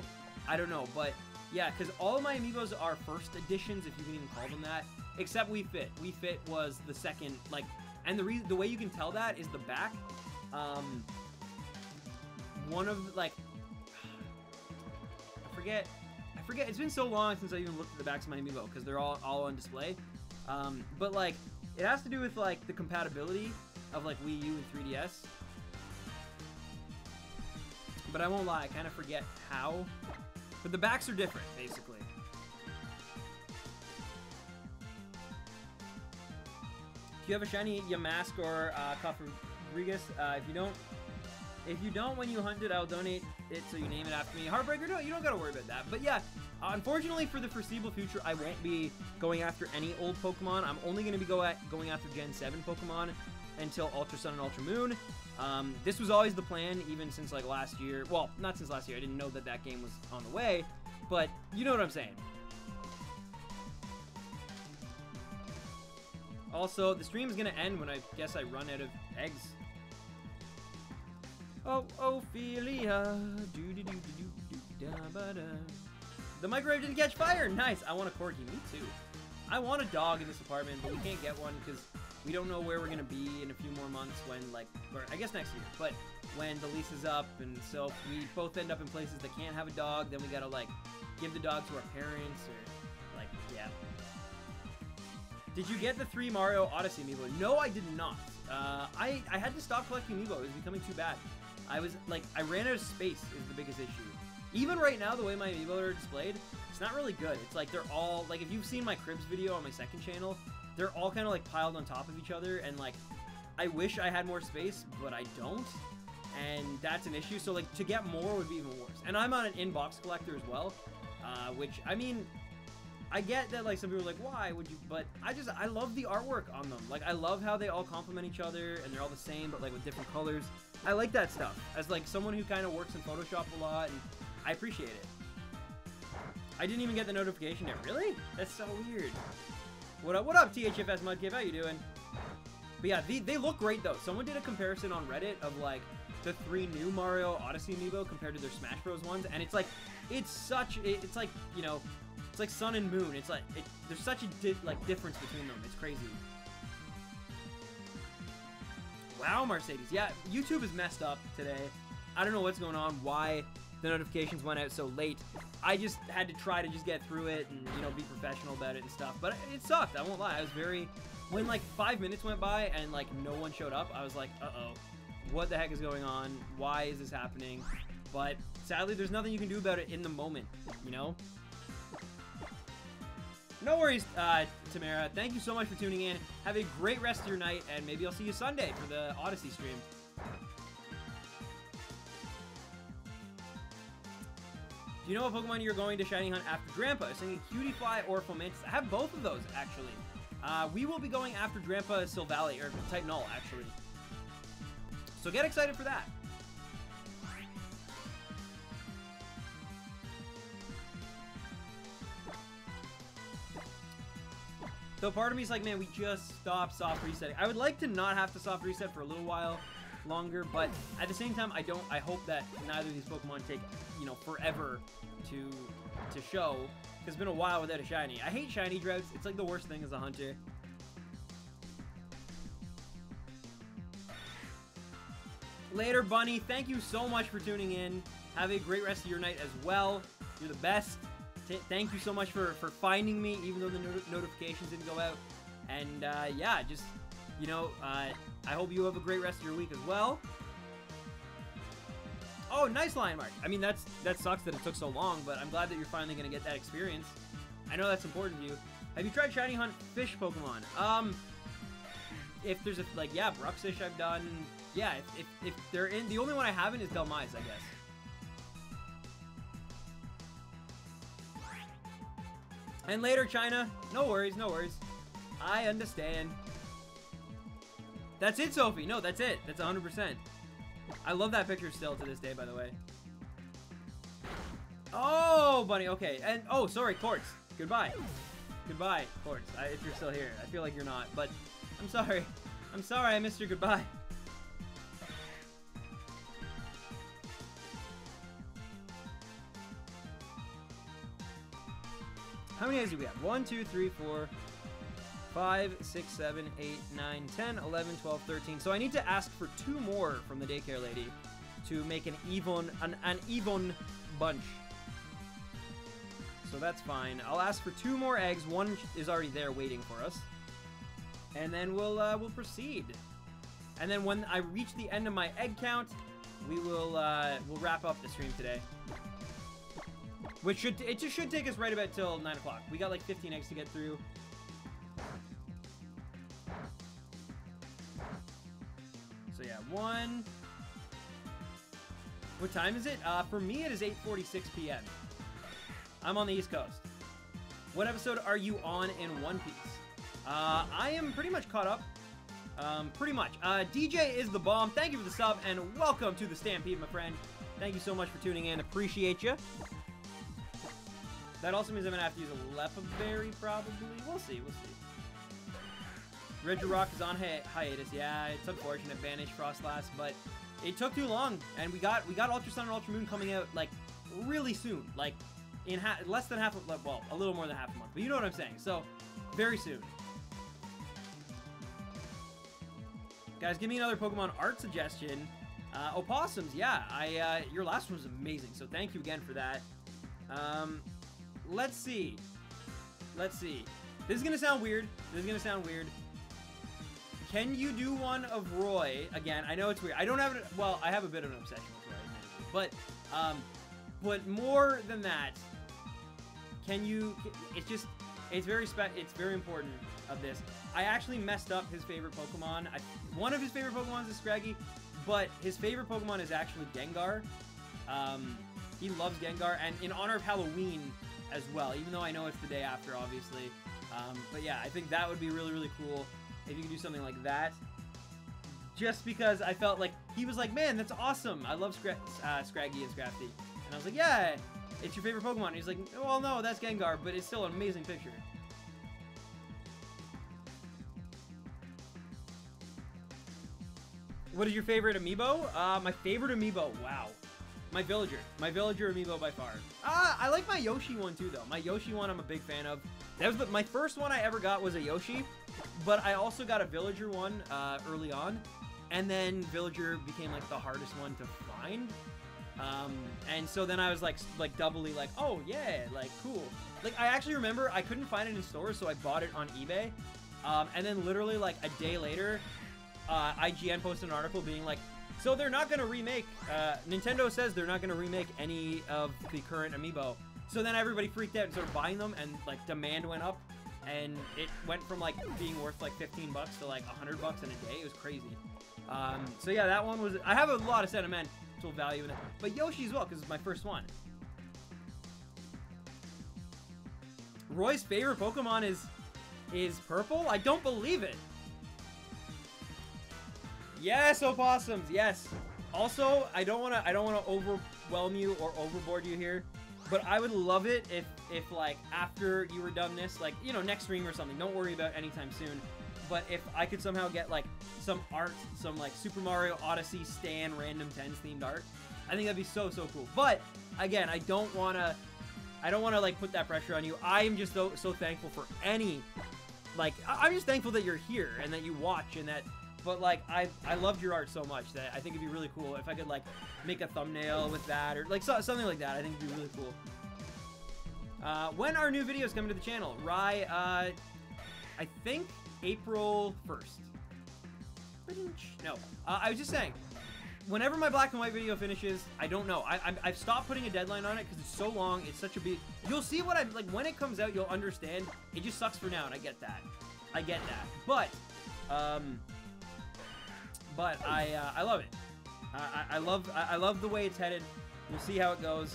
I don't know. But yeah, because all of my Amiibos are first editions, if you can even call them that. Except Wii Fit. Wii Fit was the second, like, and the way you can tell that is the back. One of the, like, I forget. It's been so long since I even looked at the backs of my Amiibo because they're all on display. But like, it has to do with like the compatibility of like Wii U and 3DS. But I won't lie, I kind of forget how. But the backs are different, basically. Do you have a shiny Yamask or Rodriguez? If you don't, If you don't when you hunt it, I'll donate it so you name it after me. Heartbreaker, no, you don't gotta worry about that. But yeah, unfortunately for the foreseeable future, I won't be going after any old Pokemon. I'm only gonna be going after Gen 7 Pokemon until Ultra Sun and Ultra Moon. This was always the plan, even since like last year. Well, not since last year. I didn't know that that game was on the way, but you know what I'm saying. Also, the stream is gonna end when I guess I run out of eggs. Oh, Ophelia. The microwave didn't catch fire. Nice. I want a corgi. Me too. I want a dog in this apartment, but we can't get one because we don't know where we're gonna be in a few more months when, like, or I guess next year, but when the lease is up, and so we both end up in places that can't have a dog, then we gotta, like, give the dog to our parents, or, like, yeah. Did you get the 3 Mario Odyssey amiibo? No, I did not. I had to stop collecting amiibo. It was becoming too bad. I ran out of space is the biggest issue. Even right now, the way my amiibo are displayed, it's not really good. It's like they're all, like, if you've seen my Cribs video on my second channel, they're all kind of like piled on top of each other, and like, I wish I had more space, but I don't, and that's an issue. So like, to get more would be even worse. And I'm on an inbox collector as well, which, I mean, I get that like some people are like, why would you, but I love the artwork on them. Like, I love how they all complement each other, and they're all the same, but like with different colors. I like that stuff, as like someone who kind of works in Photoshop a lot, and I appreciate it. I didn't even get the notification yet. Really? That's so weird. What up, THFS Mudkip? How you doing? But yeah, they look great though. Someone did a comparison on Reddit of like the 3 new Mario Odyssey amiibo compared to their Smash Bros ones, and it's like, it's like, you know, it's like Sun and Moon. It's like, there's such a difference between them. It's crazy. Wow, Mercedes. Yeah, YouTube is messed up today. I don't know what's going on, why the notifications went out so late. I just had to try to just get through it and, you know, be professional about it and stuff. But it sucked, I won't lie. I was when like 5 minutes went by and like no one showed up, I was like, uh-oh, what the heck is going on? Why is this happening? But sadly, there's nothing you can do about it in the moment, you know? No worries, Tamara. Thank you so much for tuning in. Have a great rest of your night, and maybe I'll see you Sunday for the Odyssey stream. Do you know what Pokemon you're going to shiny hunt after Grandpa? I was thinking Cutiefly or Fomantis. I have both of those, actually. We will be going after Grandpa Silvally, or Type Null, actually. So get excited for that. So part of me is like, man, we just stopped soft resetting. I would like to not have to soft reset for a little while longer, but at the same time, I hope that neither of these Pokemon take, you know, forever to show. It's been a while without a shiny. I hate shiny droughts. It's like the worst thing as a hunter. Later, Bunny. Thank you so much for tuning in. Have a great rest of your night as well. You're the best. Thank you so much for finding me, even though the notifications didn't go out. And yeah, just, you know, I hope you have a great rest of your week as well. Oh, nice Lion Mark. I mean, that sucks that it took so long, but I'm glad that you're finally going to get that experience. I know that's important to you. Have you tried shiny hunt fish Pokemon? If there's a, like, yeah, Bruxish I've done. Yeah, if they're in, the only one I haven't is Delmise, I guess. And later, China. No worries, no worries. I understand. That's it, Sophie. No, that's it. That's 100%. I love that picture still to this day, by the way. Oh, Bunny. Okay. And, oh, sorry, Quartz. Goodbye. Goodbye, Quartz. If you're still here. I feel like you're not, but I'm sorry. I'm sorry I missed your goodbye. How many eggs do we have? 1, 2, 3, 4, 5, 6, 7, 8, 9, 10, 11, 12, 13. So I need to ask for 2 more from the daycare lady to make an even bunch. So that's fine. I'll ask for 2 more eggs. 1 is already there waiting for us. And then we'll proceed. And then when I reach the end of my egg count, we'll wrap up the stream today. Which should take us right about till 9 o'clock. We got like 15 eggs to get through. So yeah, 1, What time is it? For me, it is 8:46 p.m. I'm on the East Coast. What episode are you on in One Piece? I am pretty much caught up. Pretty much. DJ is the bomb. Thank you for the sub, and welcome to the Stampede, my friend. Thank you so much for tuning in. Appreciate you. That also means I'm going to have to use a Lepaberry, probably. We'll see. We'll see. Regirock is on hiatus. Yeah, it's unfortunate. Banish Frostlass, but it took too long, and we got Ultra Sun and Ultra Moon coming out, like, really soon. Like, in less than half, well, a little more than half a month. But you know what I'm saying. So, very soon. Guys, give me another Pokemon art suggestion. Opossums, yeah. Your last one was amazing, so thank you again for that. Let's see. Let's see. This is gonna sound weird. Can you do one of Roy again? I know it's weird. I don't have it. Well, I have a bit of an obsession with Roy, but more than that, can you? It's very important of this. I actually messed up his favorite Pokemon. One of his favorite Pokemon is Scraggy, but his favorite Pokemon is actually Gengar. He loves Gengar, and in honor of Halloween as well, even though I know it's the day after, obviously. But yeah, I think that would be really, really cool if you could do something like that. Just because I felt like, he was like, man, that's awesome. I love Scraggy and Scrafty. And I was like, yeah, it's your favorite Pokemon. And he's like, well, no, that's Gengar, but it's still an amazing picture. What is your favorite amiibo? My favorite amiibo, wow. My Villager amiibo by far. I like my Yoshi one too, though. My Yoshi one I'm a big fan of. That was my first one I ever got was a Yoshi, but I also got a Villager one early on, and then Villager became like the hardest one to find. And so then I was like doubly like, oh yeah, like cool. Like I actually remember I couldn't find it in stores, so I bought it on eBay. And then literally like a day later, IGN posted an article being like, so they're not going to remake, Nintendo says they're not going to remake any of the current amiibo. So then everybody freaked out and started buying them, and like demand went up, and it went from like being worth like 15 bucks to like 100 bucks in a day. It was crazy. So yeah, that one was, I have a lot of sentimental value in it, but Yoshi as well, because it's my first one. Roy's favorite Pokemon is purple? I don't believe it. Yes, Opossums, yes. Also, I don't wanna overwhelm you or overboard you here, but I would love it if like after you were done this, like, you know, next stream or something, don't worry about anytime soon, but if I could somehow get like some art, some like Super Mario Odyssey Stan Random 10s themed art, I think that'd be so cool. But again, I don't wanna like put that pressure on you. I am just so thankful for any, like, I'm just thankful that you're here and that you watch and that. But, like, I loved your art so much that I think it'd be really cool if I could, like, make a thumbnail with that or, like, something like that. I think it'd be really cool. When are new videos coming to the channel? Rye, I think April 1st. No. I was just saying, whenever my black and white video finishes, I don't know. I've stopped putting a deadline on it because it's so long. It's such a big... You'll see what I'm... Like, when it comes out, you'll understand. It just sucks for now, and I get that. But I love it. I love the way it's headed. We'll see how it goes.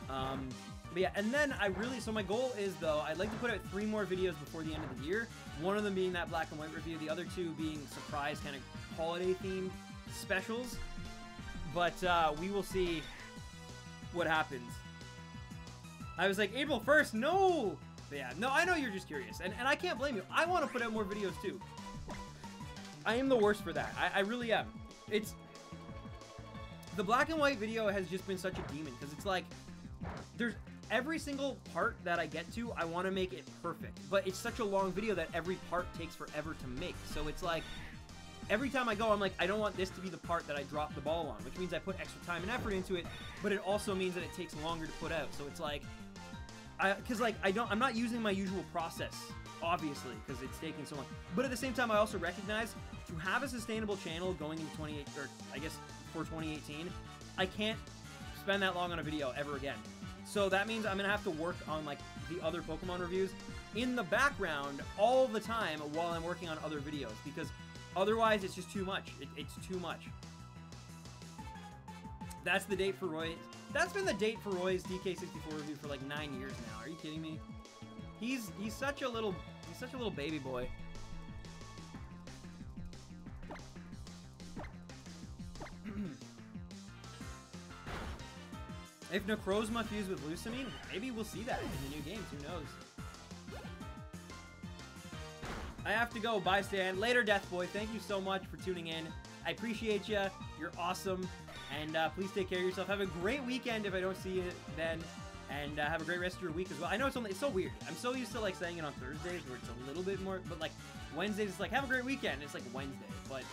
But yeah, and then so my goal is, though, I'd like to put out 3 more videos before the end of the year. One of them being that black and white review, the other 2 being surprise kind of holiday themed specials. But we will see what happens. I was like, April 1st, no! But yeah, no, I know you're just curious, and I can't blame you. I want to put out more videos too. I am the worst for that. I really am. The black and white video has just been such a demon, because it's like, there's every single part that I get to, I want to make it perfect. But it's such a long video that every part takes forever to make. So it's like, every time I go, I'm like, I don't want this to be the part that I drop the ball on, which means I put extra time and effort into it, but it also means that it takes longer to put out. So it's like, because like, I'm not using my usual process, obviously, because it's taking so long. But at the same time, I also recognize to have a sustainable channel going into 2018, I can't spend that long on a video ever again. So that means I'm gonna have to work on like the other Pokemon reviews in the background all the time while I'm working on other videos, because otherwise it's just too much. It's too much. That's the date for Roy. That's been the date for Roy's DK64 review for like 9 years now. Are you kidding me? He's such a little baby boy. If Necrozma fused with Lusamine, maybe we'll see that in the new games. Who knows? I have to go. Bye, Stan. Later, Death Boy. Thank you so much for tuning in. I appreciate you. You're awesome. And please take care of yourself. Have a great weekend if I don't see you then. And have a great rest of your week as well. I know it's so weird. I'm so used to like saying it on Thursdays where it's a little bit more, but like Wednesdays it's like have a great weekend. It's like Wednesday. But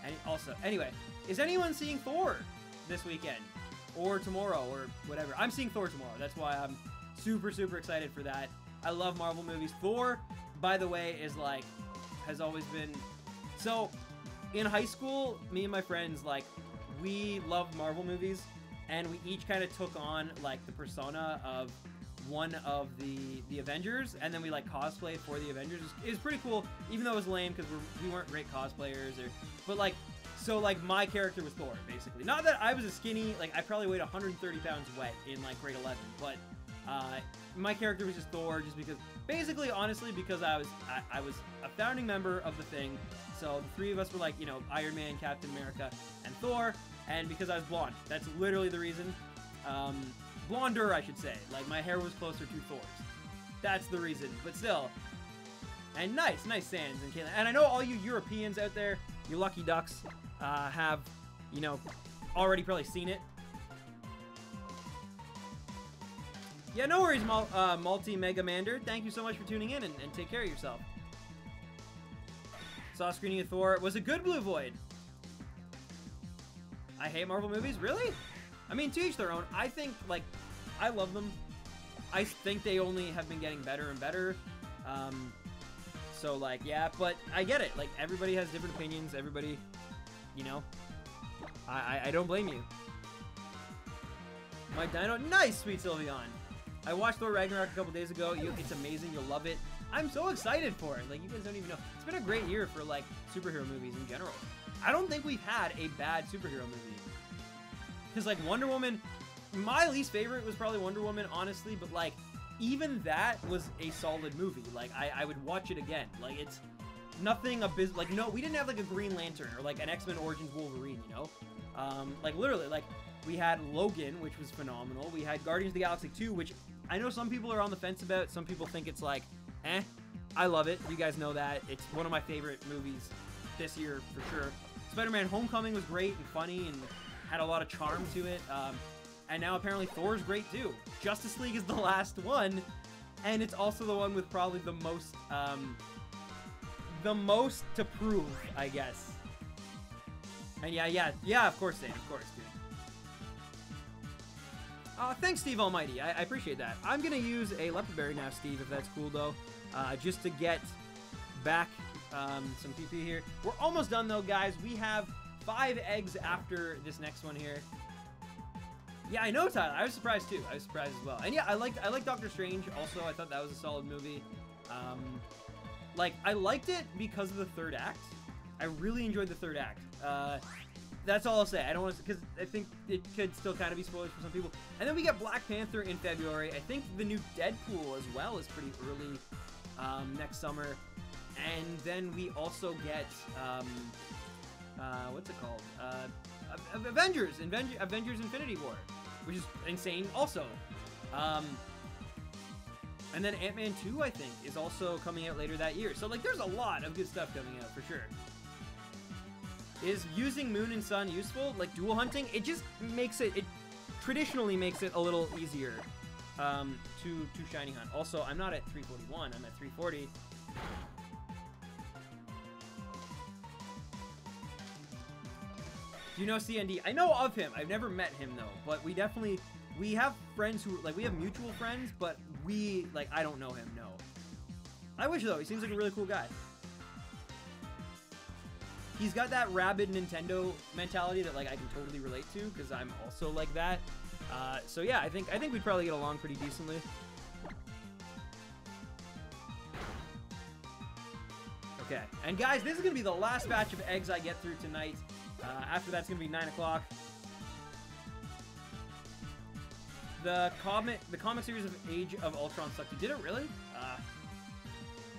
and also anyway, is anyone seeing Thor this weekend or tomorrow or whatever? I'm seeing Thor tomorrow. That's why I'm super excited for that. I love Marvel movies. Thor, by the way, is like has always been so. In high school, me and my friends like we loved Marvel movies. And we each kind of took on, like, the persona of one of the Avengers, and then we, like, cosplayed for the Avengers. It was pretty cool, even though it was lame, because we weren't great cosplayers, but, like, so, like, my character was Thor, basically. Not that I was a skinny, like, I probably weighed 130 pounds wet in, like, grade 11, but my character was just Thor, just because, basically, honestly, because I was a founding member of the Thing, so the three of us were, like, you know, Iron Man, Captain America, and Thor. And because I was blonde. That's literally the reason. Blonder, I should say. Like, my hair was closer to Thor's. That's the reason. But still. And nice Sans and Caitlin. And I know all you Europeans out there, you lucky ducks, have, you know, already probably seen it. Yeah, no worries, Multi-Mega-Mander. Thank you so much for tuning in, and take care of yourself. Saw a screening of Thor. Was a good Blue Void. I hate Marvel movies? Really? I mean, to each their own. I think, like, I love them. I think they only have been getting better and better. So, like, yeah, but I get it. Like, everybody has different opinions. Everybody, you know. I don't blame you. My Dino. Nice, Sweet Sylveon. I watched Thor Ragnarok a couple days ago. It's amazing. You'll love it. I'm so excited for it. Like, you guys don't even know. It's been a great year for, like, superhero movies in general. I don't think we've had a bad superhero movie. Because, like, Wonder Woman, my least favorite was probably Wonder Woman, honestly, but, like, even that was a solid movie. Like, I would watch it again. Like, it's nothing abysmal. Like, no, we didn't have, like, a Green Lantern or, like, an X-Men Origins Wolverine, you know? Like, literally, like, we had Logan, which was phenomenal. We had Guardians of the Galaxy 2, which I know some people are on the fence about. Some people think it's, like, eh. I love it. You guys know that. It's one of my favorite movies this year, for sure. Spider-Man Homecoming was great and funny and had a lot of charm to it. And now apparently Thor's great too. Justice League is the last one, and it's also the one with probably the most to prove, I guess. And yeah, of course, Dan, of course, dude. Thanks, Steve Almighty. I appreciate that. I'm gonna use a Leopard Berry now, Steve, if that's cool though, just to get back some PP here. We're almost done though, guys. We have 5 eggs after this next one here. Yeah, I know, Tyler. I was surprised too. I was surprised as well. And yeah, I like Doctor Strange also. I thought that was a solid movie. Like, I liked it because of the third act. I really enjoyed the third act. That's all I'll say. I don't want to, because I think it could still kind of be spoilers for some people. And then we get Black Panther in February. I think the new Deadpool as well is pretty early next summer. And then we also get, what's it called? Avengers Infinity War, which is insane also. And then Ant-Man 2, I think, is also coming out later that year. So, like, there's a lot of good stuff coming out, for sure. Is using Moon and Sun useful? Like, dual hunting? It just makes it, traditionally makes it a little easier to shiny hunt. Also, I'm not at 341, I'm at 340. Do you know CND? I know of him. I've never met him, though. But we have friends who, like, we have mutual friends, but I don't know him, no. I wish, though. He seems like a really cool guy. He's got that rabid Nintendo mentality that, like, I can totally relate to, because I'm also like that. So, yeah, I think we'd probably get along pretty decently. Okay. And, guys, this is going to be the last batch of eggs I get through tonight. After that's going to be 9 o'clock. the comic series of Age of Ultron sucked. Did it really?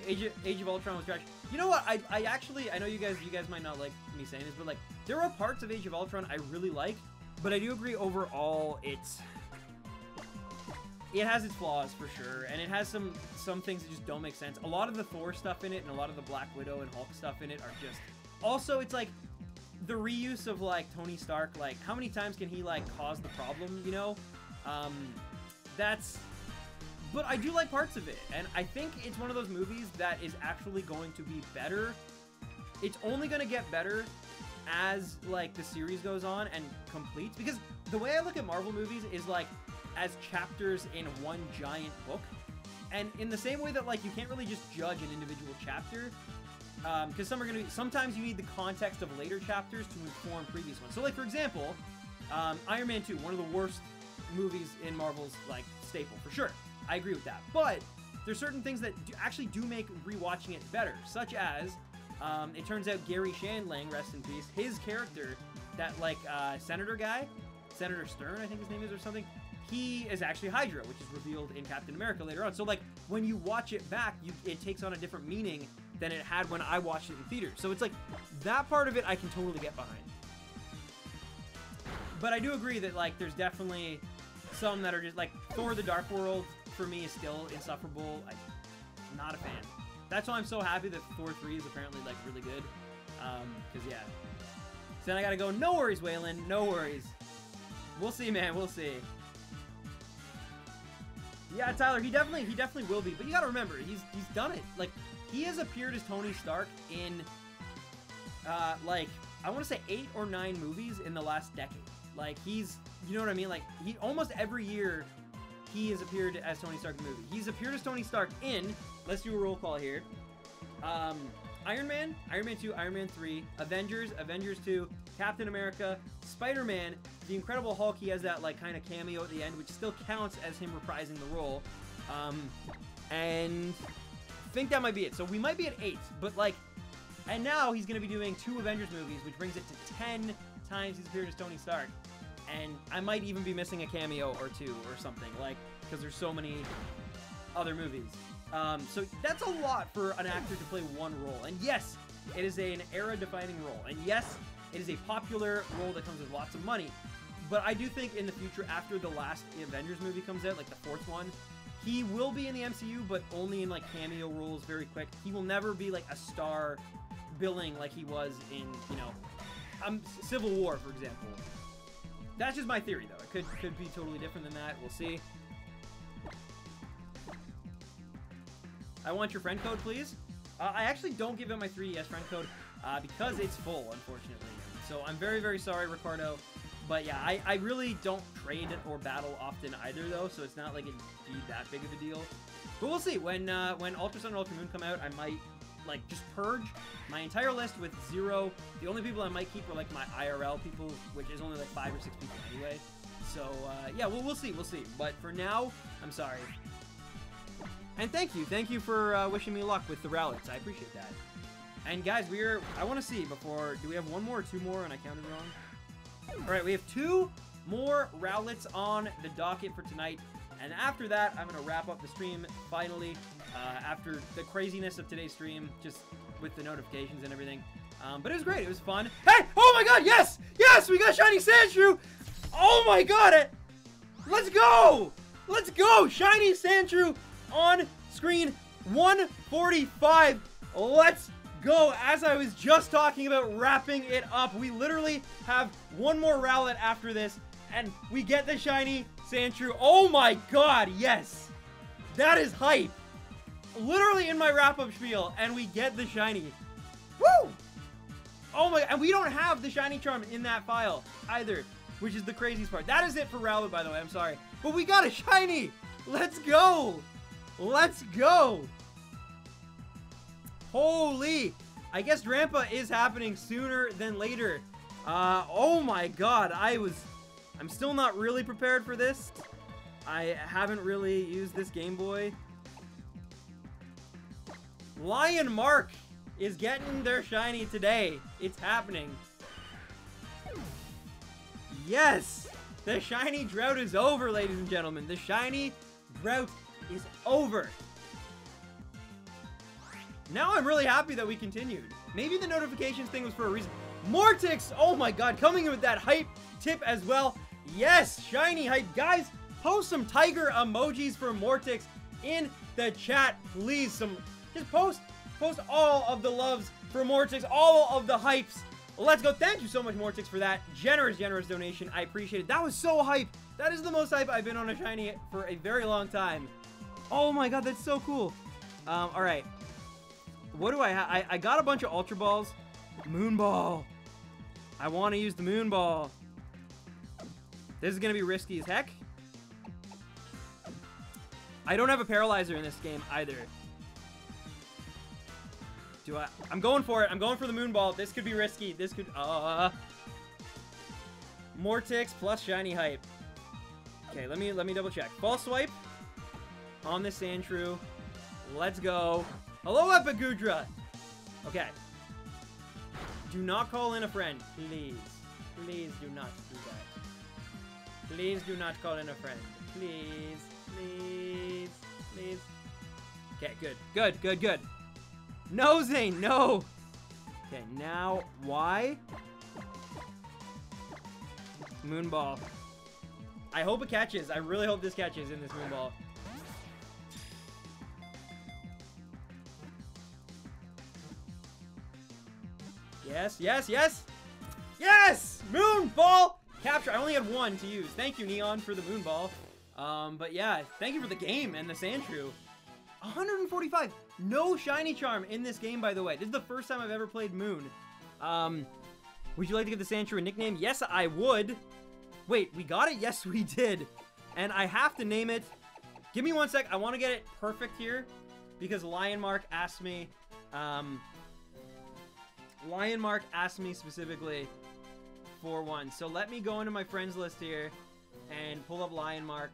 Age of Ultron was trash. You know what? I actually, I know you guys might not like me saying this, but like, there are parts of Age of Ultron I really like, but I do agree overall it has its flaws for sure, and it has some things that just don't make sense. A lot of the Thor stuff in it and a lot of the Black Widow and Hulk stuff in it are just... Also, it's like the reuse of like Tony Stark, like how many times can he like cause the problem, you know? But I do like parts of it, and I think it's one of those movies that is actually going to be better. It's only going to get better as like the series goes on and completes, because the way I look at Marvel movies is like as chapters in one giant book, and in the same way that like you can't really just judge an individual chapter, because sometimes you need the context of later chapters to inform previous ones. So like for example, Iron Man 2, one of the worst movies in Marvel's like staple for sure. I agree with that, but there's certain things that actually do make rewatching it better, such as it turns out Gary Shandling, rest in peace, his character, that like Senator guy, Senator Stern I think his name is or something, he is actually Hydra, which is revealed in Captain America later on. So like when you watch it back, it takes on a different meaning than it had when I watched it in theaters. So it's like that part of it I can totally get behind. But I do agree that like there's definitely some that are just like Thor: The Dark World for me is still insufferable. I'm not a fan. That's why I'm so happy that Thor 3 is apparently like really good. Cause yeah. So then I gotta go. No worries, Waylon. No worries. We'll see, man. We'll see. Yeah, Tyler, he definitely will be. But you gotta remember, he's done it. Like, he has appeared as Tony Stark in, like, I want to say 8 or 9 movies in the last decade. Like, you know what I mean? Like, he almost every year he has appeared as Tony Stark in the movie. He's appeared as Tony Stark in, let's do a roll call here, Iron Man, Iron Man 2, Iron Man 3, Avengers, Avengers 2, Captain America, Spider-Man, The Incredible Hulk. He has that like kind of cameo at the end, which still counts as him reprising the role. And I think that might be it. So we might be at 8, but like, and now he's going to be doing 2 Avengers movies, which brings it to 10 times he's appeared as Tony Stark. And I might even be missing a cameo or 2 or something, like, because there's so many other movies. So that's a lot for an actor to play one role. And yes, it is an era-defining role. And yes, it is a popular role that comes with lots of money. But I do think in the future, after the last Avengers movie comes out, like the 4th one, he will be in the MCU, but only in like cameo roles very quick. He will never be like a star billing like he was in, you know, Civil War, for example. That's just my theory, though. It could be totally different than that. We'll see. I want your friend code, please. I actually don't give out my 3DS friend code because it's full, unfortunately. So I'm very, very sorry, Ricardo. But yeah, I really don't trade or battle often either, though, so it's not like it'd be that big of a deal. But we'll see. When Ultra Sun and Ultra Moon come out, I might like just purge my entire list with 0. The only people I might keep are like my IRL people, which is only like 5 or 6 people anyway. So yeah, we'll see. But for now, I'm sorry. And thank you for wishing me luck with the Rowlets. I appreciate that. And guys, I want to see before, do we have 1 more or 2 more and I counted wrong? All right, we have 2 more Rowlets on the docket for tonight. And after that, I'm going to wrap up the stream finally, after the craziness of today's stream, just with the notifications and everything. But it was great. It was fun. Hey! Oh my god, yes! Yes! We got Shiny Sandshrew! Oh my god! Let's go! Let's go! Shiny Sandshrew on screen 145. Let's go. As I was just talking about wrapping it up, we literally have 1 more Rowlet after this, and we get the Shiny Sandshrew. Oh my god, yes! That is hype! Literally in my wrap-up spiel, and we get the Shiny. Woo! Oh my, and we don't have the Shiny Charm in that file either, which is the craziest part. That is it for Rowlet, by the way, I'm sorry. But we got a Shiny! Let's go! Let's go! Holy! I guess Drampa is happening sooner than later. Oh my god, I'm still not really prepared for this. I haven't really used this Game Boy. Lion Mark is getting their Shiny today. It's happening. Yes! The shiny drought is over, ladies and gentlemen. The shiny drought is over. Now I'm really happy that we continued. Maybe the notifications thing was for a reason. Mortix! Oh my god, coming in with that hype tip as well. Yes, shiny hype. Guys, post some tiger emojis for Mortix in the chat, please. Just post all of the loves for Mortix, all of the hypes. Let's go. Thank you so much, Mortix, for that generous donation. I appreciate it. That was so hype. That is the most hype I've been on a shiny for a very long time. Oh my god, that's so cool. All right. What do I have? I got a bunch of Ultra Balls. Moon Ball. I want to use the Moon Ball. This is going to be risky as heck. I don't have a Paralyzer in this game either. Do I? I'm going for it. I'm going for the Moon Ball. This could be risky. This could... Mortix plus shiny hype. Okay, let me double check. False swipe on the Sandshrew. Let's go. Hello, Epigudra. Okay. Do not call in a friend, please. Please do not do that. Please do not call in a friend. Please. Please. Please. Okay, good. No, Zane, no. Okay, now, why? Moonball. I hope it catches. I really hope this catches in this Moonball. Yes! Moonball capture. I only had one to use. Thank you, Neon, for the Moonball. But yeah, thank you for the game and the Sandshrew. 145. No shiny charm in this game, by the way. This is the first time I've ever played Moon. Would you like to give the Sandshrew a nickname? Yes, I would. Wait, we got it? Yes, we did. And I have to name it. Give me 1 sec. I want to get it perfect here because Lionmark asked me. Lionmark asked me specifically for one. So let me go into my friends list here and pull up Lionmark.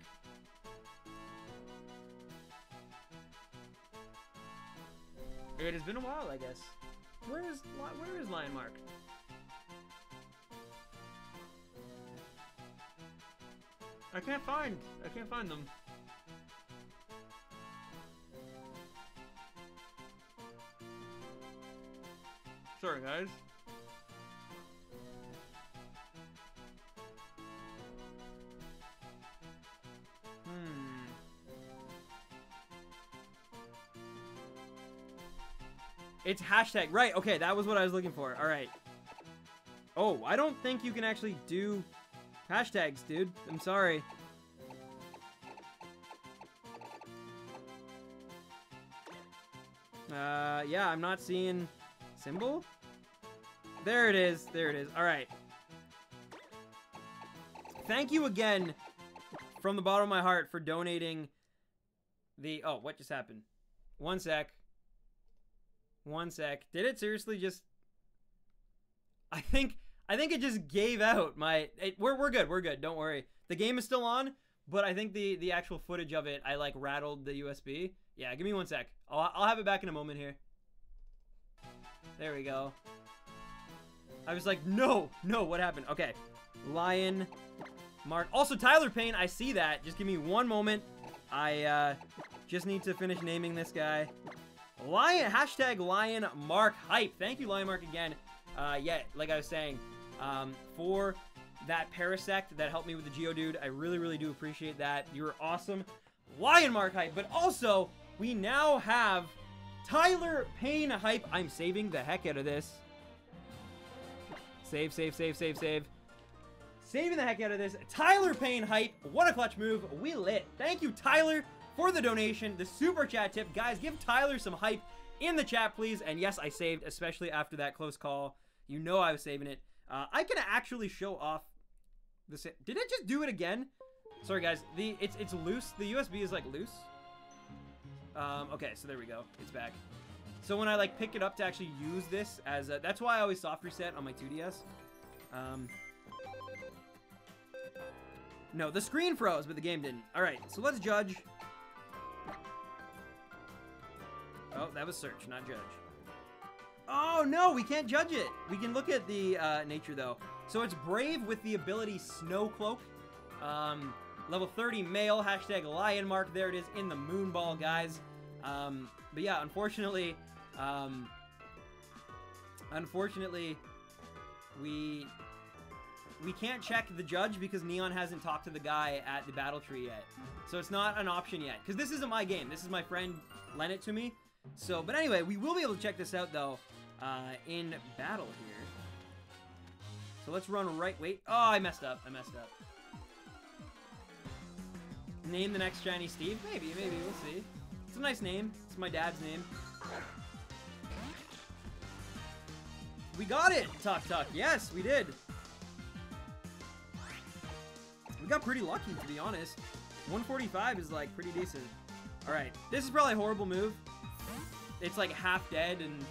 It has been a while, I guess. Where is Lionmark? I can't find them. Sorry, guys. It's hashtag. Right, okay, that was what I was looking for. Alright. Oh, I don't think you can actually do hashtags, dude. I'm sorry. Yeah, I'm not seeing symbol. There it is. There it is. Alright. Thank you again from the bottom of my heart for donating the... Oh, what just happened? 1 sec. 1 sec. Did it seriously just... I think it just gave out my... We're good. We're good. Don't worry. The game is still on, but I think the actual footage of it, I like rattled the USB. Yeah, give me 1 sec. I'll have it back in a moment here. There we go. I was like, no, what happened? Okay. Lion Mark. Also, Tyler Payne, I see that. Just give me 1 moment. I just need to finish naming this guy. Lion, hashtag Lion Mark Hype. Thank you, Lion Mark, again. Yeah, like I was saying, for that Parasect that helped me with the Geodude, I really do appreciate that. You're awesome. Lion Mark Hype, but also, we now have Tyler Payne Hype. I'm saving the heck out of this. Save. Saving the heck out of this. Tyler Payne Hype. What a clutch move. We lit. Thank you, Tyler, for the donation, the super chat tip. Guys, give Tyler some hype in the chat, please. And yes, I saved, especially after that close call. You know I was saving it. I can actually show off the... Did it just do it again? Sorry, guys. It's loose. The USB is, like, loose. Okay, so there we go. It's back. So when I, like, pick it up to actually use this as a... That's why I always soft reset on my 2DS. No, the screen froze, but the game didn't. All right, so let's judge. Oh, that was search, not judge. Oh, no, we can't judge it. We can look at the nature, though. So it's Brave with the ability Snow Cloak. Level 30 male, hashtag lion mark. There it is in the moon ball, guys. But yeah, unfortunately, we can't check the judge because Neon hasn't talked to the guy at the battle tree yet. So it's not an option yet. Because this isn't my game. This is my friend lent it to me. So, but anyway, we will be able to check this out, though, in battle here. So let's run right. Wait. Oh, I messed up. Name the next shiny Steve? Maybe. We'll see. It's a nice name. It's my dad's name. We got it! Tuck. Yes, we did. We got pretty lucky, to be honest. 145 is, like, pretty decent. Alright. This is probably a horrible move. It's, like, half dead, and...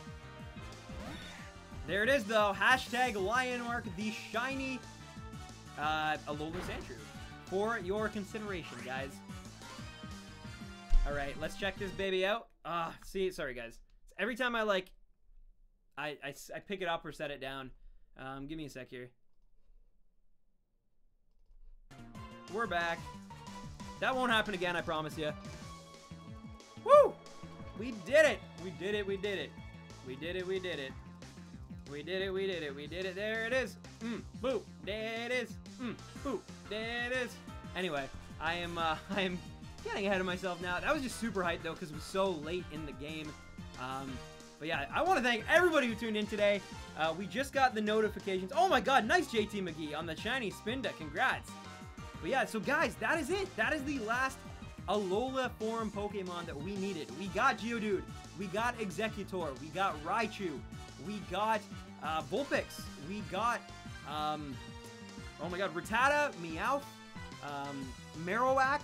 There it is, though. Hashtag Lionmark, the shiny Alolan Sandshrew. For your consideration, guys. Alright, let's check this baby out. See, sorry, guys. Every time I, like... I pick it up or set it down. Give me a sec here. We're back. That won't happen again, I promise you. Woo! We did it! We did it. We did it. There it is. Boop. There it is. Boop. There it is. Anyway, I am getting ahead of myself now. That was just super hyped, though, because it was so late in the game. But yeah, I want to thank everybody who tuned in today. We just got the notifications. Oh my god, nice JT McGee on the shiny Spinda. Congrats. But yeah, so guys, that is it. That is the last Alola form Pokemon that we needed. We got Geodude. We got Executor. We got Raichu. We got Vulpix. We got, oh my god, Rattata, Meowth, Marowak.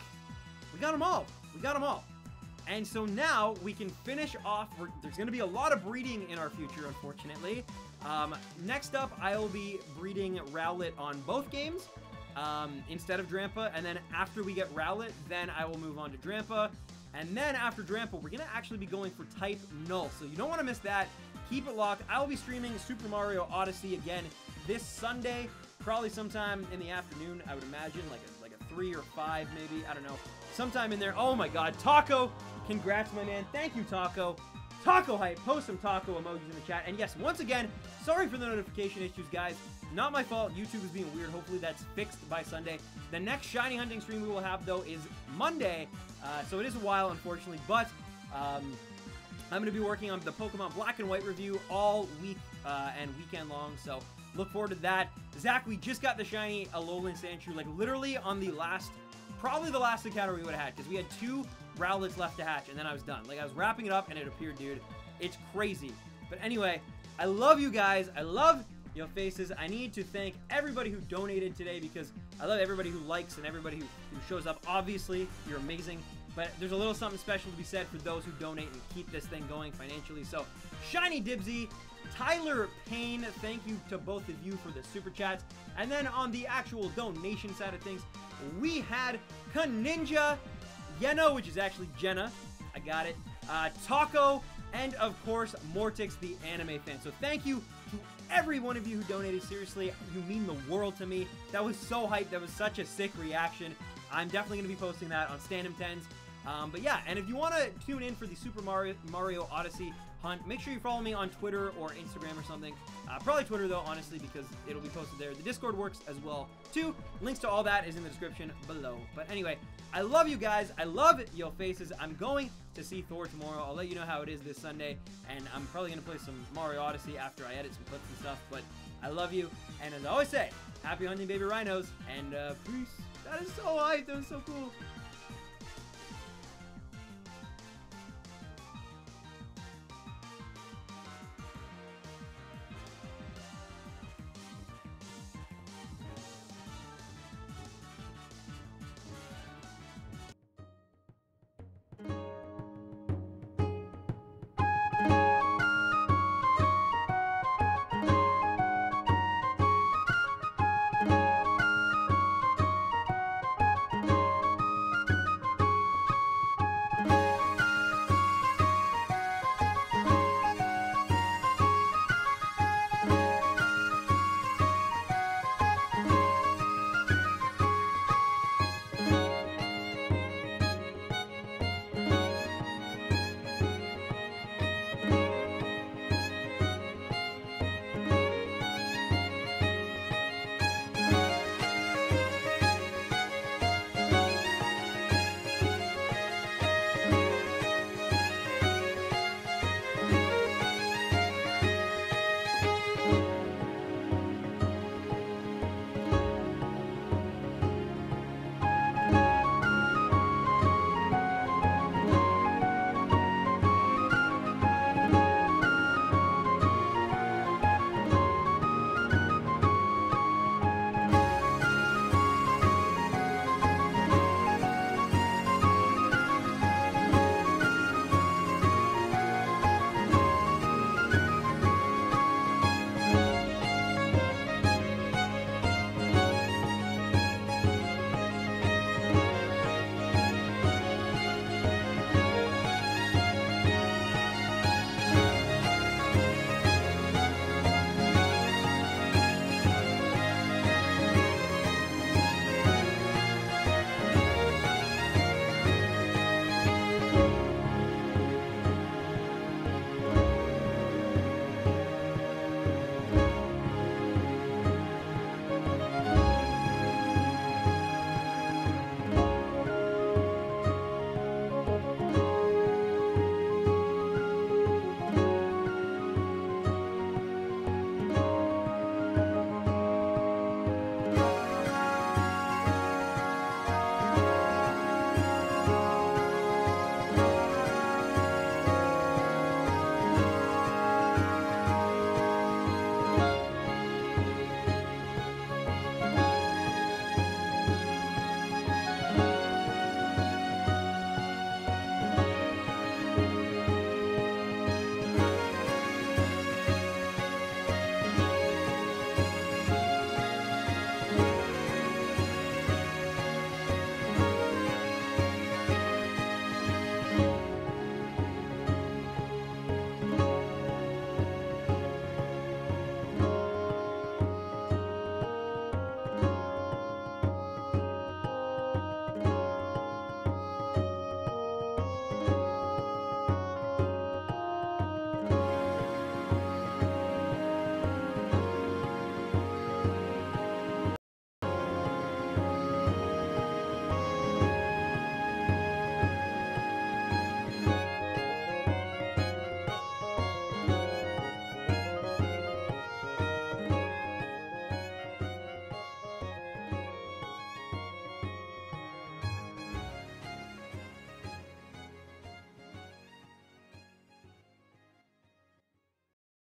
We got them all. And so now we can finish off. There's going to be a lot of breeding in our future, unfortunately. Next up, I will be breeding Rowlet on both games instead of Drampa. And then after we get Rowlet, then I will move on to Drampa. And then after Drampa, we're going to actually be going for type Null. So you don't want to miss that. Keep it locked. I will be streaming Super Mario Odyssey again this Sunday. Probably sometime in the afternoon, I would imagine. Like a 3 or 5 maybe. I don't know. Sometime in there. Oh my god. Taco. Congrats, my man. Thank you, Taco. Taco hype. Post some taco emojis in the chat. And yes, once again, sorry for the notification issues, guys. Not my fault. YouTube is being weird. Hopefully that's fixed by Sunday. The next shiny hunting stream we will have, though, is Monday. So it is a while, unfortunately. But I'm going to be working on the Pokemon Black and White review all week and weekend long. So look forward to that. Zach, we just got the shiny Alolan Sandshrew, like literally on the last, probably the last encounter we would have had. Because we had 2 Rowlets left to hatch, and then I was done. Like, I was wrapping it up, and it appeared, dude. It's crazy. But anyway, I love you guys. I love your faces. I need to thank everybody who donated today, because I love everybody who likes and everybody who shows up. Obviously, you're amazing. But there's a little something special to be said for those who donate and keep this thing going financially. So, Shiny Dibsy, Tyler Payne, thank you to both of you for the super chats. And then on the actual donation side of things, we had Kaninja Yeno, which is actually Jenna. I got it. Taco, and of course, Mortix, the anime fan. So thank you to every one of you who donated. Seriously, you mean the world to me. That was so hyped. That was such a sick reaction. I'm definitely going to be posting that on Stand 'em 10s. But yeah, and if you want to tune in for the Super Mario Odyssey hunt, make sure you follow me on Twitter or Instagram or something. Probably Twitter, though, honestly, because it'll be posted there. The Discord works as well, too. Links to all that is in the description below. But anyway, I love you guys. I love your faces. I'm going to see Thor tomorrow. I'll let you know how it is this Sunday. And I'm probably going to play some Mario Odyssey after I edit some clips and stuff. But I love you. And as I always say, happy hunting, baby rhinos. And peace. That is so hyped. That was so cool.